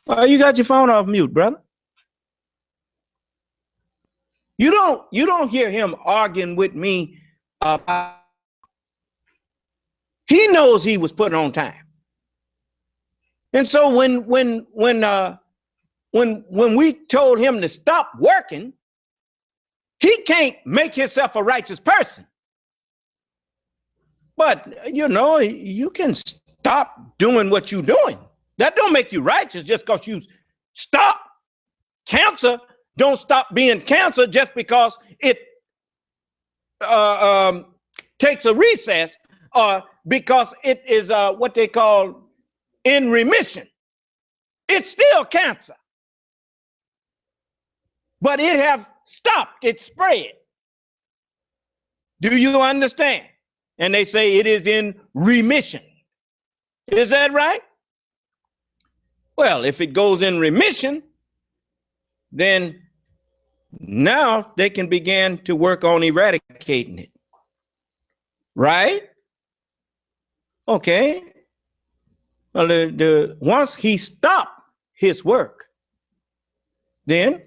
You got your phone off mute, brother. You don't hear him arguing with me. He knows he was put on time. And so when we told him to stop working, he can't make himself a righteous person. But, you know, you can stop doing what you're doing. That don't make you righteous just because you stop. Cancer don't stop being cancer just because it takes a recess or because it is what they call in remission. It's still cancer. but it have stopped its spread. Do you understand? And they say it is in remission. Is that right? Well, if it goes in remission, then now they can begin to work on eradicating it. Right? Okay. Well, once he stopped his work, then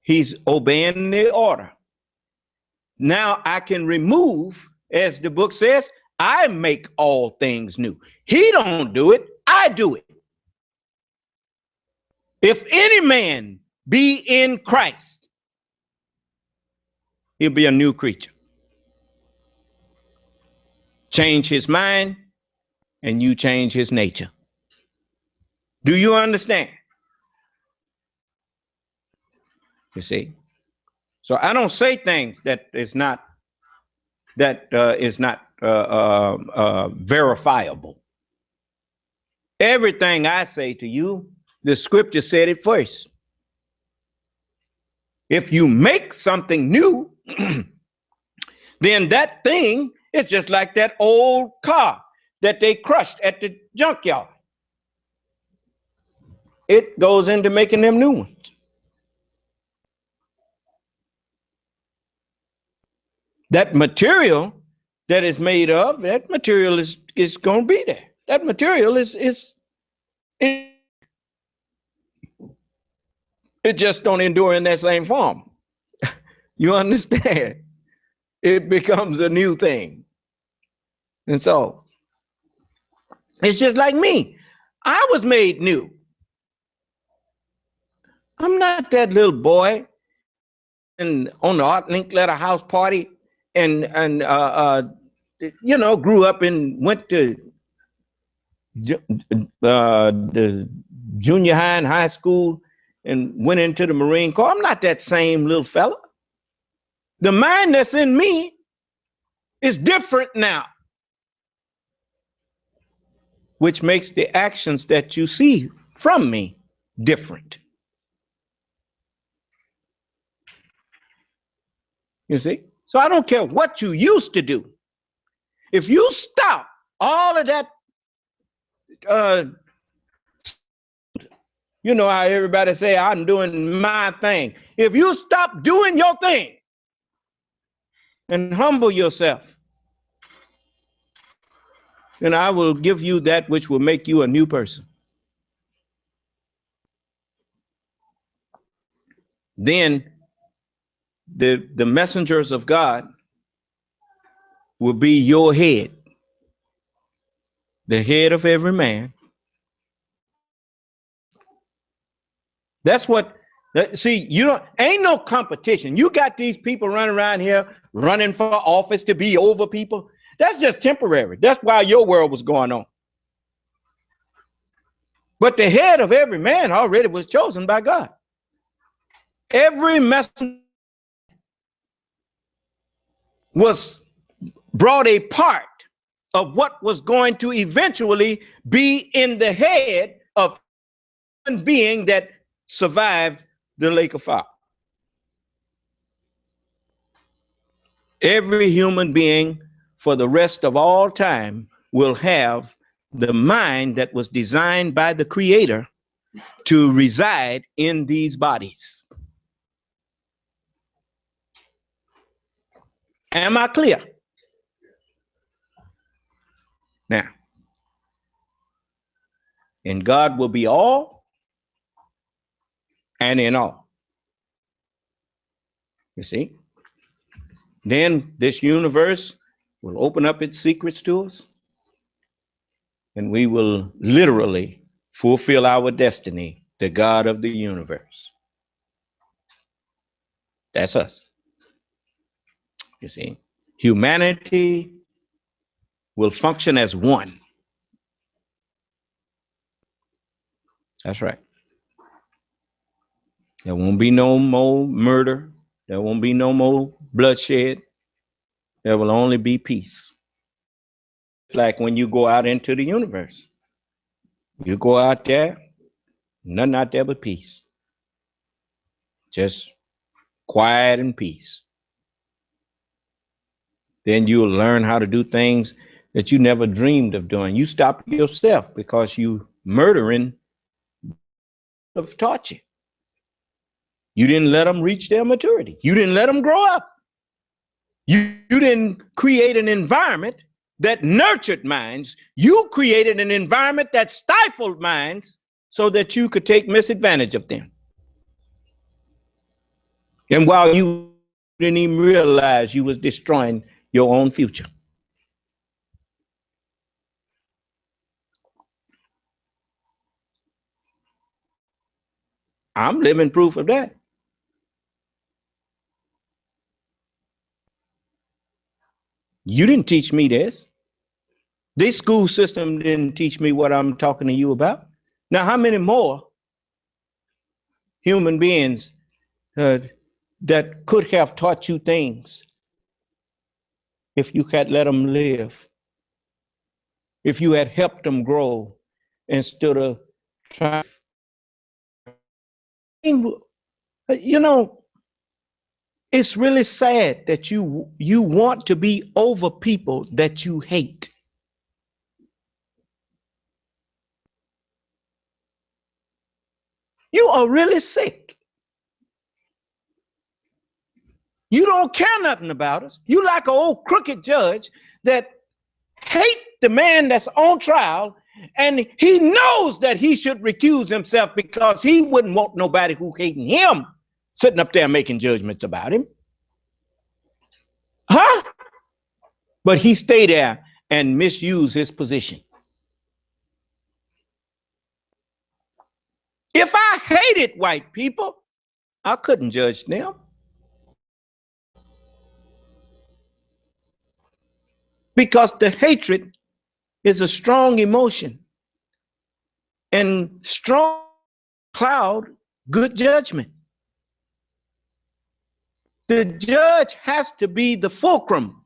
he's obeying the order. Now I can remove, as the book says, I make all things new. He don't do it, I do it. If any man be in Christ, he'll be a new creature. Change his mind, and you change his nature. Do you understand? You see? So I don't say things that is not verifiable. Everything I say to you, the scripture said it first. If you make something new, then that thing is just like that old car that they crushed at the junkyard. It goes into making them new ones. That material that is made of, that material is going to be there. That material it just don't endure in that same form. You understand? It becomes a new thing. And so it's just like me. I was made new. I'm not that little boy and on the Art Link letter house party and grew up and went to the junior high and high school and went into the Marine Corps. I'm not that same little fella. The mind that's in me is different now, which makes the actions that you see from me different. You see? So I don't care what you used to do. If you stop all of that, you know how everybody say, I'm doing my thing. If you stop doing your thing and humble yourself, then I will give you that which will make you a new person. Then the messengers of God will be your head, the head of every man. That's what, see, ain't no competition. You got these people running around here running for office to be over people. That's just temporary. That's why your world was going on. But the head of every man already was chosen by God. Every messenger was brought a part of what was going to eventually be in the head of a human being that survived the lake of fire. Every human being for the rest of all time will have the mind that was designed by the Creator to reside in these bodies. Am I clear? Now, and God will be all and in all. You see? Then this universe will open up its secrets to us, and we will literally fulfill our destiny, the God of the universe. That's us. You see? Humanity will function as one. That's right. There won't be no more murder. There won't be no more bloodshed. There will only be peace. Like when you go out into the universe, you go out there, nothing out there but peace. Just quiet and peace. Then you'll learn how to do things that you never dreamed of doing. You stop yourself because you murdering have taught you. You didn't let them reach their maturity. You didn't let them grow up. You didn't create an environment that nurtured minds. You created an environment that stifled minds so that you could take misadvantage of them. And while you didn't even realize you was destroying your own future. I'm living proof of that. You didn't teach me this. This school system didn't teach me what I'm talking to you about. Now, how many more human beings that could have taught you things if you had let them live, if you had helped them grow instead of trying? You know, it's really sad that you want to be over people that you hate. You are really sick. You don't care nothing about us. You like an old crooked judge that hate the man that's on trial, and he knows that he should recuse himself because he wouldn't want nobody who hating him sitting up there making judgments about him. Huh? But he stay there and misuse his position. If I hated white people, I couldn't judge them. Because the hatred is a strong emotion, and strong cloud good judgment. The judge has to be the fulcrum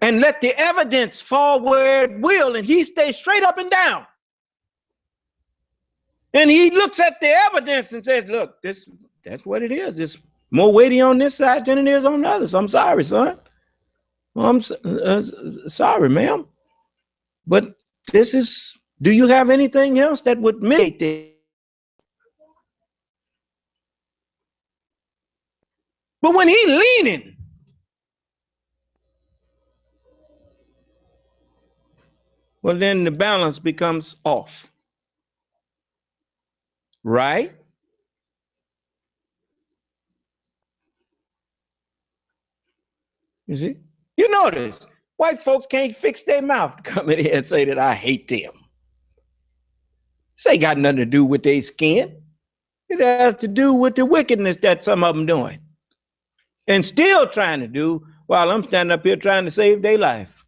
and let the evidence fall where it will, and he stays straight up and down. And he looks at the evidence and says, look, that's what it is. It's more weighty on this side than it is on the other. So I'm sorry, son. I'm sorry, ma'am. But this is, do you have anything else that would mitigate this? But when he leaning, well, then the balance becomes off. Right? You see? You notice, white folks can't fix their mouth to come in here and say that I hate them. This ain't got nothing to do with their skin. It has to do with the wickedness that some of them doing. And still trying to do while I'm standing up here trying to save their life.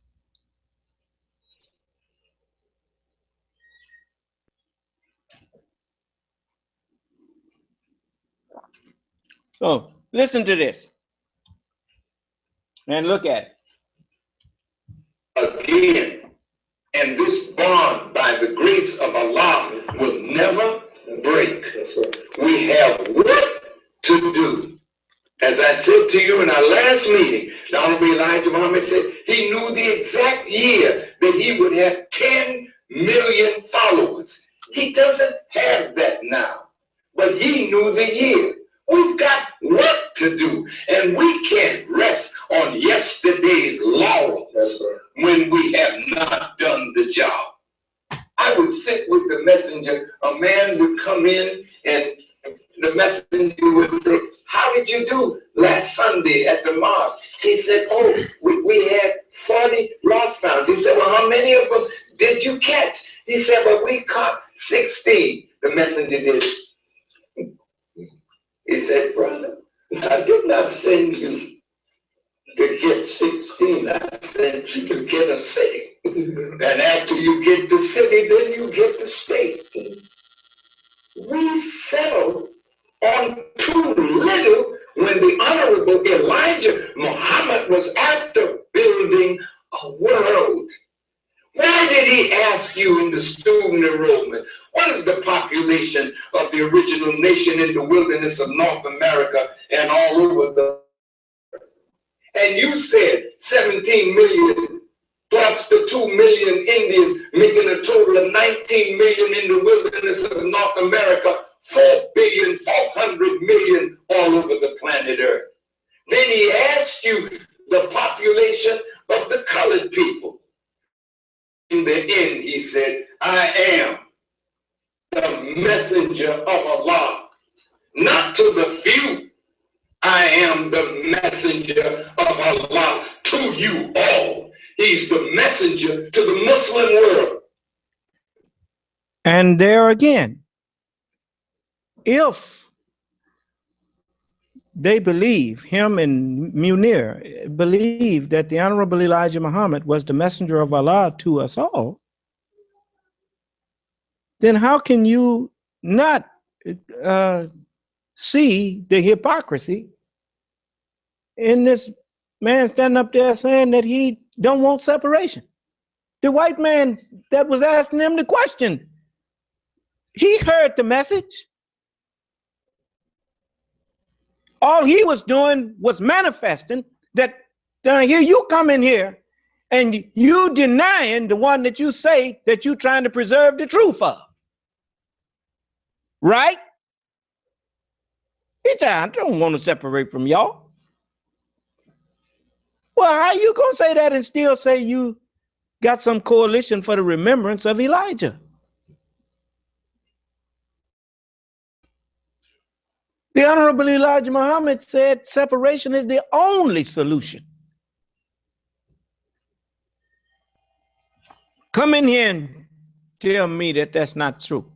So listen to this and look at it. Again, and this bond by the grace of Allah will never break. We have work to do. As I said to you in our last meeting, the Honorable Elijah Muhammad said he knew the exact year that he would have 10 million followers. He doesn't have that now, but he knew the year. We've got work to do, and we can't rest on yesterday's laurels when we have not done the job. I would sit with the messenger. A man would come in, and the messenger would say, how did you do last Sunday at the mosque? He said, oh, we had 40 lost founds. He said, well, how many of them did you catch? He said, well, we caught 16. The messenger did. He said, brother, I did not send you to get 16. I sent you to get a city. And after you get the city, then you get the state. We settled on too little when the Honorable Elijah Muhammad was after building a world. Why did he ask you you in the student enrollment. What is the population of the original nation in the wilderness of North America and all over the world? And you said 17 million plus the 2 million Indians, making a total of 19 million in the wilderness of North America, 4,400,000,000 all over the planet Earth. Then he asked you the population of the colored people. In the end, he said, I am the messenger of Allah, not to the few. I am the messenger of Allah to you all. He's the messenger to the Muslim world. And there again, if they believe, him and Munir believe that the Honorable Elijah Muhammad was the messenger of Allah to us all, then how can you not see the hypocrisy in this man standing up there saying that he don't want separation? The white man that was asking him the question, he heard the message. All he was doing was manifesting that here you come in here and you denying the one that you say that you trying to preserve the truth of. Right? He said, I don't want to separate from y'all. Well, how you gonna say that and still say you got some coalition for the remembrance of Elijah? The Honorable Elijah Muhammad said separation is the only solution. Come in here and tell me that that's not true.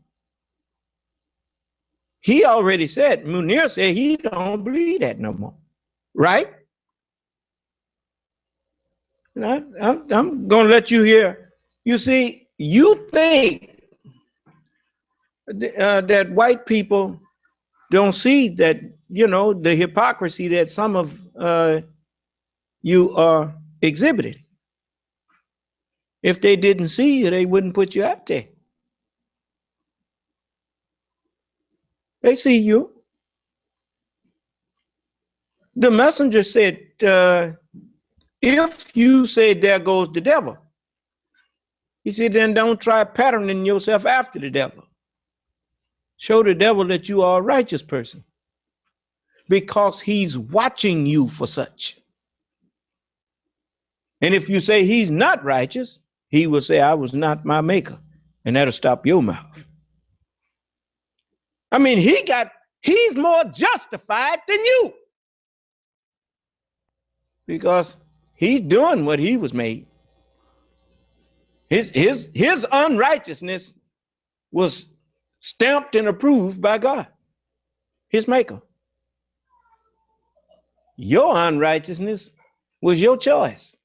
He already said, Munir said he don't believe that no more, right? I'm going to let you hear. You see, you think that white people don't see that, you know, the hypocrisy that some of you are exhibiting. If they didn't see you, they wouldn't put you out there. They see you. The messenger said, if you say there goes the devil, he said, then don't try patterning yourself after the devil. Show the devil that you are a righteous person, because he's watching you for such. And if you say he's not righteous, he will say, I was not my maker. And that'll stop your mouth. I mean, he's more justified than you, because he's doing what he was made. His unrighteousness was stamped and approved by God, his maker. Your unrighteousness was your choice.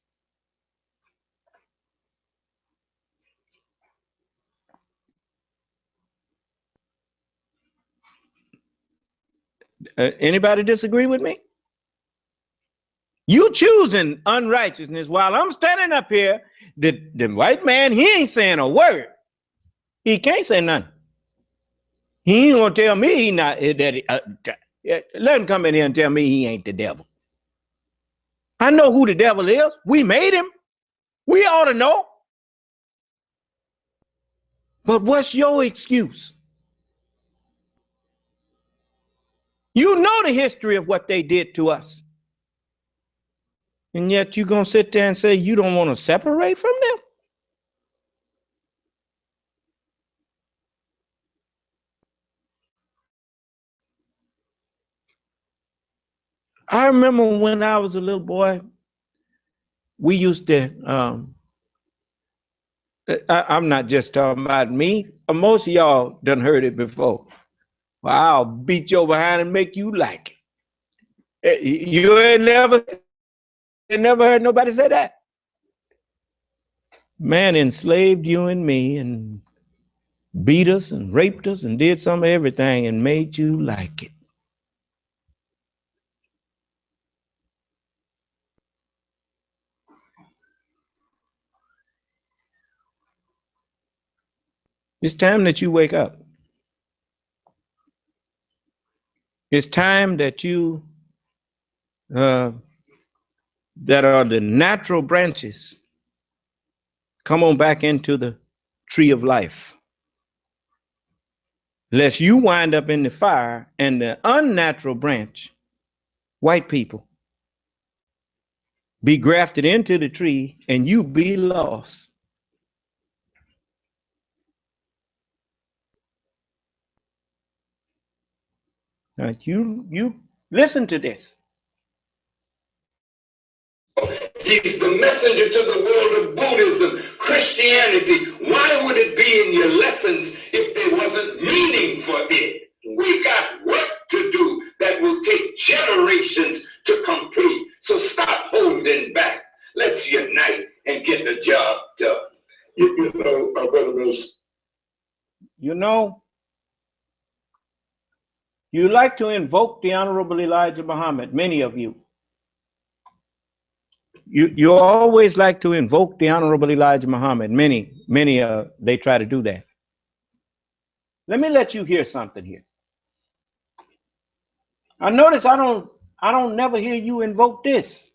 Anybody disagree with me? You choosing unrighteousness while I'm standing up here. The white man, he ain't saying a word. He can't say nothing. He ain't gonna tell me he not that. Let him come in here and tell me he ain't the devil. I know who the devil is. We made him. We ought to know. But what's your excuse? You know the history of what they did to us. And yet you're going to sit there and say you don't want to separate from them? I remember when I was a little boy, we used to, I'm not just talking about me. Most of y'all done heard it before. Well, I'll beat you behind and make you like it. You ain't never heard nobody say that. Man enslaved you and me and beat us and raped us and did some of everything and made you like it. It's time that you wake up. It's time that you, that are the natural branches, come on back into the tree of life. Lest you wind up in the fire and the unnatural branch, white people, be grafted into the tree and you be lost. Now you listen to this. He's the messenger to the world of Buddhism, Christianity. Why would it be in your lessons if there wasn't meaning for it? We got work to do that will take generations to complete. So stop holding back. Let's unite and get the job done. You know, Brother Mills. You know, you like to invoke the Honorable Elijah Muhammad, many of you. You always like to invoke the Honorable Elijah Muhammad. Many, they try to do that. Let me let you hear something here. I notice I don't never hear you invoke this.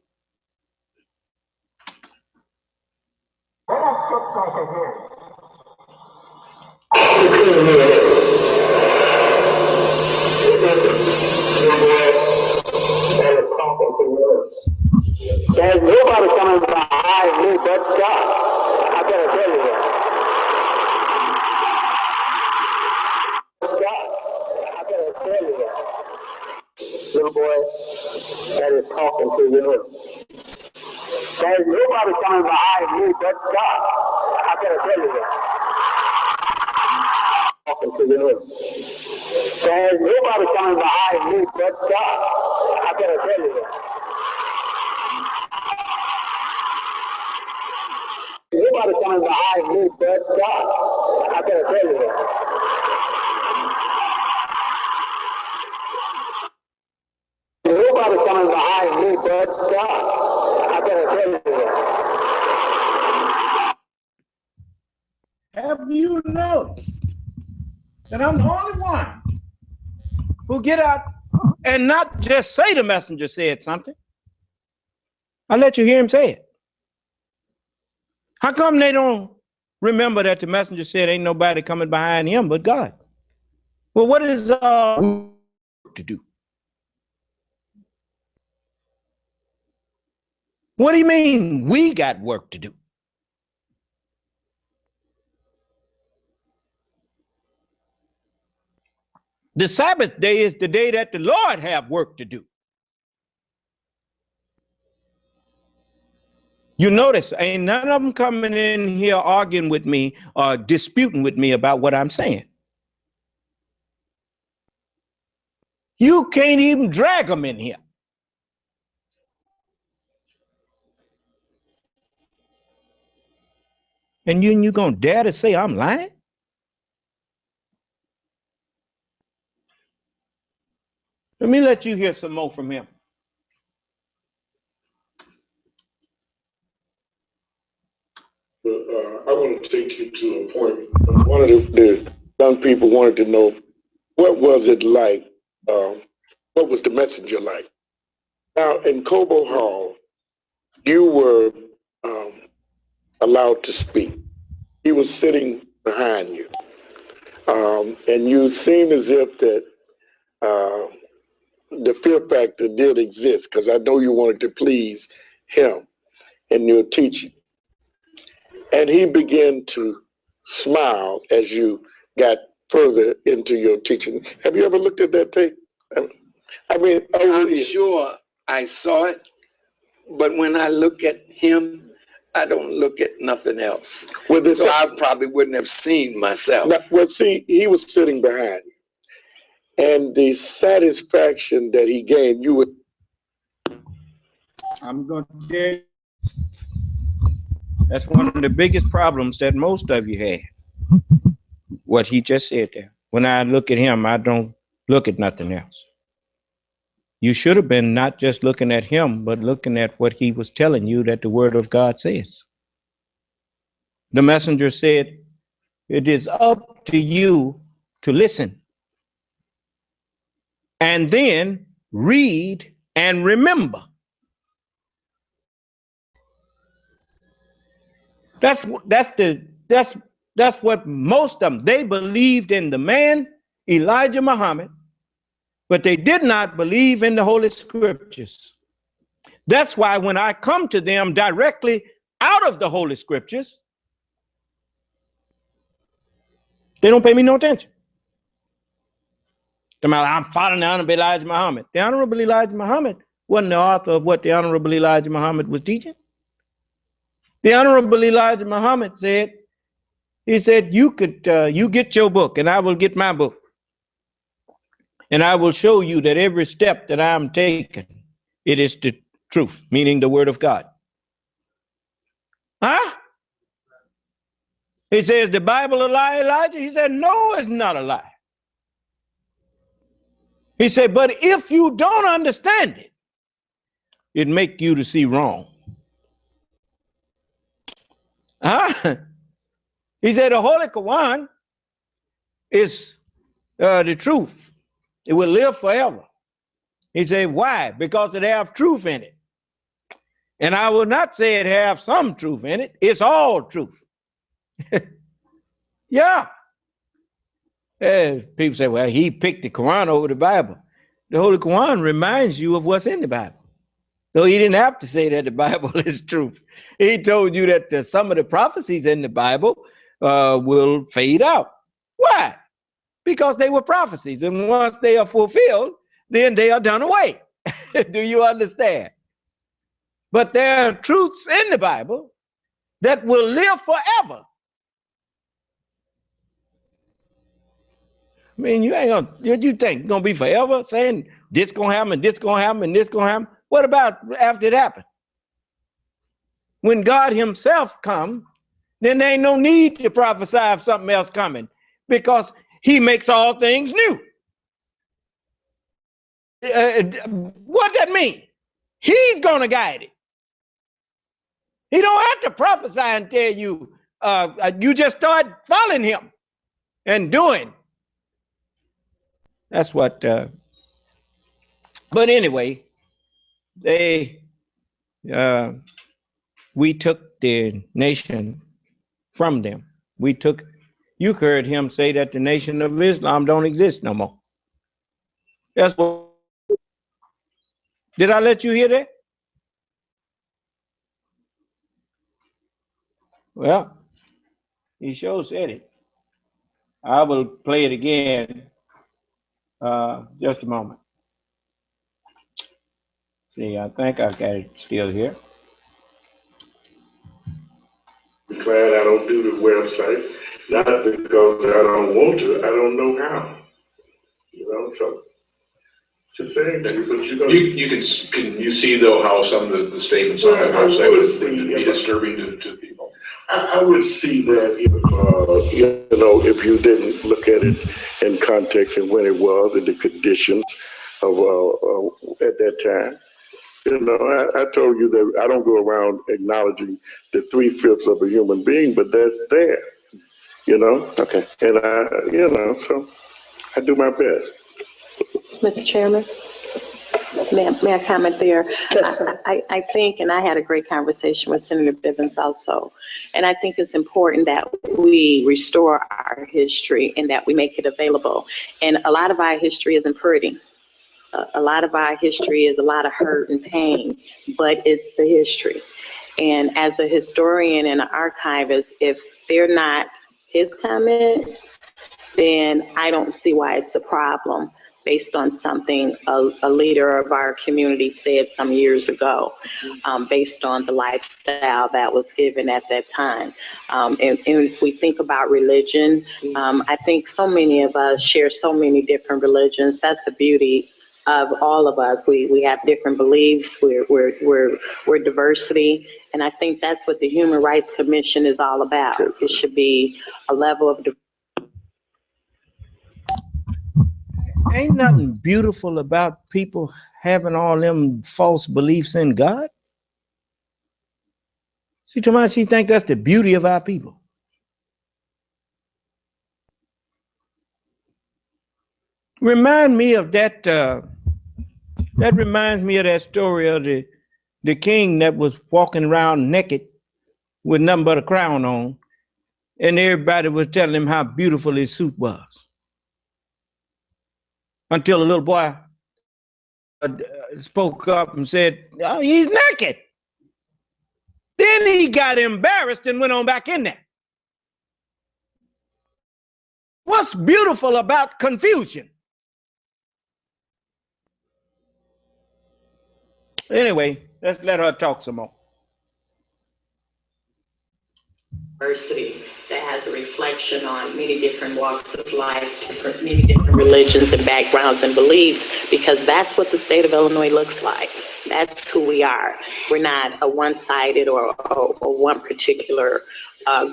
There's nobody coming behind me but God. I better tell you that. God, I better tell you that. Little boy that is talking to you. There's nobody coming behind me but God. I better tell you that. Talking to you. There's nobody coming behind me but God. I better tell you that. Nobody coming behind me but God. I better tell you that. Nobody coming behind me but God. I better tell you that. Have you noticed that I'm the only one who get out and not just say the messenger said something? I let you hear him say it. How come they don't remember that the messenger said ain't nobody coming behind him but God? Well, what is our work to do? What do you mean we got work to do? The Sabbath day is the day that the Lord have work to do. You notice, ain't none of them coming in here arguing with me or disputing with me about what I'm saying. You can't even drag them in here. And you gonna dare to say I'm lying? Let me let you hear some more from him. I want to take you to a point. One of the young people wanted to know, what was it like? What was the messenger like? Now, in Cobo Hall, you were allowed to speak. He was sitting behind you. And you seemed as if that the fear factor did exist, because I know you wanted to please him in your teaching. And he began to smile as you got further into your teaching. Have you ever looked at that tape? I mean, I'm sure I saw it, but when I look at him, I don't look at nothing else. Well, so I probably wouldn't have seen myself. Well, see, he was sitting behind you. And the satisfaction that he gave, you would. I'm going to tell you, that's one of the biggest problems that most of you had. What he just said there. When I look at him, I don't look at nothing else. You should have been not just looking at him, but looking at what he was telling you that the word of God says. The messenger said, It is up to you to listen and then read and remember. That's what most of them, they believed in the man Elijah Muhammad, but they did not believe in the Holy Scriptures. That's why when I come to them directly out of the Holy Scriptures, they don't pay me no attention. I'm following the Honorable Elijah Muhammad. The Honorable Elijah Muhammad wasn't the author of what the Honorable Elijah Muhammad was teaching. The Honorable Elijah Muhammad said, he said, you get your book and I will get my book. And I will show you that every step that I'm taking, it is the truth, meaning the word of God. Huh? He says, the Bible a lie, Elijah? He said, no, it's not a lie. He said, but if you don't understand it, it make you to see wrong. Huh? He said, the Holy Quran is the truth. It will live forever. He said, why? Because it have truth in it. And I will not say it have some truth in it. It's all truth. Yeah. People say, well, he picked the Quran over the Bible. The Holy Quran reminds you of what's in the Bible. So he didn't have to say that the Bible is truth. He told you that some of the prophecies in the Bible will fade out. Why? Because they were prophecies. And once they are fulfilled, then they are done away. Do you understand? But there are truths in the Bible that will live forever. I mean, you ain't gonna, what you think, gonna be forever saying this gonna happen, this gonna happen, and this gonna happen? What about after it happened? When God himself come, then there ain't no need to prophesy of something else coming because he makes all things new. What that mean? He's gonna guide it. He don't have to prophesy and tell you, you just start following him and doing. That's what, but anyway, we took the nation from them. You heard him say that the nation of Islam don't exist no more. That's what, did I let you hear that? Well, he sure said it. I will play it again. Just a moment. See, I think I got it still here. Glad I don't do the website, not because I don't want to, I don't know how. You know, so just saying that, but can you see though how some of the statements on that website would be disturbing to people? I would see that if if you didn't look at it in context and when it was and the conditions of at that time. You know, I told you that I don't go around acknowledging the 3/5 of a human being, but that's there. You know. Okay. And so I do my best. Mr. Chairman, may I comment there? Yes, I think, and I had a great conversation with Senator Bivens also, and I think it's important that we restore our history and that we make it available. And a lot of our history isn't pretty. A lot of our history is a lot of hurt and pain, but it's the history. And as a historian and an archivist, if they're not his comments, then I don't see why it's a problem based on something a leader of our community said some years ago, based on the lifestyle that was given at that time. And if we think about religion, I think so many of us share so many different religions. That's the beauty of all of us. We have different beliefs, we're diversity, and I think that's what the Human Rights Commission is all about. It should be a level of diversity. Ain't nothing beautiful about people having all them false beliefs in God. See, Tomas, she think that's the beauty of our people. remind me of that. That reminds me of that story of the king that was walking around naked with nothing but a crown on, and everybody was telling him how beautiful his suit was. Until a little boy spoke up and said, "Oh, he's naked." Then he got embarrassed and went on back in there. What's beautiful about confusion? Anyway, let's let her talk some more. Diversity that has a reflection on many different walks of life, many different religions and backgrounds and beliefs, because that's what the state of Illinois looks like. That's who we are. We're not a one-sided or one particular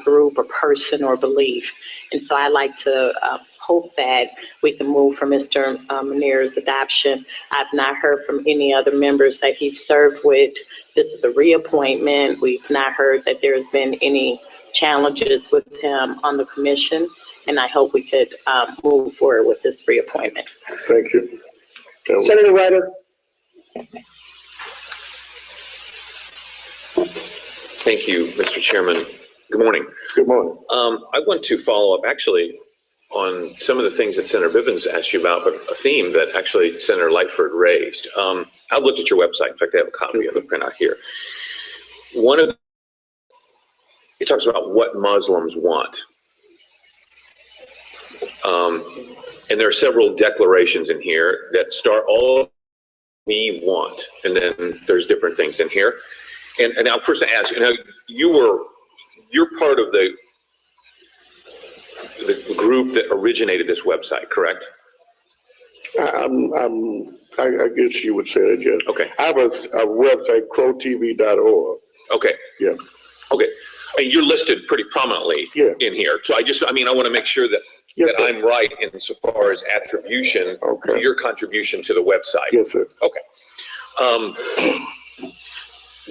group or person or belief. And so I like to hope that we can move from Mr. Munir's adoption. I've not heard from any other members that he's served with. This is a reappointment. We've not heard that there's been any challenges with him on the commission, and I hope we could move forward with this reappointment. Thank you. Senator Ryder. Thank you, Mr. Chairman. Good morning. Good morning. I want to follow up actually on some of the things that Senator Bivens asked you about, but a theme that actually Senator Lightford raised. I've looked at your website. In fact, I have a copy of the printout here. It talks about what Muslims want. And there are several declarations in here that start all we want, and then there's different things in here. And now first I ask, you're part of the group that originated this website, correct? I guess you would say that, yes. Okay. I have a website, crowtv.org. Okay. Yeah. Okay. I mean, you're listed pretty prominently in here. So I want to make sure that, that I'm right insofar as attribution to your contribution to the website. Yes, sir. Okay.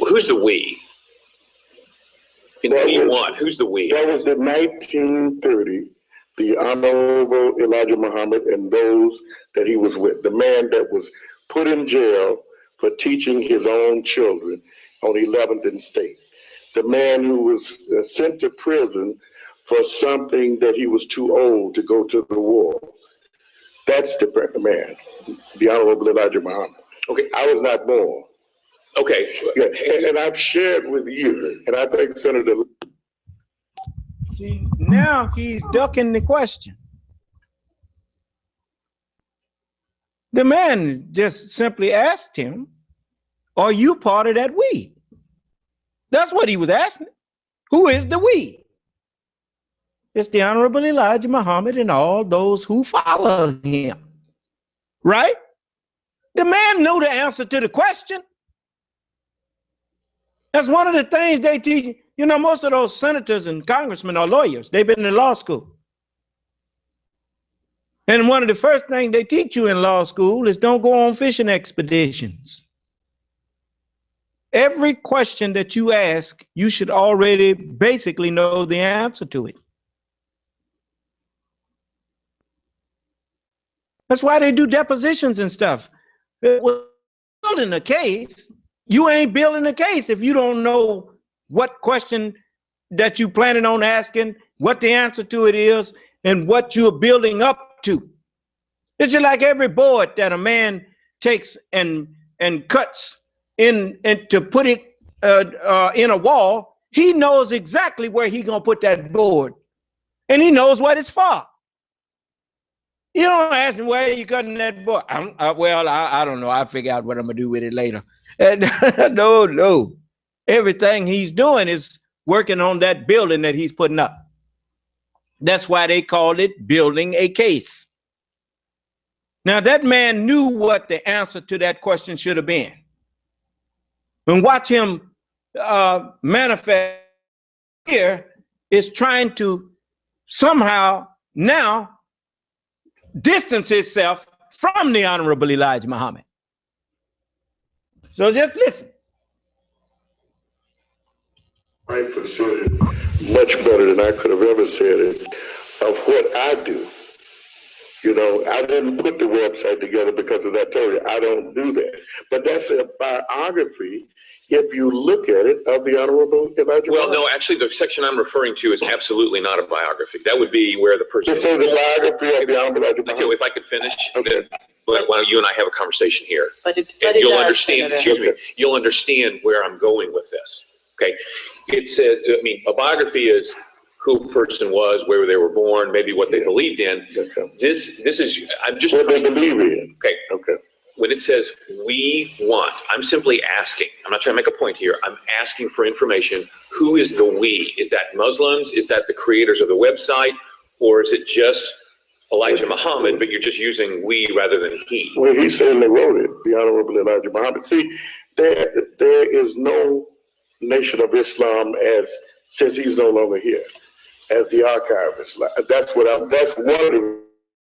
Who's the we? What do you want? Who's the we? That was the 1930, the Honorable Elijah Muhammad and those that he was with. The man that was put in jail for teaching his own children on 11th and State. The man who was sent to prison for something that he was too old to go to the war. That's the man, the Honorable Elijah Muhammad. Okay. I was not born. Okay. Yeah, and I've shared with you, and I think Senator. See, now he's ducking the question. The man just simply asked him, "Are you part of that we?" That's what he was asking. Who is the we? It's the Honorable Elijah Muhammad and all those who follow him. Right? The man knew the answer to the question. That's one of the things they teach. You know, most of those senators and congressmen are lawyers. They've been in law school. And one of the first things they teach you in law school is don't go on fishing expeditions. Every question that you ask, you should already basically know the answer to it. That's why they do depositions and stuff. Building a case, you ain't building a case if you don't know what question that you planning on asking, what the answer to it is, and what you're building up to. It's just like every board that a man takes and cuts in and to put it in a wall, he knows exactly where he's gonna put that board, and he knows what it's for. You don't ask him, where are you cutting that board? I don't know. I'll figure out what I'm gonna do with it later. No. Everything he's doing is working on that building that he's putting up. That's why they called it building a case. Now that man knew what the answer to that question should have been. And watch him manifest here is trying to somehow now distance itself from the Honorable Elijah Muhammad. So just listen. I said it much better than I could have ever said it, of what I do You know, I didn't put the website together because of that. Told you, I don't do that. But that's a biography, if you look at it, of the Honorable Elijah Well, Muhammad. no, actually, the section I'm referring to is absolutely not a biography. That would be where the person. Just say the biography of the Honorable Elijah Okay, Muhammad. if I could finish, Okay. but while you and I have a conversation here, But and it you'll does, understand, Senator. excuse me, you'll understand where I'm going with this. Okay, it says, I mean, a biography is who a person was, where they were born, maybe what they believed in. Okay. This is, I'm just. What they believe in. Okay. Okay. When it says we want, I'm simply asking. I'm not trying to make a point here. I'm asking for information. Who is the we? Is that Muslims? Is that the creators of the website? Or is it just Elijah Muhammad, but you're just using we rather than he? Well, he certainly wrote it, the Honorable Elijah Muhammad. See, there is no Nation of Islam since he's no longer here, as the archive is like. That's one of the,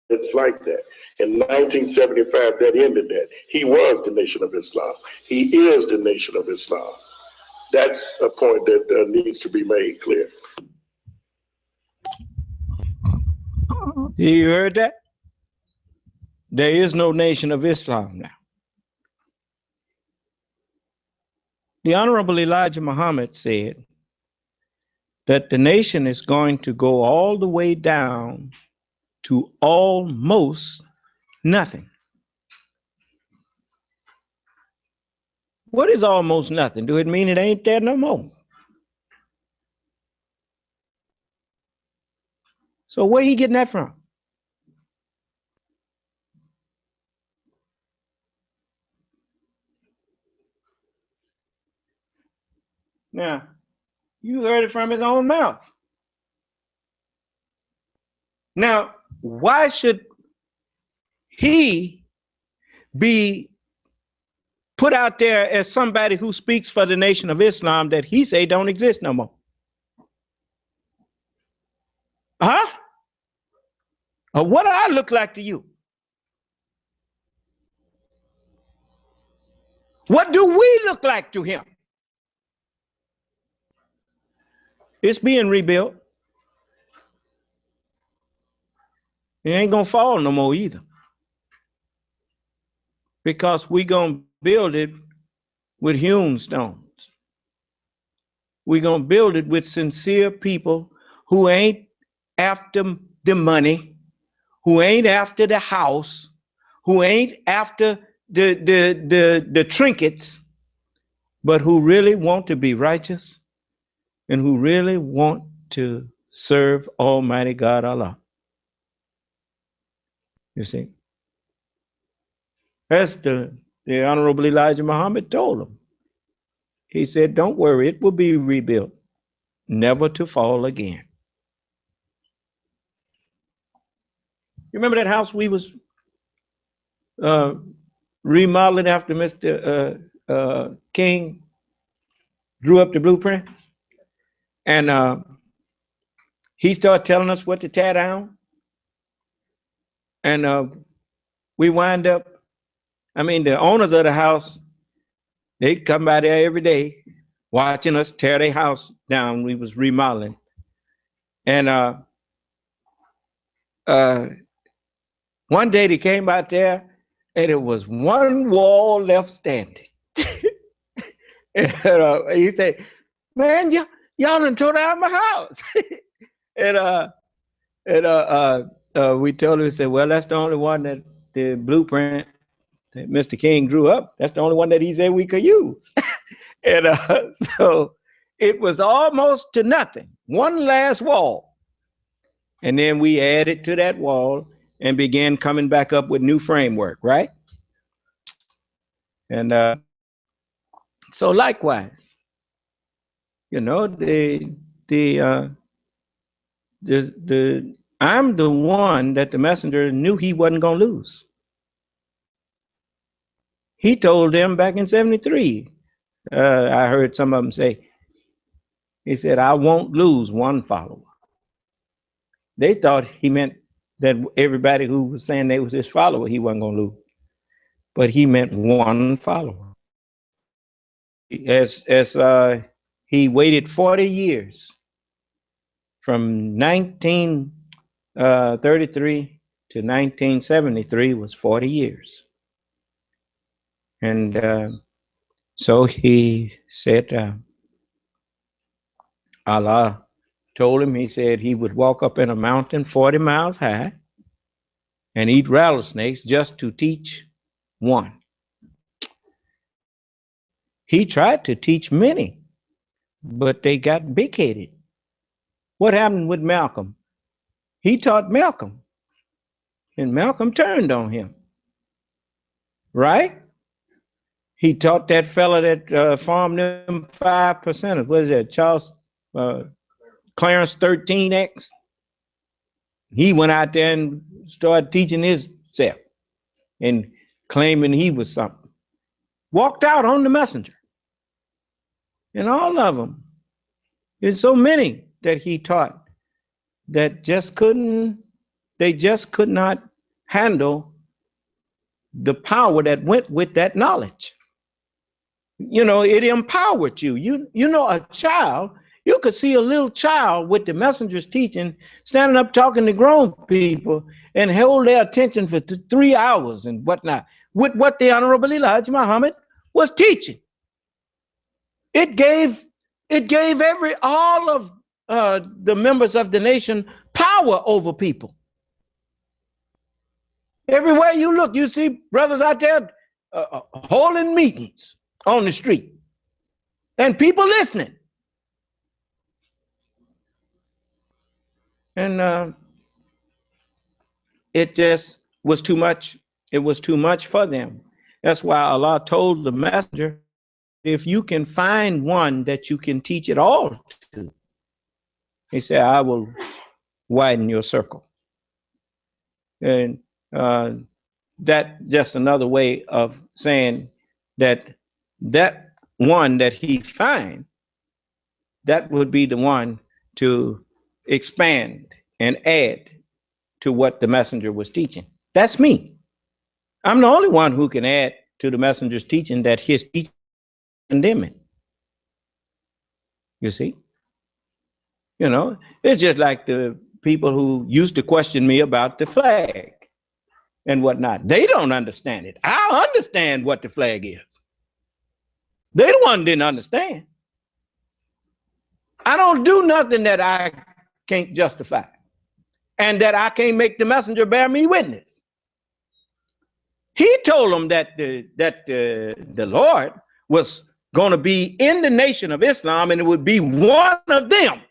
it's like that. In 1975, that ended that. He was the Nation of Islam. He is the Nation of Islam. That's a point that needs to be made clear. You heard that? There is no Nation of Islam now. The Honorable Elijah Muhammad said that the nation is going to go all the way down to almost nothing. What is almost nothing? Do it mean it ain't there no more? So where he getting that from? Now, you heard it from his own mouth. Now, why should he be put out there as somebody who speaks for the Nation of Islam that he say don't exist no more? Huh? What do I look like to you? What do we look like to him? It's being rebuilt. It ain't gonna fall no more either. Because we gonna build it with hewn stones. We gonna build it with sincere people who ain't after the money, who ain't after the house, who ain't after the trinkets, but who really want to be righteous and who really want to serve Almighty God Allah. You see? That's the Honorable Elijah Muhammad told him. He said, don't worry, it will be rebuilt, never to fall again. You remember that house we was remodeling after Mr. King drew up the blueprints? And he started telling us what to tear down. And we wind up, I mean, the owners of the house, they'd come by there every day watching us tear their house down. We was remodeling. And one day they came out there and it was one wall left standing. And he said, man, y'all done tore down my house. and we told him, we said, well, that's the only one that the blueprint that Mr. King drew up. That's the only one that he said we could use. And so it was almost to nothing, one last wall. And then we added to that wall and began coming back up with new framework, right? And so likewise, you know, I'm the one that the messenger knew he wasn't gonna lose. He told them back in 73. I heard some of them say, he said, I won't lose one follower. They thought he meant that everybody who was saying they was his follower, he wasn't gonna lose. But he meant one follower. As he waited 40 years from 1933 to 1973 was 40 years. And so he said, Allah told him, he said he would walk up in a mountain 40 miles high and eat rattlesnakes just to teach one. He tried to teach many, but they got big-headed. What happened with Malcolm? He taught Malcolm, and Malcolm turned on him, right? He taught that fella that farmed them 5%. What is that, Charles Clarence 13X? He went out there and started teaching himself and claiming he was something. Walked out on the messenger. And all of them, there's so many that he taught that they just could not handle the power that went with that knowledge. You know, it empowered you. You know, a child, you could see a little child with the messenger's teaching, standing up talking to grown people and hold their attention for 3 hours and whatnot, with what the Honorable Elijah Muhammad was teaching. It gave all of the members of the nation power over people. Everywhere you look, you see brothers out there holding meetings on the street and people listening. And it just was too much. It was too much for them. That's why Allah told the messenger, if you can find one that you can teach it all to, he said, I will widen your circle. And that just another way of saying that one that he find, that would be the one to expand and add to what the messenger was teaching. That's me. I'm the only one who can add to the messenger's teaching that his teaching condemning. You see? You know, it's just like the people who used to question me about the flag and whatnot. They don't understand it. I understand what the flag is. They the one didn't understand. I don't do nothing that I can't justify and that I can't make the messenger bear me witness. He told them that the Lord was going to be in the nation of Islam and it would be one of them.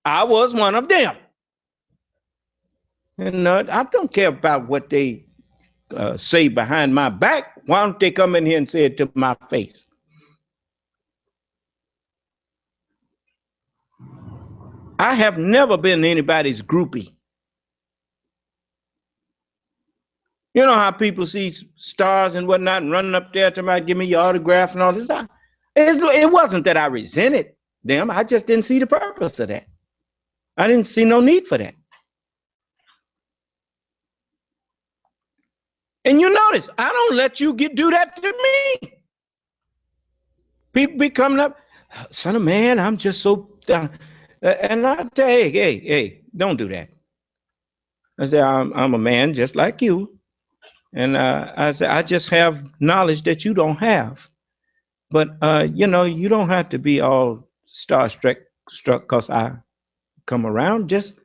I was one of them. And I don't care about what they say behind my back. Why don't they come in here and say it to my face? I have never been anybody's groupie. You know how people see stars and whatnot and running up there to give me your autograph and all this. It wasn't that I resented them. I just didn't see the purpose of that. I didn't see no need for that. And you notice, I don't let you do that to me. People be coming up, son of man, I'm just so, and I say, hey, don't do that. I say, I'm a man just like you. And I say, I just have knowledge that you don't have. But, you know, you don't have to be all starstruck because I come around. Just,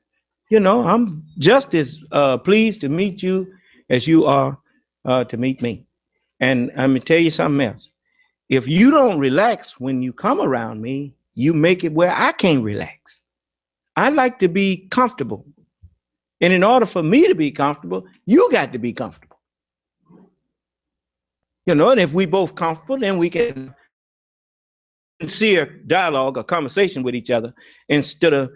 you know, I'm just as pleased to meet you as you are to meet me. And I'm going to tell you something else. If you don't relax when you come around me, you make it where I can't relax. I like to be comfortable. And in order for me to be comfortable, you got to be comfortable. You know, and if we both comfortable, then we can sincere dialogue or conversation with each other instead of,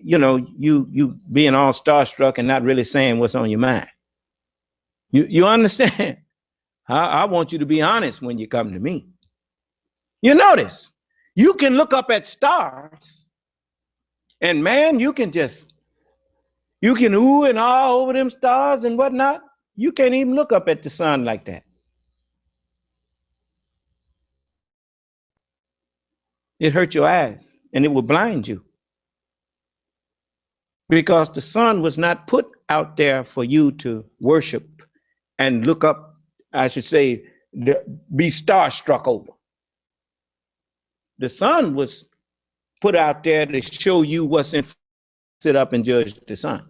you know, you being all starstruck and not really saying what's on your mind. You understand? I want you to be honest when you come to me. You notice, you can look up at stars and man, you can ooh and ah over them stars and whatnot. You can't even look up at the sun like that. It hurt your eyes and it will blind you. Because the sun was not put out there for you to worship and look up, I should say, be starstruck over. The sun was put out there to show you what's in, sit up and judge the sun.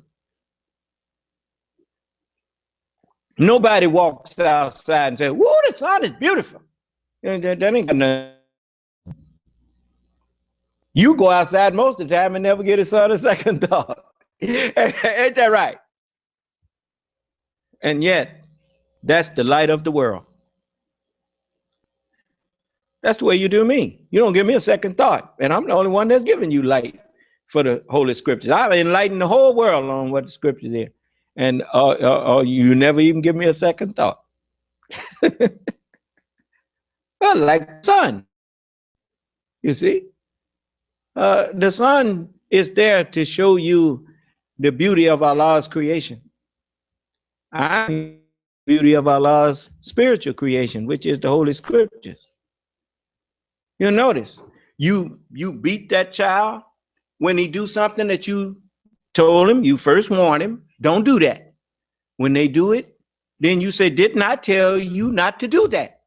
Nobody walks outside and says, whoa, the sun is beautiful. That ain't gonna. You go outside most of the time and never get a sun a second thought. Ain't that right? And yet, that's the light of the world. That's the way you do me. You don't give me a second thought. And I'm the only one that's giving you light for the Holy Scriptures. I've enlightened the whole world on what the Scriptures is. And you never even give me a second thought. Well, like the sun. You see? The sun is there to show you the beauty of Allah's creation. The beauty of Allah's spiritual creation, which is the Holy Scriptures. You'll notice, you beat that child when he do something that you told him, you first warned him, don't do that. When they do it, then you say, didn't I tell you not to do that?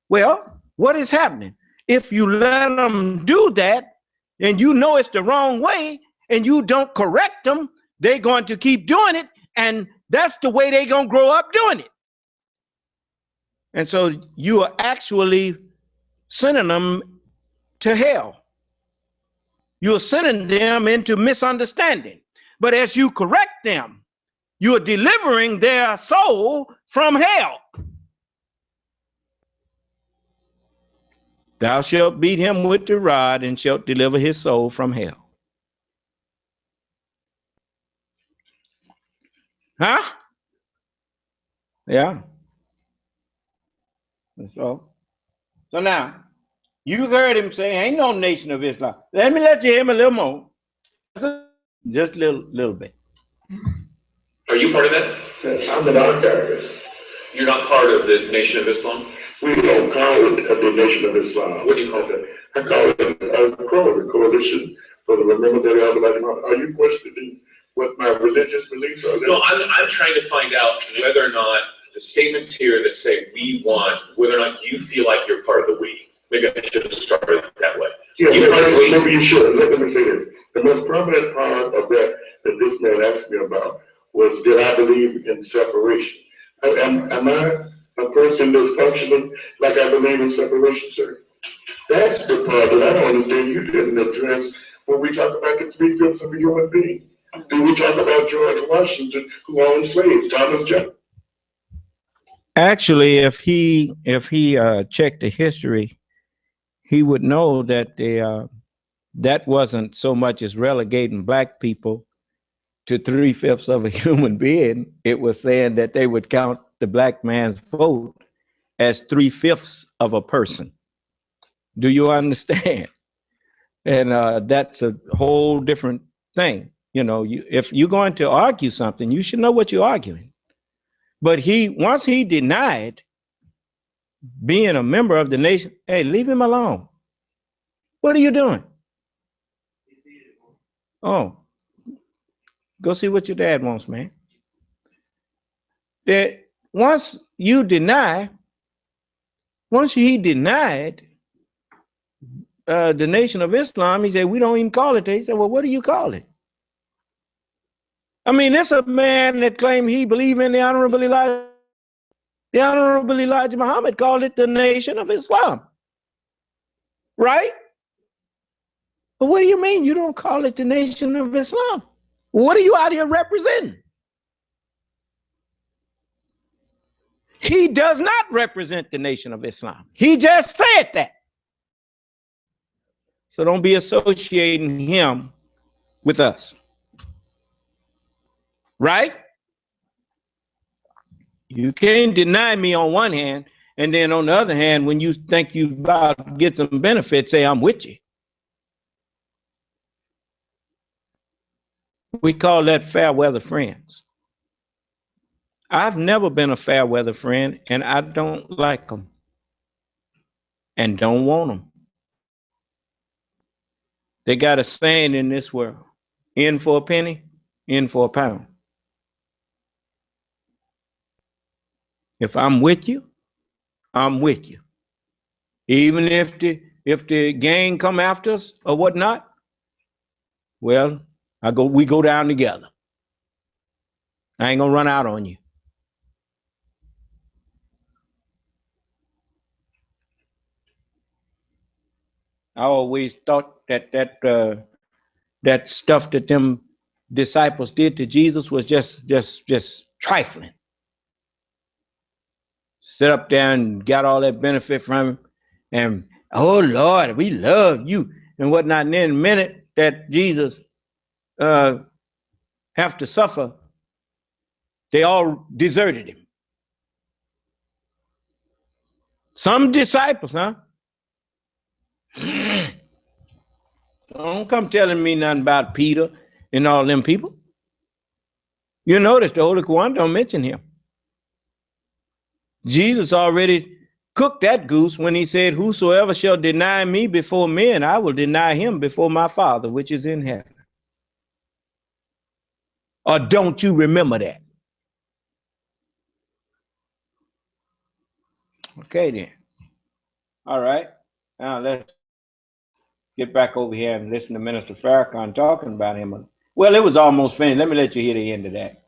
Well, what is happening? If you let them do that, and you know it's the wrong way, and you don't correct them, they're going to keep doing it, and that's the way they're going to grow up doing it. And so you are actually sending them to hell. You're sending them into misunderstanding. But as you correct them, you're delivering their soul from hell. Thou shalt beat him with the rod and shalt deliver his soul from hell. Huh? Yeah. So now, you heard him say, ain't no nation of Islam. Let me let you hear him a little more. Just a little bit. Are you part of that? I'm an archivist. You're not part of the Nation of Islam? We don't call it the Nation of Islam. What do you call it? I call it the Coalition for the Remembrance of the Elder. Are you questioning what my religious beliefs are? No, I'm trying to find out whether or not the statements here that say we want, whether or not you feel like you're part of the we. Maybe I should have started that way. Yeah, maybe you should. Let me say this. The most prominent part of that this man asked me about was, did I believe in separation? Am I a person that's functioning like I believe in separation, sir? That's the part that I don't understand you didn't address when we talk about the 3/5 of a human being. Do we talk about George Washington, who owned slaves, Thomas Jefferson? Actually, if he checked the history, he would know that that wasn't so much as relegating black people to 3/5 of a human being. It was saying that they would count the black man's vote as 3/5 of a person. Do you understand? And that's a whole different thing. You know, if you're going to argue something, you should know what you're arguing. But once he denied being a member of the nation, hey, leave him alone. What are you doing? Oh, go see what your dad wants, man. That once he denied the Nation of Islam, he said, we don't even call it that. He said, well, what do you call it? I mean, it's a man that claimed he believed in the Honorable Elijah. The Honorable Elijah Muhammad called it the Nation of Islam. Right? But what do you mean you don't call it the Nation of Islam? What are you out here representing? He does not represent the Nation of Islam. He just said that. So don't be associating him with us. Right? You can't deny me on one hand, and then on the other hand, when you think you about to get some benefits, say I'm with you. We call that fair weather friends. I've never been a fair weather friend, and I don't like them and don't want them. They got a saying in this world. In for a penny, in for a pound. If I'm with you, I'm with you. Even if the gang come after us or whatnot, well, we go down together. I ain't gonna run out on you. I always thought that stuff that them disciples did to Jesus was just trifling. Sit up there and got all that benefit from him, and oh Lord, we love you and whatnot. And then the minute that Jesus have to suffer, they all deserted him. Some disciples, huh? Don't come telling me nothing about Peter and all them people. You notice the Holy Quran don't mention him. Jesus already cooked that goose when he said, whosoever shall deny me before men, I will deny him before my Father, which is in heaven. Or don't you remember that? Okay, then. All right. Now let's get back over here and listen to Minister Farrakhan talking about him. Well, it was almost finished. Let me let you hear the end of that.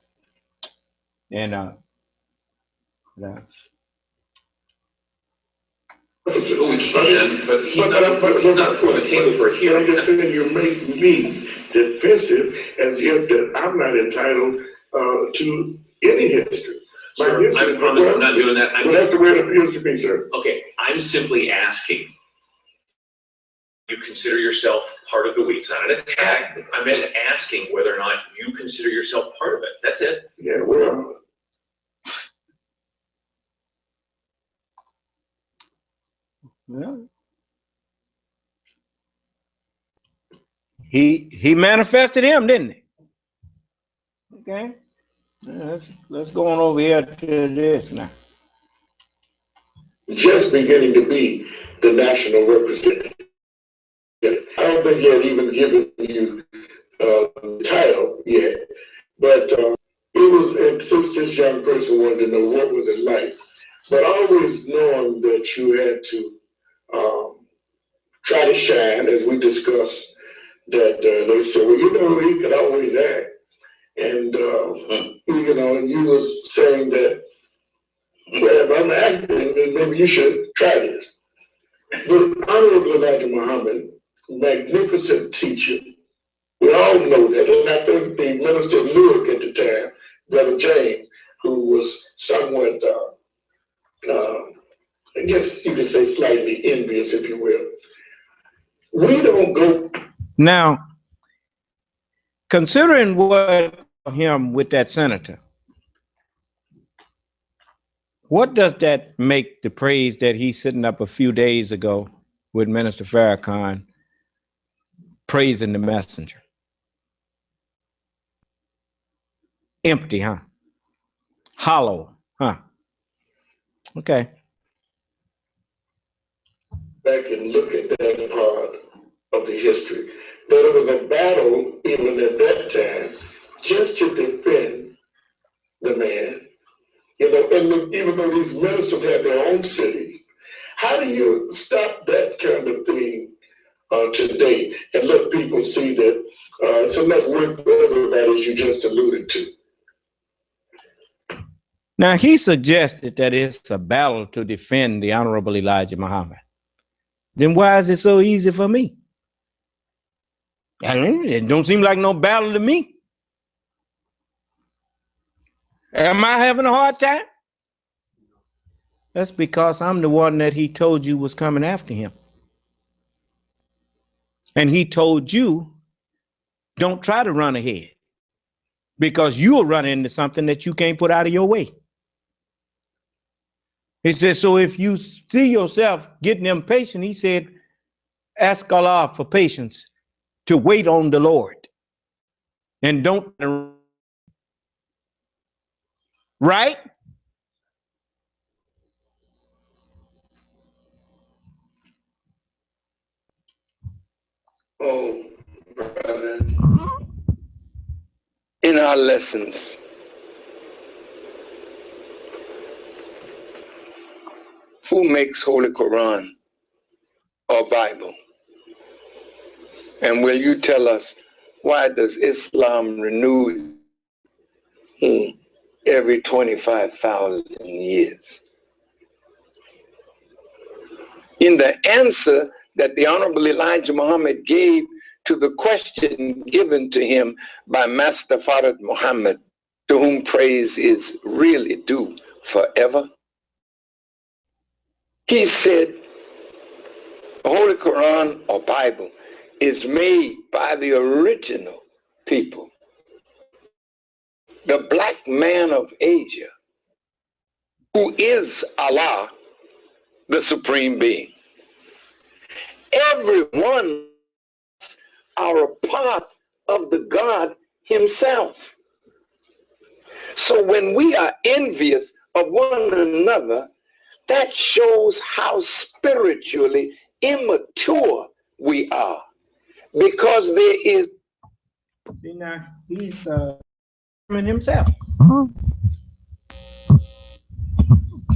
And But he's not putting the table for a hearing. I'm just saying you're making me defensive as if that I'm not entitled to any history. Sir, I promise I'm not doing that. Well, that's the way it appears to me, sir. Okay, I'm simply asking. You consider yourself part of the wheat. It's not an attack. I'm just asking whether or not you consider yourself part of it. That's it. Yeah, well. Well, he manifested him, didn't he? Okay. Let's go on over here to this now. Just beginning to be the national representative. I don't think he had even given you the title yet, but it was, and since this young person wanted to know what was it like, but always knowing that you had to try to shine, as we discussed, that they said, well, you know, he could always act. And, you know, and you was saying that, well, if I'm acting, then maybe you should try this. But Honorable Elijah Muhammad, magnificent teacher, we all know that. And I think the minister of Newark at the time, Brother James, who was somewhat, I guess you could say slightly envious, if you will. We don't go. Now, considering what him with that senator, what does that make the praise that he's sitting up a few days ago with Minister Farrakhan praising the messenger? Empty, huh? Hollow, huh? Okay. Back and look at that part of the history. That it was a battle, even at that time, just to defend the man. You know, and even though these ministers have their own cities, how do you stop that kind of thing today and let people see that it's enough work for everybody, as you just alluded to? Now, he suggested that it's a battle to defend the Honorable Elijah Muhammad. Then why is it so easy for me? I mean, it don't seem like no battle to me. Am I having a hard time? That's because I'm the one that he told you was coming after him. And he told you, don't try to run ahead, because you'll run into something that you can't put out of your way. He said, so if you see yourself getting impatient, he said, ask Allah for patience to wait on the Lord. And don't, right? Oh, brother, in our lessons. Who makes Holy Quran or Bible? And will you tell us, why does Islam renew every 25,000 years? In the answer that the Honorable Elijah Muhammad gave to the question given to him by Master Farad Muhammad, to whom praise is really due forever, he said, the Holy Quran or Bible is made by the original people, the black man of Asia, who is Allah, the Supreme Being. Everyone are a part of the God himself. So when we are envious of one another, that shows how spiritually immature we are. Because there is... See, now, he's himself.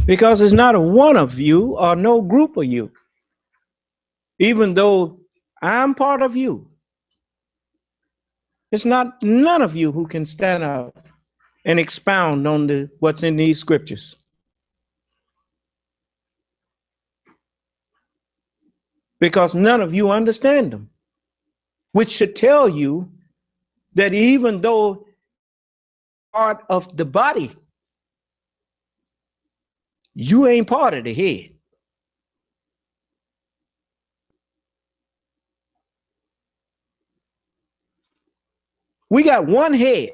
Because it's not a one of you or no group of you. Even though I'm part of you, it's not none of you who can stand up and expound on what's in these scriptures. Because none of you understand them, which should tell you that even though part of the body, you ain't part of the head. We got one head.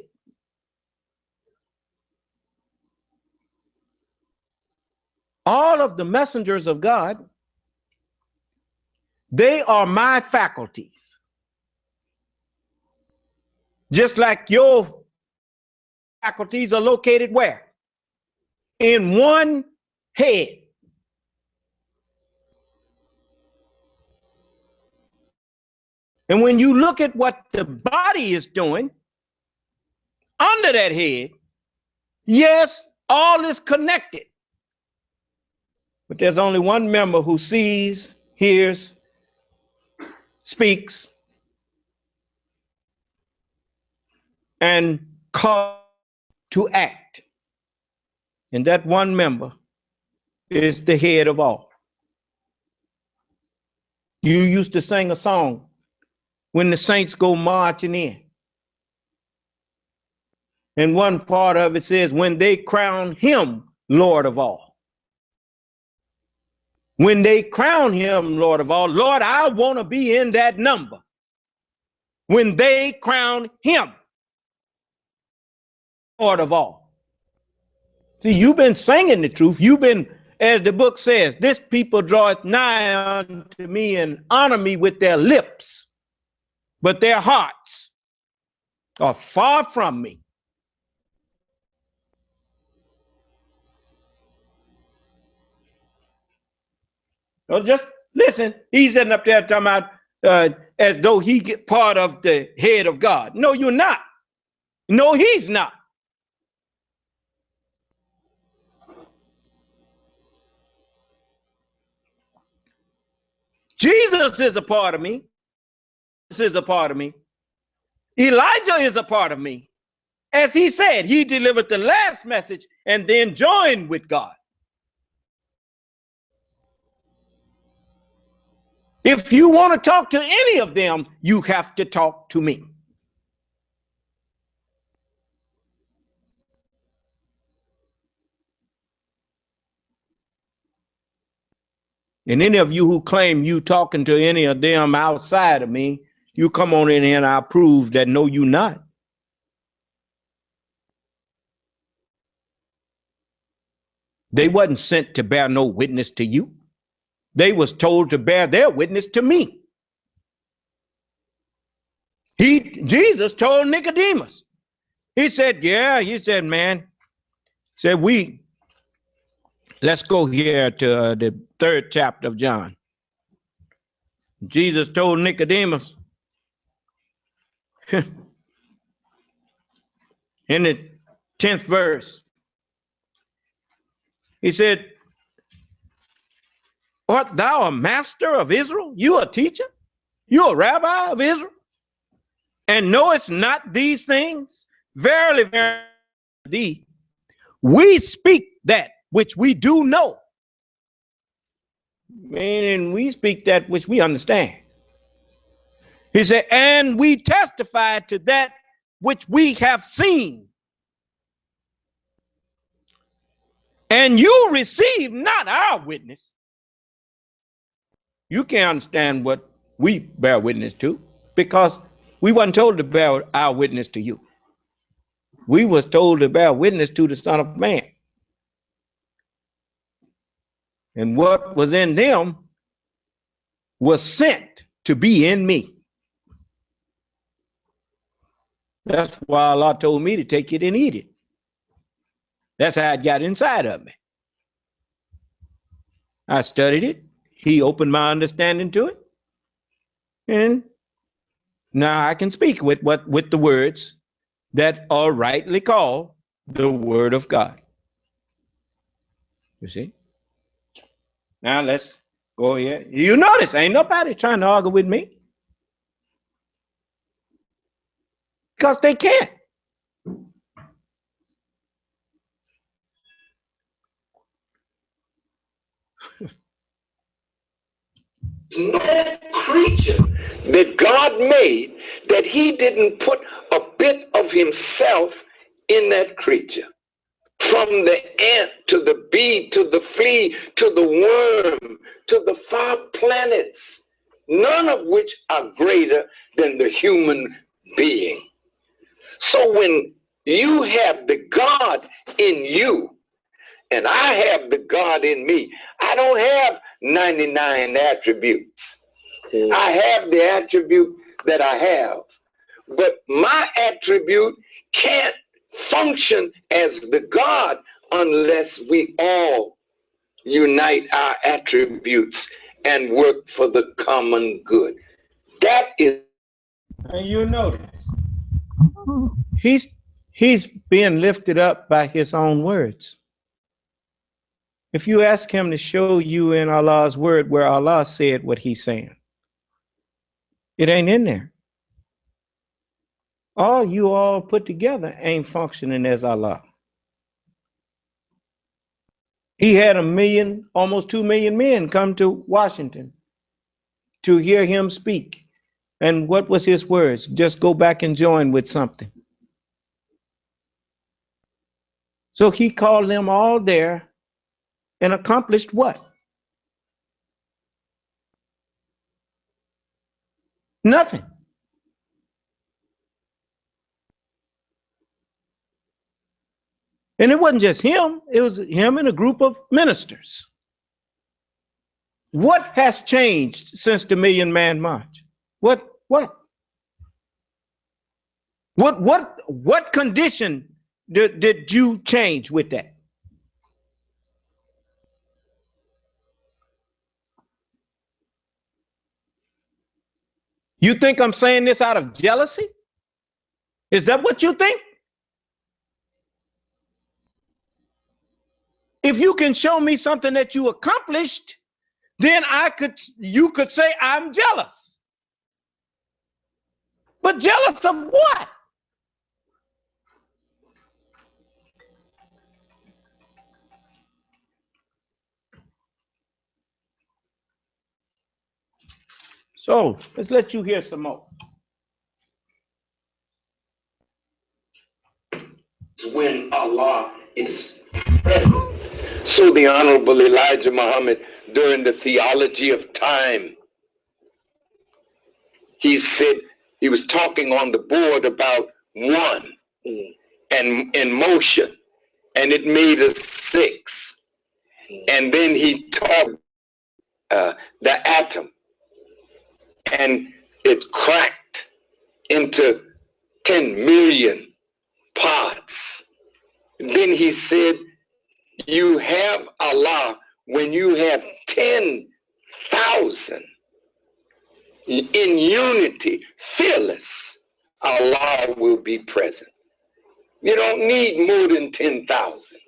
All of the messengers of God, they are my faculties. Just like your faculties are located where? In one head. And when you look at what the body is doing under that head, yes, all is connected. But there's only one member who sees, hears, speaks, and calls to act. And that one member is the head of all. You used to sing a song when the saints go marching in. And one part of it says, when they crown him Lord of all. When they crown him Lord of all, Lord, I want to be in that number. When they crown him Lord of all. See, you've been singing the truth. You've been, as the book says, this people draweth nigh unto me and honor me with their lips, but their hearts are far from me. So just listen, he's sitting up there talking about as though he get part of the head of God. No, you're not. No, he's not. Jesus is a part of me. This is a part of me. Elijah is a part of me. As he said, he delivered the last message and then joined with God. If you want to talk to any of them, you have to talk to me. And any of you who claim you talking to any of them outside of me, you come on in here and I'll prove that no, you not. They wasn't sent to bear no witness to you. They was told to bear their witness to me. Jesus told Nicodemus. He said, man, said let's go here to the 3rd chapter of John. Jesus told Nicodemus, in the 10th verse. He said, art thou a master of Israel? You a teacher? You a rabbi of Israel? And knowest not these things? Verily, verily, thee, we speak that which we do know. Meaning we speak that which we understand. He said, and we testify to that which we have seen. And you receive not our witness. You can't understand what we bear witness to, because we wasn't told to bear our witness to you. We was told to bear witness to the Son of Man. And what was in them was sent to be in me. That's why Allah told me to take it and eat it. That's how it got inside of me. I studied it. He opened my understanding to it. And now I can speak with the words that are rightly called the Word of God. You see? Now let's go here. You notice, ain't nobody trying to argue with me. Because they can't. No creature that God made that he didn't put a bit of himself in that creature. From the ant to the bee to the flea to the worm to the 5 planets, none of which are greater than the human being. So when you have the God in you and I have the God in me, I don't have 99 attributes. I have the attribute that I have, but my attribute can't function as the God unless we all unite our attributes and work for the common good. That is. And you notice, he's being lifted up by his own words. If you ask him to show you in Allah's word where Allah said what he's saying, it ain't in there. All you all put together ain't functioning as Allah. He had 1 million, almost 2 million men come to Washington to hear him speak. And what was his words? Just go back and join with something. So he called them all there and accomplished what? Nothing. And it wasn't just him, it was him and a group of ministers. What has changed since the Million Man March? What condition did you change with that? You think I'm saying this out of jealousy? Is that what you think? If you can show me something that you accomplished, then you could say I'm jealous. But jealous of what? So let's let you hear some more. When Allah is present. So the Honorable Elijah Muhammad, during the theology of time, he said, he was talking on the board about one and in motion, and it made a 6. And then he taught the atom, and it cracked into 10 million parts. Then he said, you have Allah when you have 10,000 in unity, fearless, Allah will be present. You don't need more than 10,000.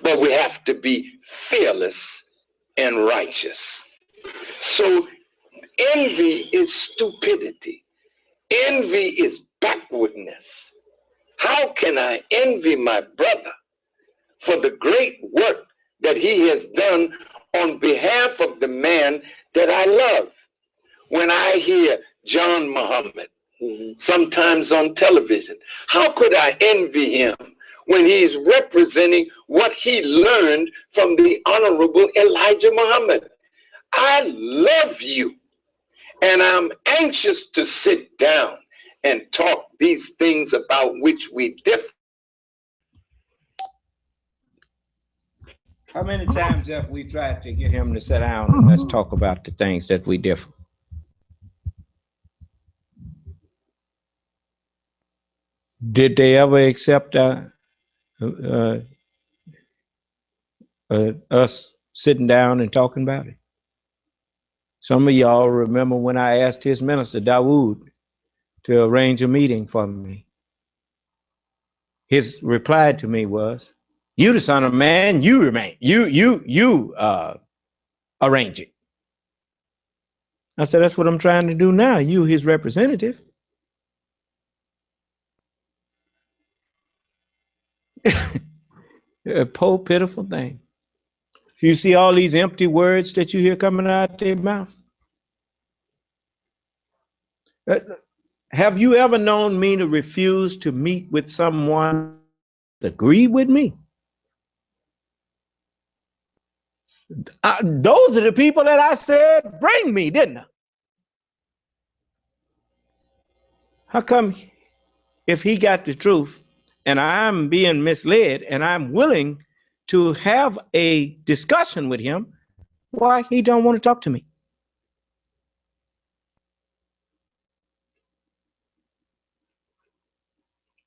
But we have to be fearless and righteous. So envy is stupidity. Envy is backwardness. How can I envy my brother for the great work that he has done on behalf of the man that I love? When I hear John Muhammad, sometimes on television, how could I envy him when he's representing what he learned from the Honorable Elijah Muhammad? I love you, and I'm anxious to sit down and talk these things about which we differ. How many times have we tried to get him to sit down and let's talk about the things that we differ? Did they ever accept us sitting down and talking about it? Some of y'all remember when I asked his minister, Dawood, to arrange a meeting for me. His reply to me was, "You the son of man, you remain, you arrange it." I said, "That's what I'm trying to do now. You, his representative." A poor, pitiful thing. You see all these empty words that you hear coming out their mouth. Have you ever known me to refuse to meet with someone that agreed with me? Those are the people that I said, bring me, didn't I? How come if he got the truth and I'm being misled and I'm willing to have a discussion with him, why he don't want to talk to me?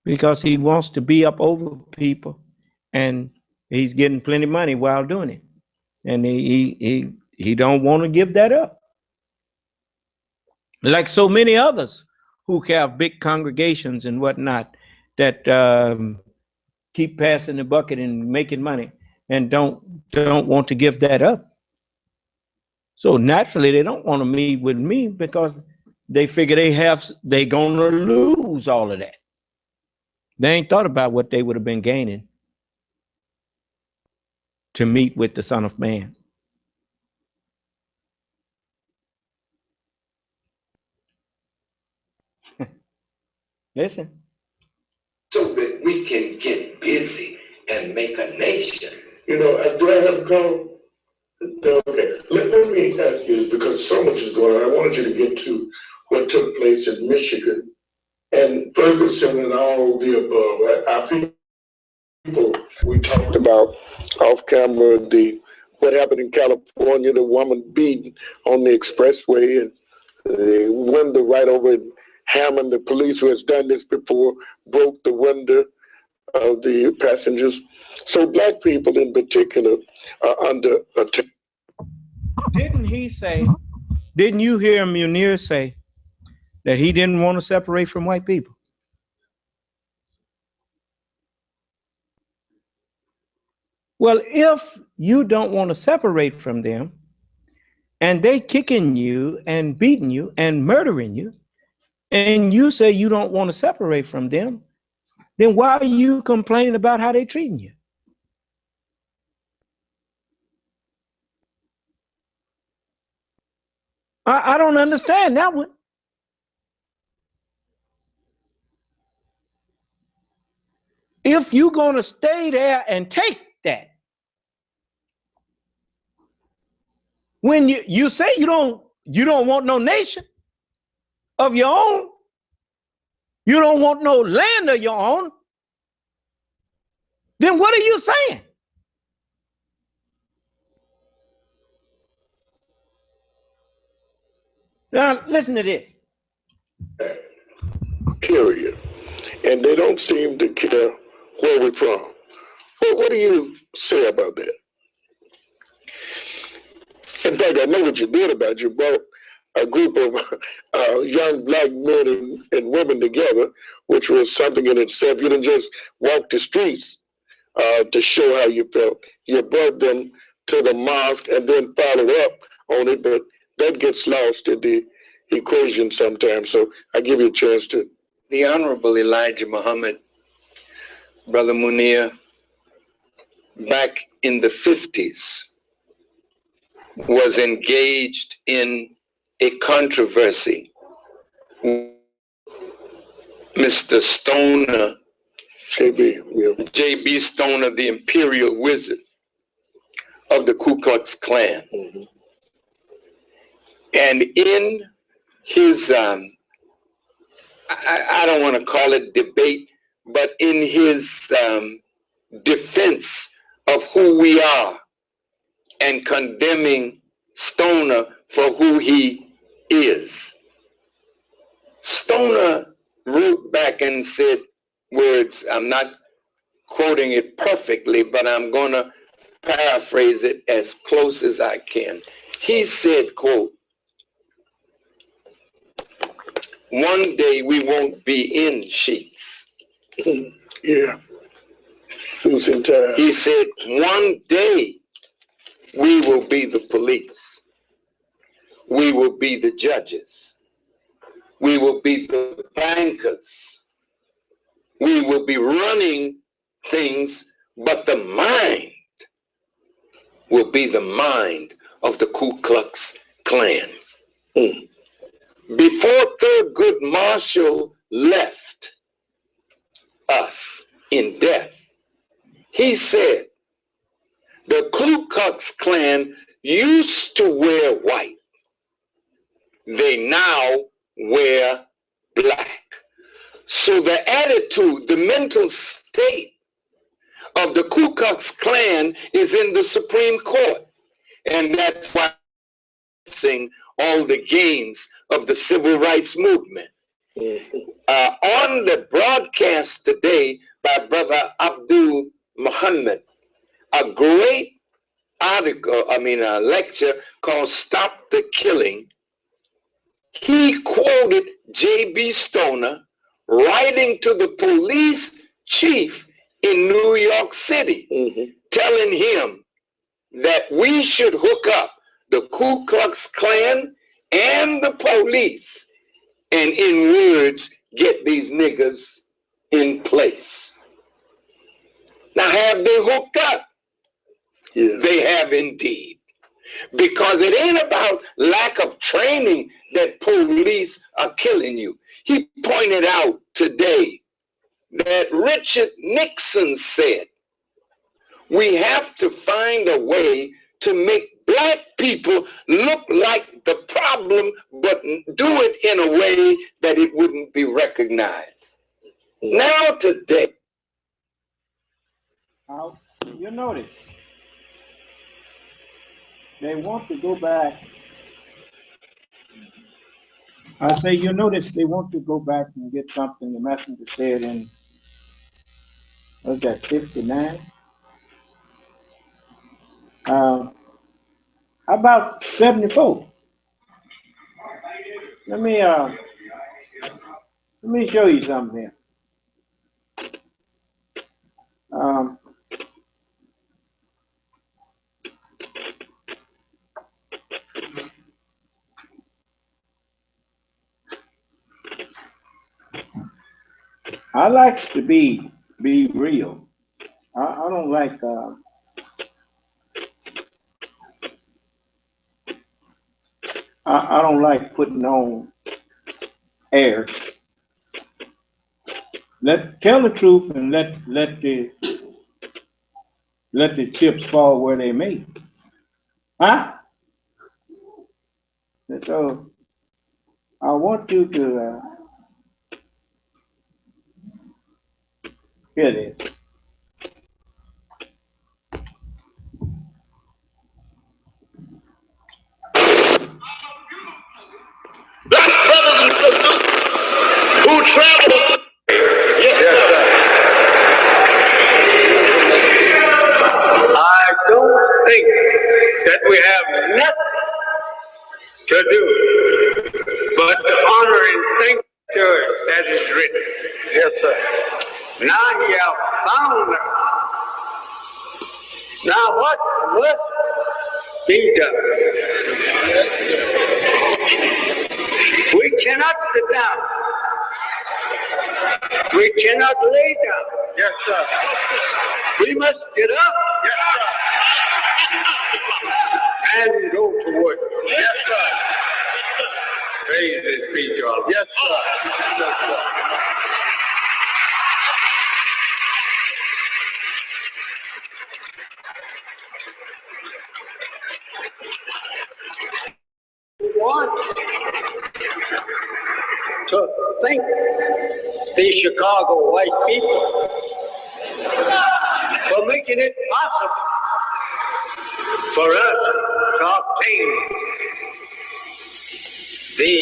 Because he wants to be up over people and he's getting plenty of money while doing it. And he don't want to give that up. Like so many others who have big congregations and whatnot that keep passing the bucket and making money and don't want to give that up. So naturally they don't want to meet with me because they figure they gonna lose all of that. They ain't thought about what they would have been gaining to meet with the Son of Man. Listen. So that we can get busy and make a nation. You know, do I have a call? Okay, let me ask you this, because so much is going on. I wanted you to get to what took place in Michigan and Ferguson and all the above. I people, we talked about off camera what happened in California, the woman beaten on the expressway and the window right over in Hammond. The police, who has done this before, broke the window of the passengers. So black people in particular are under attack. Didn't you hear Munir say that he didn't want to separate from white people? Well, if you don't want to separate from them and they kicking you and beating you and murdering you, and you say you don't want to separate from them, then why are you complaining about how they treating you? I don't understand that one. If you're going to stay there and take that, when you say you don't want no nation of your own, you don't want no land of your own, then what are you saying? Now listen to this. Period. And they don't seem to care where we're from. What do you say about that? In fact, I know what you did about it. You brought a group of young black men and women together, which was something in itself. You didn't just walk the streets to show how you felt. You brought them to the mosque and then followed up on it, but that gets lost in the equation sometimes. So I give you a chance to. The Honorable Elijah Muhammad, Brother Munir, back in the 50s, was engaged in a controversy. Mr. Stoner, J.B. Stoner, the Imperial Wizard of the Ku Klux Klan. Mm-hmm. And in his, I don't want to call it debate, but in his defense of who we are and condemning Stoner for who he is, Stoner wrote back and said words, I'm not quoting it perfectly, but I'm going to paraphrase it as close as I can. He said, quote, "One day we won't be in sheets." Yeah. Susan time. He said, "One day we will be the police. We will be the judges. We will be the bankers. We will be running things, but the mind will be the mind of the Ku Klux Klan." Before Thurgood Marshall left us in death, he said, the Ku Klux Klan used to wear white. They now wear black. So the attitude, the mental state of the Ku Klux Klan is in the Supreme Court. And that's why all the gains of the civil rights movement. On the broadcast today by Brother Abdul Muhammad, a great a lecture called "Stop the Killing," he quoted J.B. Stoner writing to the police chief in New York City, telling him that we should hook up the Ku Klux Klan and the police, and in words, get these niggas in place. Now, have they hooked up? Yeah. They have indeed. Because it ain't about lack of training that police are killing you. He pointed out today that Richard Nixon said, we have to find a way to make black people look like the problem, but do it in a way that it wouldn't be recognized. Now today. Now, you notice, they want to go back. I say, you notice they want to go back and get something the messenger said in, was that 59? About 74. Let me show you something here. I likes to be real. I don't like I don't like putting on airs. Tell the truth and let the chips fall where they may. Huh? And so I want you to hear this. Black brothers and sisters who travel. Yes, sir. I don't think that we have nothing to do but to honor and thank church that is written. Yes, sir. Now ye have found us. Now what must be done? We cannot sit down. We cannot lay down. Yes, sir. We must get up. Yes, sir. And go to work. Yes, sir. Praise be to God. Yes, sir. Yes, sir. Want to thank the Chicago white people for making it possible for us to obtain the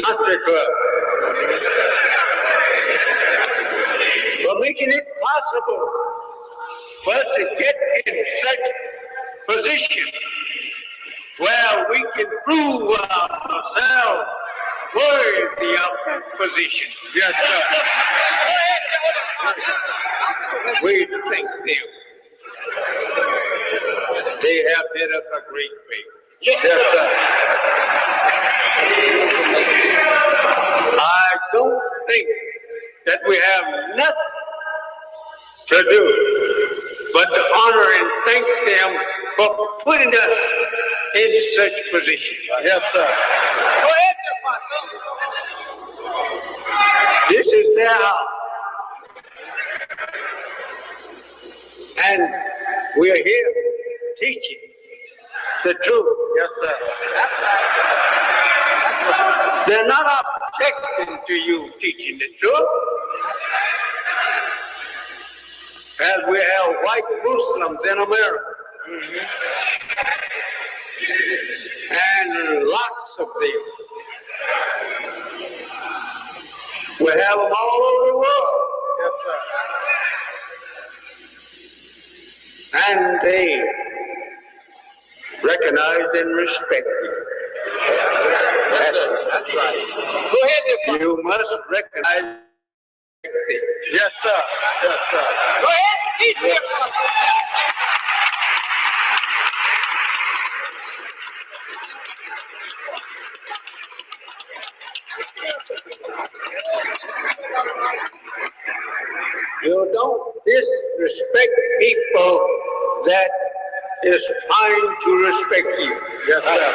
country club, for making it possible for us to get in such position where we can prove ourselves worthy of that position. Yes, sir. We thank them. They have did us a great favor. Yes, sir. I don't think that we have nothing to do but to honor and thank them for putting us in such position. Yes, sir. Go ahead, this is their house. And we are here teaching the truth. Yes, sir. They're not objecting to you teaching the truth. As we have white Muslims in America. Mm-hmm. And lots of them. We have them all over the world. Yes, sir. And they recognize and respect you. That's right. Go ahead, you must recognize. Yes, sir. Yes, sir. Go ahead, teach me. You don't disrespect people that is trying to respect you. Yes, sir.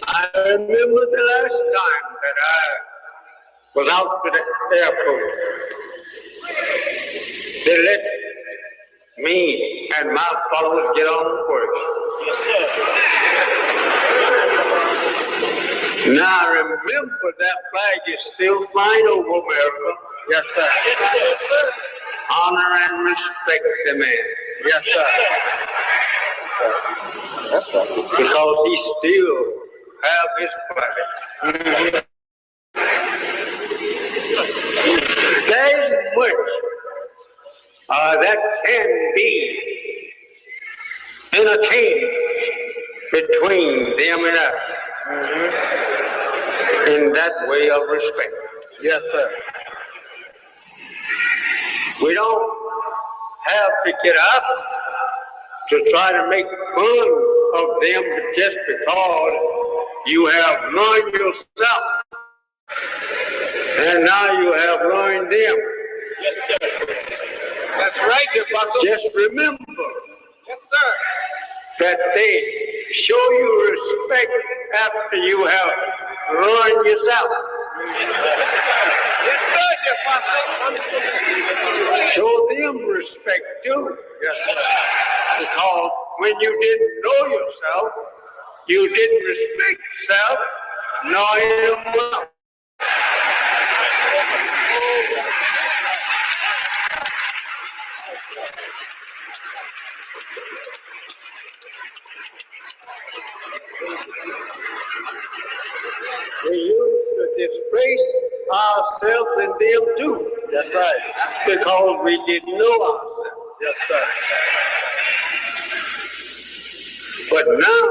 I remember the last time that I was out to the airport. They let me and my followers get on first. Yes, sir. Now remember that flag is still flying over America. Yes, sir. Yes, sir. Honor and respect the man. Yes, sir. Yes, sir. Because he still have his flag. Mm-hmm. There's much that can be interchanged between them and us. Mm-hmm. In that way of respect. Yes, sir. We don't have to get up to try to make fun of them just because you have learned yourself. And now you have learned them. Yes, sir. That's right, Apostle. Just remember. Yes, sir. That they show you respect after you have learned yourself. Yes, sir, Apostle. Show them respect too. Yes, sir. Because when you didn't know yourself, you didn't respect yourself, nor him well. We used to disgrace ourselves and them too. That's right. Because we didn't know ourselves. Yes, sir. But now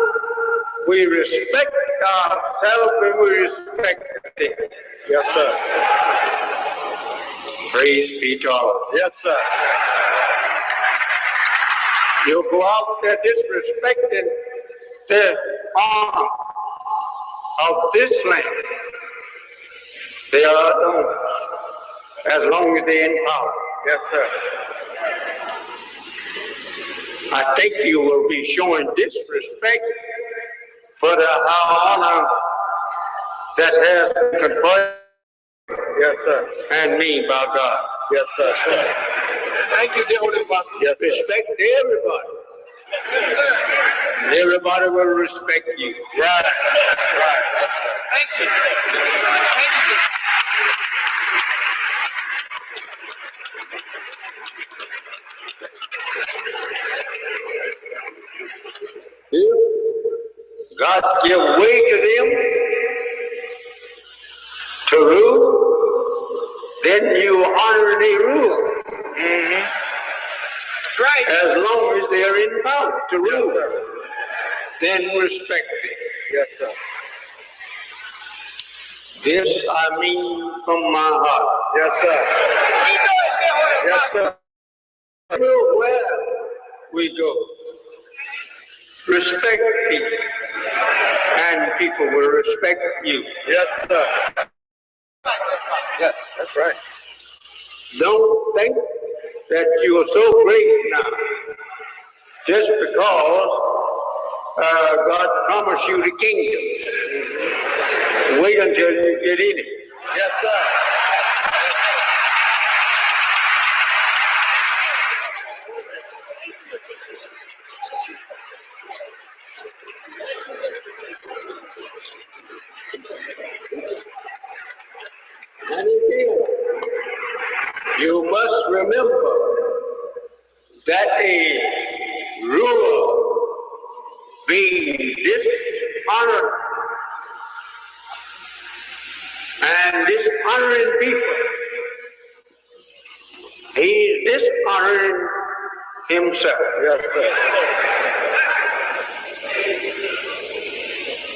We respect ourselves and we respect them. Yes, sir. Praise be to Allah. Yes, sir. You go out there disrespecting the honor of this land. They are known as long as they're in power. Yes, sir. I think you will be showing disrespect for the honor that has been conferred. Yes, sir. And me, by God. Yes, sir. Thank you, dear Holy Father. Yes, respect everybody. And everybody will respect you. Right. Right. Thank you. Thank you. If God give way to them to rule, then you honor their rule. Mm-hmm. That's right. As long as they're in power to rule, then respect them. Yes, sir. This I mean from my heart. Yes, sir. Yes, sir. Where we go, respect people, and people will respect you. Yes, sir. Yes, that's right. Don't think that you are so great now just because God promised you the kingdom. Wait until you get in it. Yes, sir. And again, you must remember that a ruler being dishonored and dishonoring people, he's dishonoring himself. Yes, sir.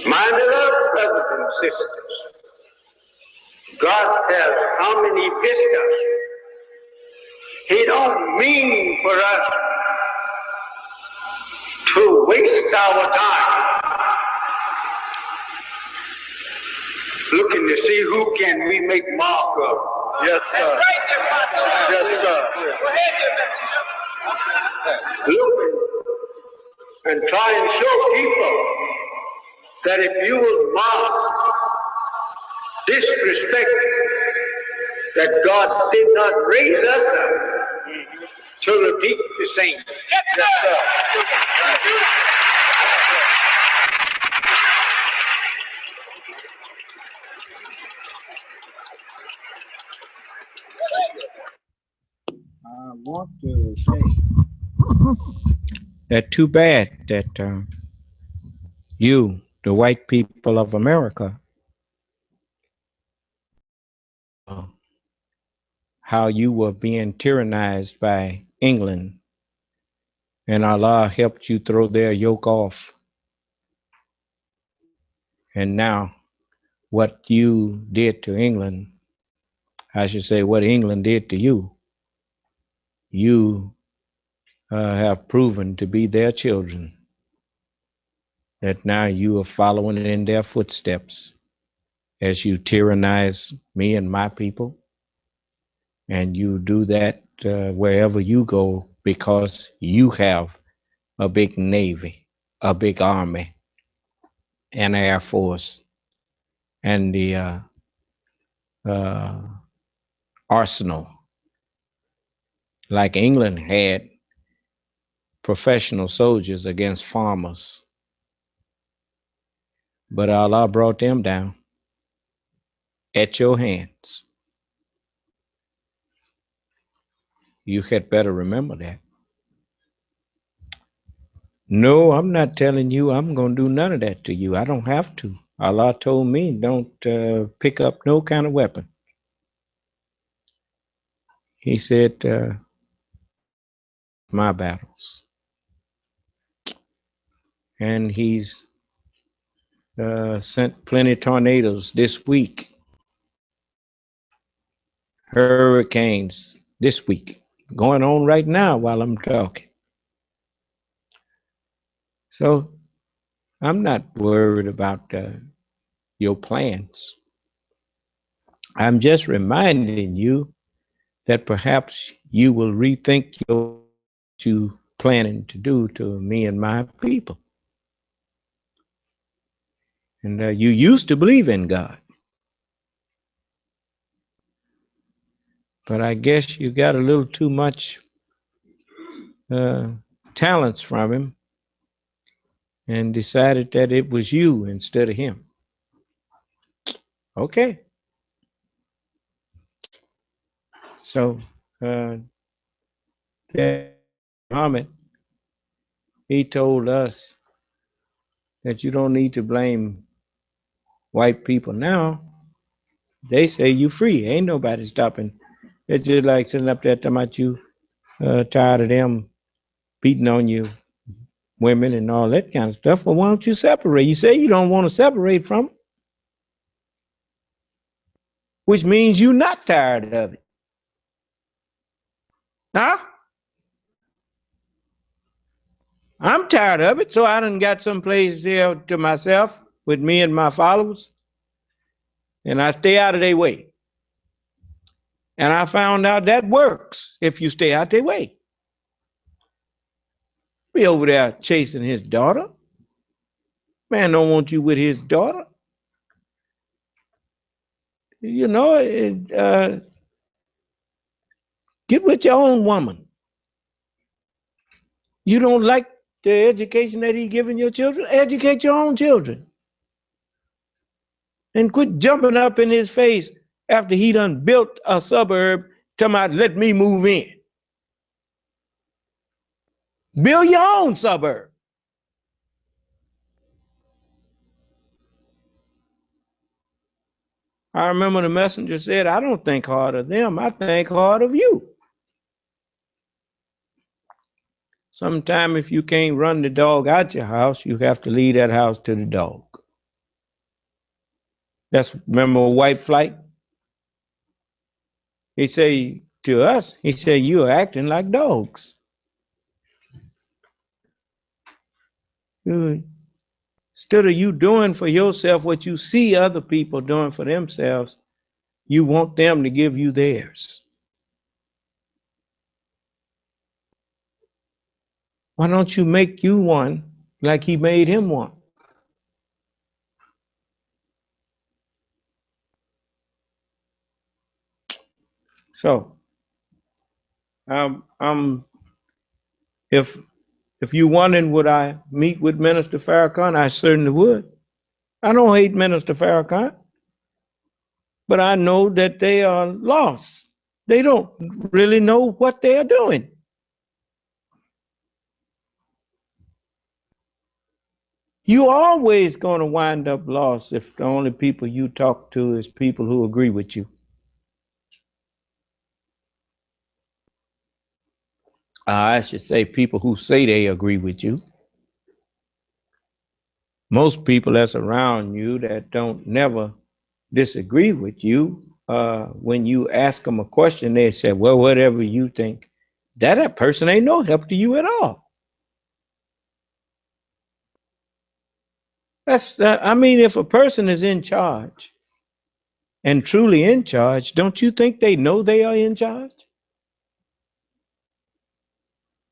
My beloved brothers and sisters, God has come and He visited us. He don't mean for us to waste our time looking to see who can we make mark of. Yes, sir. Yes, sir. Looking and try and show people that if you will mark disrespect, that God did not raise us up to repeat the same. Yes, sir. I want to say that too bad that you, the white people of America, how you were being tyrannized by England, and Allah helped you throw their yoke off. And now what you did to England, I should say what England did to you, you have proven to be their children, that now you are following in their footsteps as you tyrannize me and my people. And you do that wherever you go because you have a big navy, a big army, and air force, and the arsenal. Like England had professional soldiers against farmers, but Allah brought them down at your hands. You had better remember that. No, I'm not telling you I'm going to do none of that to you. I don't have to. Allah told me don't pick up no kind of weapon. He said, my battles. And he's sent plenty of tornadoes this week, hurricanes this week, going on right now while I'm talking. So I'm not worried about your plans. I'm just reminding you that perhaps you will rethink what you planning to do to me and my people. And you used to believe in God, but I guess you got a little too much talents from him and decided that it was you instead of him. Okay. So Muhammad, he told us that you don't need to blame white people now. They say you free. Ain't nobody stopping. It's just like sitting up there talking about you tired of them beating on you women and all that kind of stuff. Well, why don't you separate? You say you don't want to separate from them, which means you're not tired of it. Huh? I'm tired of it, so I done got some place here to myself with me and my followers, and I stay out of their way. And I found out that works if you stay out their way. Be over there chasing his daughter. Man don't want you with his daughter. You know, get with your own woman. You don't like the education that he giving your children? Educate your own children. And quit jumping up in his face after he done built a suburb, talking about let me move in. Build your own suburb. I remember the messenger said, I don't think hard of them, I think hard of you. Sometime if you can't run the dog out your house, you have to leave that house to the dog. That's, remember White Flight? He say to us, he said, you're acting like dogs. Instead of you doing for yourself what you see other people doing for themselves, you want them to give you theirs. Why don't you make you one like he made him one? So, if you wondering would I meet with Minister Farrakhan, I certainly would. I don't hate Minister Farrakhan, but I know that they are lost. They don't really know what they are doing. You always going to wind up lost if the only people you talk to is people who agree with you. I should say people who say they agree with you. Most people that's around you that don't never disagree with you, when you ask them a question, they say, well, whatever you think. That person ain't no help to you at all. I mean, if a person is in charge and truly in charge, don't you think they know they are in charge?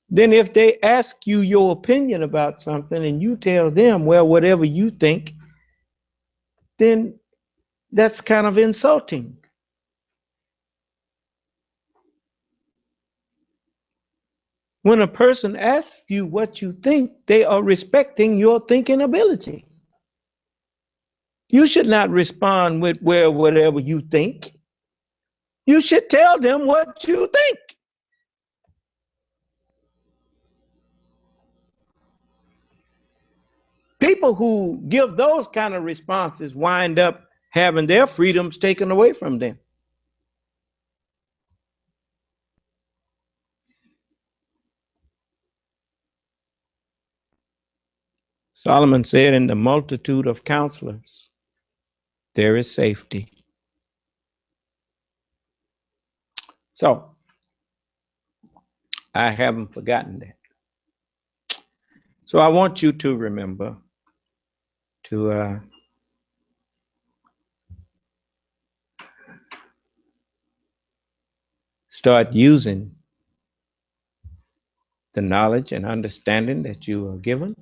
Then if they ask you your opinion about something and you tell them, well, whatever you think, then that's kind of insulting. When a person asks you what you think, they are respecting your thinking ability. You should not respond with, well, whatever you think. You should tell them what you think. People who give those kind of responses wind up having their freedoms taken away from them. Solomon said, in the multitude of counselors, there is safety. So, I haven't forgotten that. So I want you to remember to start using the knowledge and understanding that you are given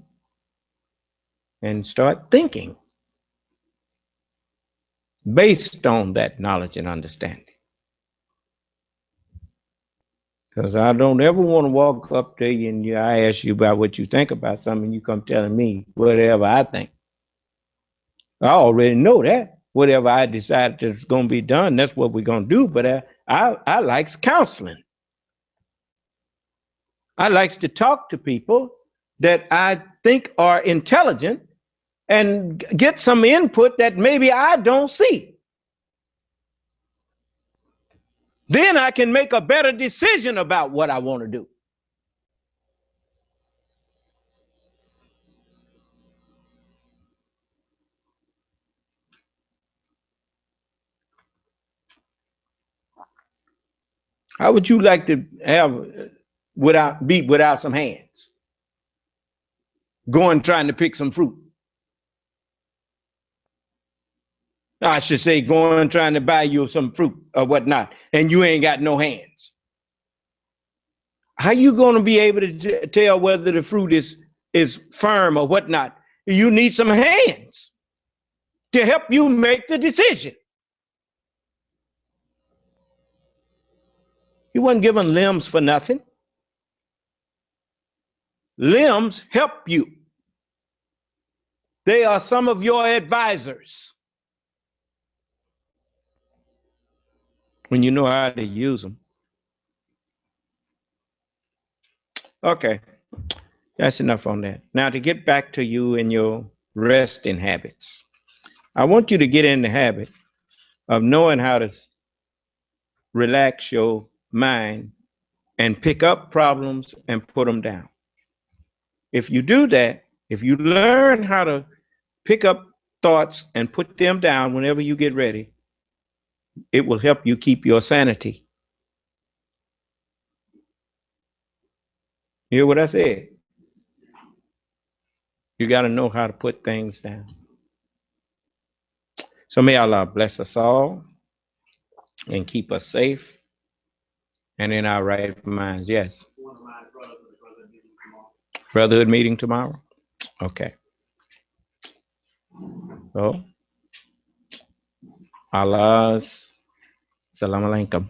and start thinking based on that knowledge and understanding. Because I don't ever want to walk up to you and I ask you about what you think about something, and you come telling me whatever I think. I already know that. Whatever I decide that's going to be done, that's what we're going to do. But I likes counseling. I likes to talk to people that I think are intelligent and get some input that maybe I don't see. Then I can make a better decision about what I want to do. How would you like to have without some hands? Going trying to pick some fruit. I should say going trying to buy you some fruit or whatnot, and you ain't got no hands. How you going to be able to tell whether the fruit is firm or whatnot? You need some hands to help you make the decision. You wasn't given limbs for nothing. Limbs help you. They are some of your advisors when you know how to use them. Okay, that's enough on that. Now to get back to you and your resting habits. I want you to get in the habit of knowing how to relax your mind and pick up problems and put them down. If you do that, if you learn how to pick up thoughts and put them down whenever you get ready, it will help you keep your sanity. You hear what I said? You got to know how to put things down. So may Allah bless us all and keep us safe and in our right minds. Yes. Brotherhood meeting tomorrow? Okay. Oh. Allah's salam alaikum.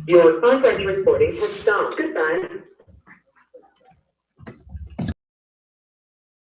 Your conference recording has stopped. Goodbye.